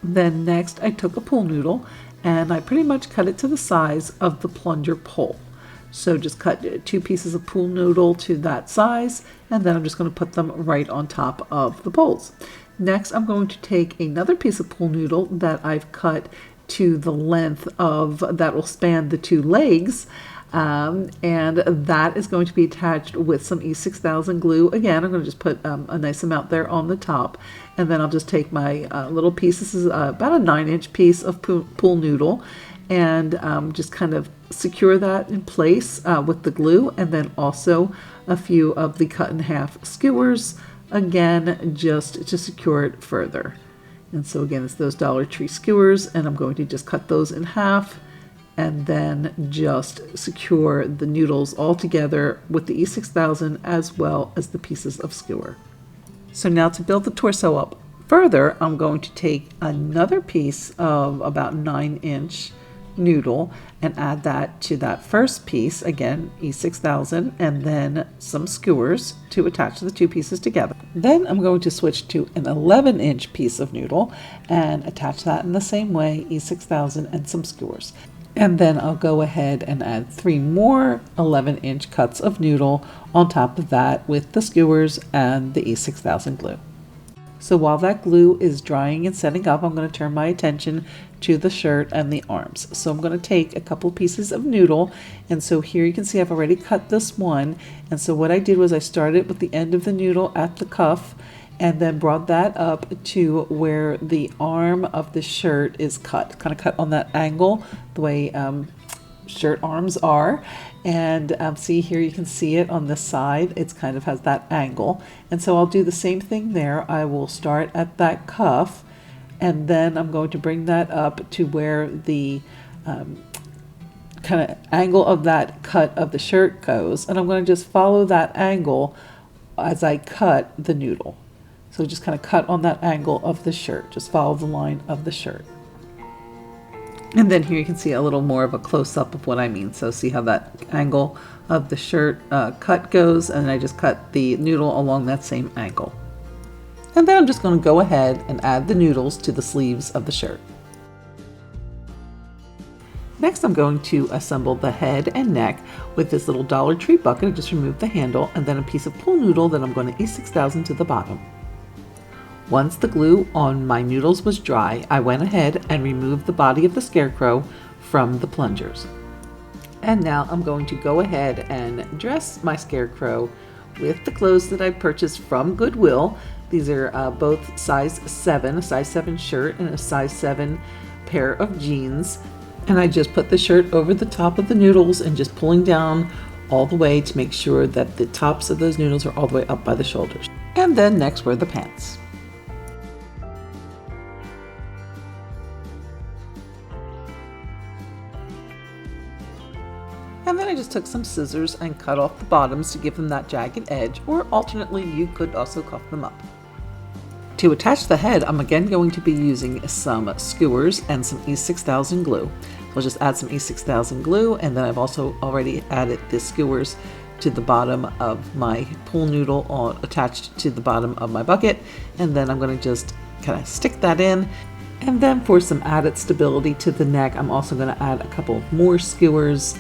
Then next I took a pool noodle and I pretty much cut it to the size of the plunger pole. So just cut 2 pieces of pool noodle to that size, and then I'm just going to put them right on top of the poles. Next, I'm going to take another piece of pool noodle that I've cut to the length of that will span the 2 legs. And that is going to be attached with some E6000 glue. Again, I'm going to just put a nice amount there on the top, and then I'll just take my little piece. This is about a 9-inch piece of pool noodle, and just kind of secure that in place with the glue, and then also a few of the cut in half skewers, again just to secure it further. And so again, it's those Dollar Tree skewers, and I'm going to just cut those in half and then just secure the noodles all together with the E6000 as well as the pieces of skewer. So now to build the torso up further, I'm going to take another piece of about 9-inch noodle and add that to that first piece, again E6000, and then some skewers to attach the 2 pieces together. Then I'm going to switch to an 11-inch piece of noodle and attach that in the same way, E6000 and some skewers. And then I'll go ahead and add 3 more 11-inch cuts of noodle on top of that with the skewers and the E6000 glue. So while that glue is drying and setting up, I'm going to turn my attention to the shirt and the arms. So I'm going to take a couple pieces of noodle, and so here you can see I've already cut this one. And so what I did was I started with the end of the noodle at the cuff, and then brought that up to where the arm of the shirt is cut, kind of cut on that angle, the way shirt arms are. And see here, you can see it on this side, it's kind of has that angle. And so I'll do the same thing there. I will start at that cuff, and then I'm going to bring that up to where the kind of angle of that cut of the shirt goes. And I'm going to just follow that angle as I cut the noodle. So just kind of cut on that angle of the shirt, just follow the line of the shirt. And then here you can see a little more of a close-up of what I mean. So see how that angle of the shirt cut goes, and I just cut the noodle along that same angle. And then I'm just going to go ahead and add the noodles to the sleeves of the shirt. Next, I'm going to assemble the head and neck with this little Dollar Tree bucket. I just removed the handle, and then a piece of pool noodle that I'm going to E6000 to the bottom. Once the glue on my noodles was dry, I went ahead and removed the body of the Scarecrow from the plungers. And now I'm going to go ahead and dress my Scarecrow with the clothes that I purchased from Goodwill. These are both size 7, a size 7 shirt and a size 7 pair of jeans. And I just put the shirt over the top of the noodles and just pulling down all the way to make sure that the tops of those noodles are all the way up by the shoulders. And then next were the pants. And then I just took some scissors and cut off the bottoms to give them that jagged edge, or alternately you could also cuff them up. To attach the head, I'm again going to be using some skewers and some E6000 glue. So I'll just add some E6000 glue, and then I've also already added the skewers to the bottom of my pool noodle attached to the bottom of my bucket, and then I'm going to just kind of stick that in. And then for some added stability to the neck, I'm also going to add a couple more skewers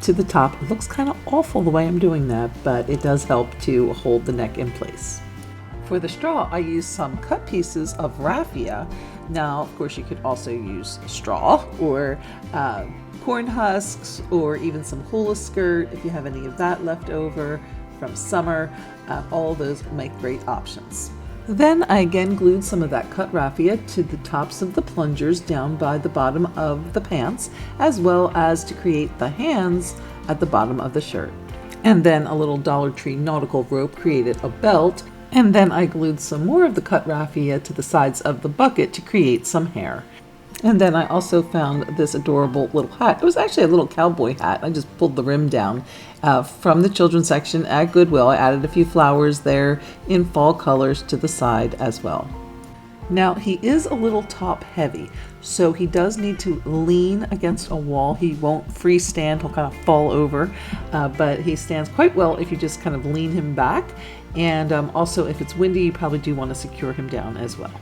to the top. It looks kind of awful the way I'm doing that, but it does help to hold the neck in place. For the straw, I used some cut pieces of raffia. Now, of course, you could also use straw or corn husks or even some hula skirt if you have any of that left over from summer. All those make great options. Then I again glued some of that cut raffia to the tops of the plungers down by the bottom of the pants, as well as to create the hands at the bottom of the shirt. And then a little Dollar Tree nautical rope created a belt, and then I glued some more of the cut raffia to the sides of the bucket to create some hair. And then I also found this adorable little hat. It was actually a little cowboy hat. I just pulled the rim down from the children's section at Goodwill. I added a few flowers there in fall colors to the side as well. Now, he is a little top heavy, so he does need to lean against a wall. He won't freestand, he'll kind of fall over, but he stands quite well if you just kind of lean him back. And also, if it's windy, you probably do want to secure him down as well.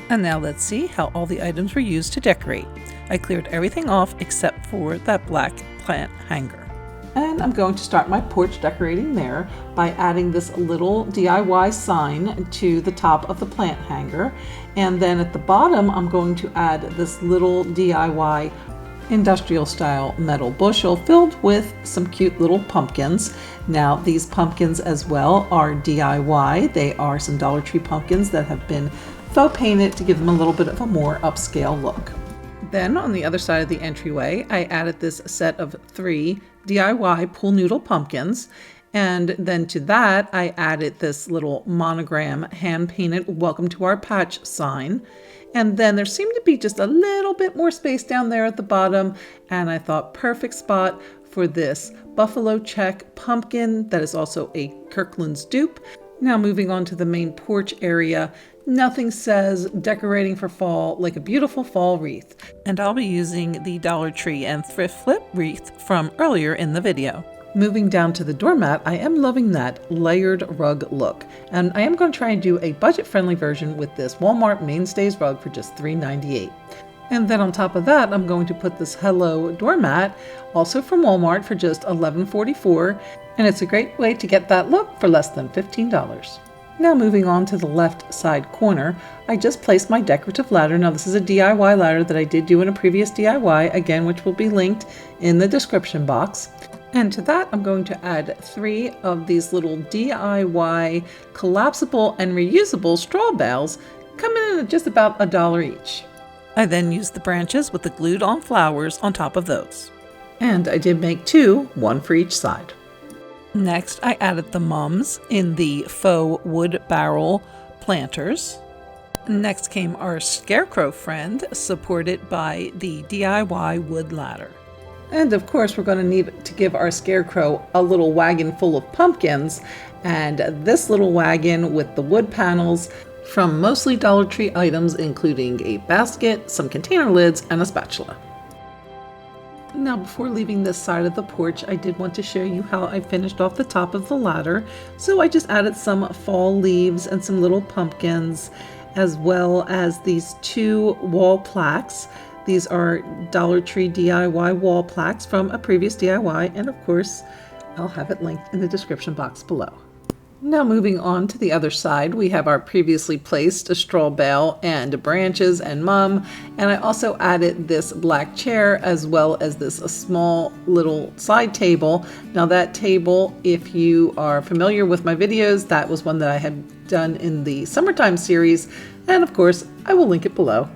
And now let's see how all the items were used to decorate. I cleared everything off except for that black plant hanger. And I'm going to start my porch decorating there by adding this little DIY sign to the top of the plant hanger. And then at the bottom, I'm going to add this little DIY industrial style metal bushel filled with some cute little pumpkins. Now, these pumpkins as well are DIY. They are some Dollar Tree pumpkins that have been faux painted to give them a little bit of a more upscale look. Then on the other side of the entryway, I added this set of 3 DIY pool noodle pumpkins. And then to that, I added this little monogram hand-painted "Welcome to our patch" sign. And then there seemed to be just a little bit more space down there at the bottom. And I thought perfect spot for this buffalo check pumpkin that is also a Kirkland's dupe. Now moving on to the main porch area, nothing says decorating for fall like a beautiful fall wreath. And I'll be using the Dollar Tree and Thrift Flip wreath from earlier in the video. Moving down to the doormat, I am loving that layered rug look. And I am going to try and do a budget-friendly version with this Walmart Mainstays rug for just $3.98. And then on top of that, I'm going to put this Hello doormat, also from Walmart, for just $11.44. And it's a great way to get that look for less than $15. Now moving on to the left side corner, I just placed my decorative ladder. Now this is a DIY ladder that I did do in a previous DIY, again, which will be linked in the description box. And to that, I'm going to add 3 of these little DIY collapsible and reusable straw bales, coming in at just about $1 each. I then used the branches with the glued on flowers on top of those. And I did make 2, one for each side. Next, I added the mums in the faux wood barrel planters. Next came our Scarecrow friend, supported by the DIY wood ladder. And of course, we're going to need to give our Scarecrow a little wagon full of pumpkins. And this little wagon with the wood panels from mostly Dollar Tree items, including a basket, some container lids, and a spatula. Now, before leaving this side of the porch, I did want to show you how I finished off the top of the ladder. So I just added some fall leaves and some little pumpkins, as well as these 2 wall plaques. These are Dollar Tree DIY wall plaques from a previous DIY, and of course, I'll have it linked in the description box below. Now moving on to the other side, we have our previously placed straw bale and branches and mum, and I also added this black chair as well as this small little side table. Now that table, if you are familiar with my videos, that was one that I had done in the summertime series, and of course I will link it below.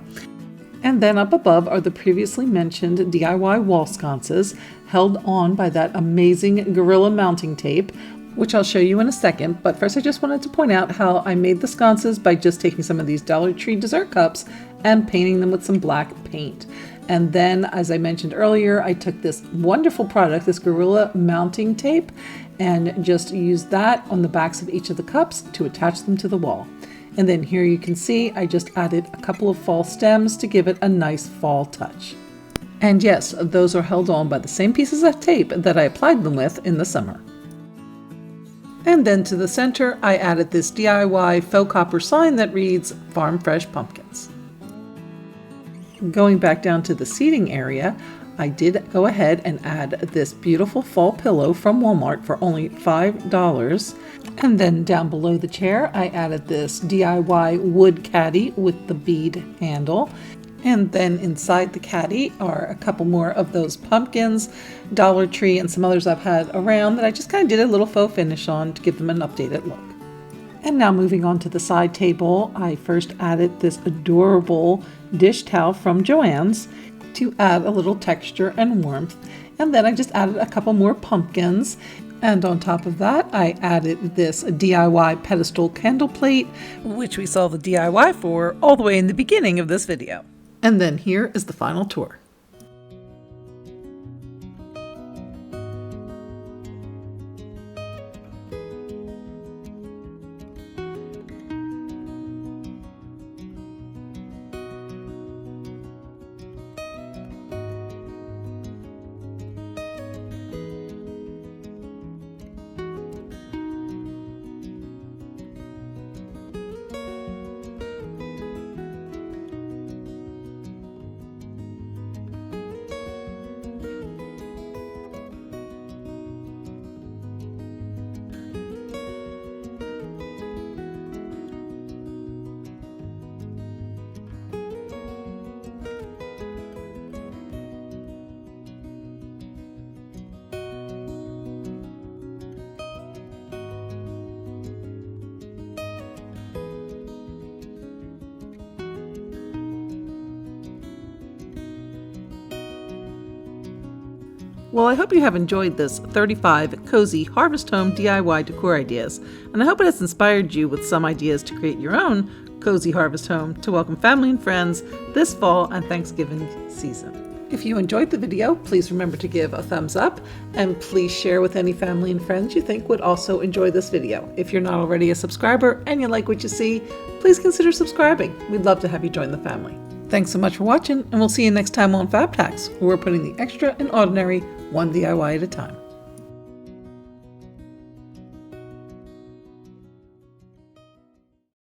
And then up above are the previously mentioned DIY wall sconces held on by that amazing Gorilla mounting tape, which I'll show you in a second. But first I just wanted to point out how I made the sconces by just taking some of these Dollar Tree dessert cups and painting them with some black paint. And then, as I mentioned earlier, I took this wonderful product, this Gorilla mounting tape, and just used that on the backs of each of the cups to attach them to the wall. And then here you can see I just added a couple of fall stems to give it a nice fall touch. And yes, those are held on by the same pieces of tape that I applied them with in the summer. And then to the center, I added this DIY faux copper sign that reads Farm Fresh Pumpkins. Going back down to the seating area, I did go ahead and add this beautiful fall pillow from Walmart for only $5. And then down below the chair, I added this DIY wood caddy with the bead handle. And then inside the caddy are a couple more of those pumpkins, Dollar Tree, and some others I've had around that I just kind of did a little faux finish on to give them an updated look. And now moving on to the side table, I first added this adorable dish towel from Joann's to add a little texture and warmth. And then I just added a couple more pumpkins. And on top of that, I added this DIY pedestal candle plate, which we saw the DIY for all the way in the beginning of this video. And then here is the final tour. Well, I hope you have enjoyed this 35 cozy Harvest Home DIY decor ideas, and I hope it has inspired you with some ideas to create your own cozy Harvest Home to welcome family and friends this fall and Thanksgiving season. If you enjoyed the video, please remember to give a thumbs up, and please share with any family and friends you think would also enjoy this video. If you're not already a subscriber and you like what you see, please consider subscribing. We'd love to have you join the family. Thanks so much for watching, and we'll see you next time on Fab Tax, where we're putting the extra and ordinary one DIY at a time.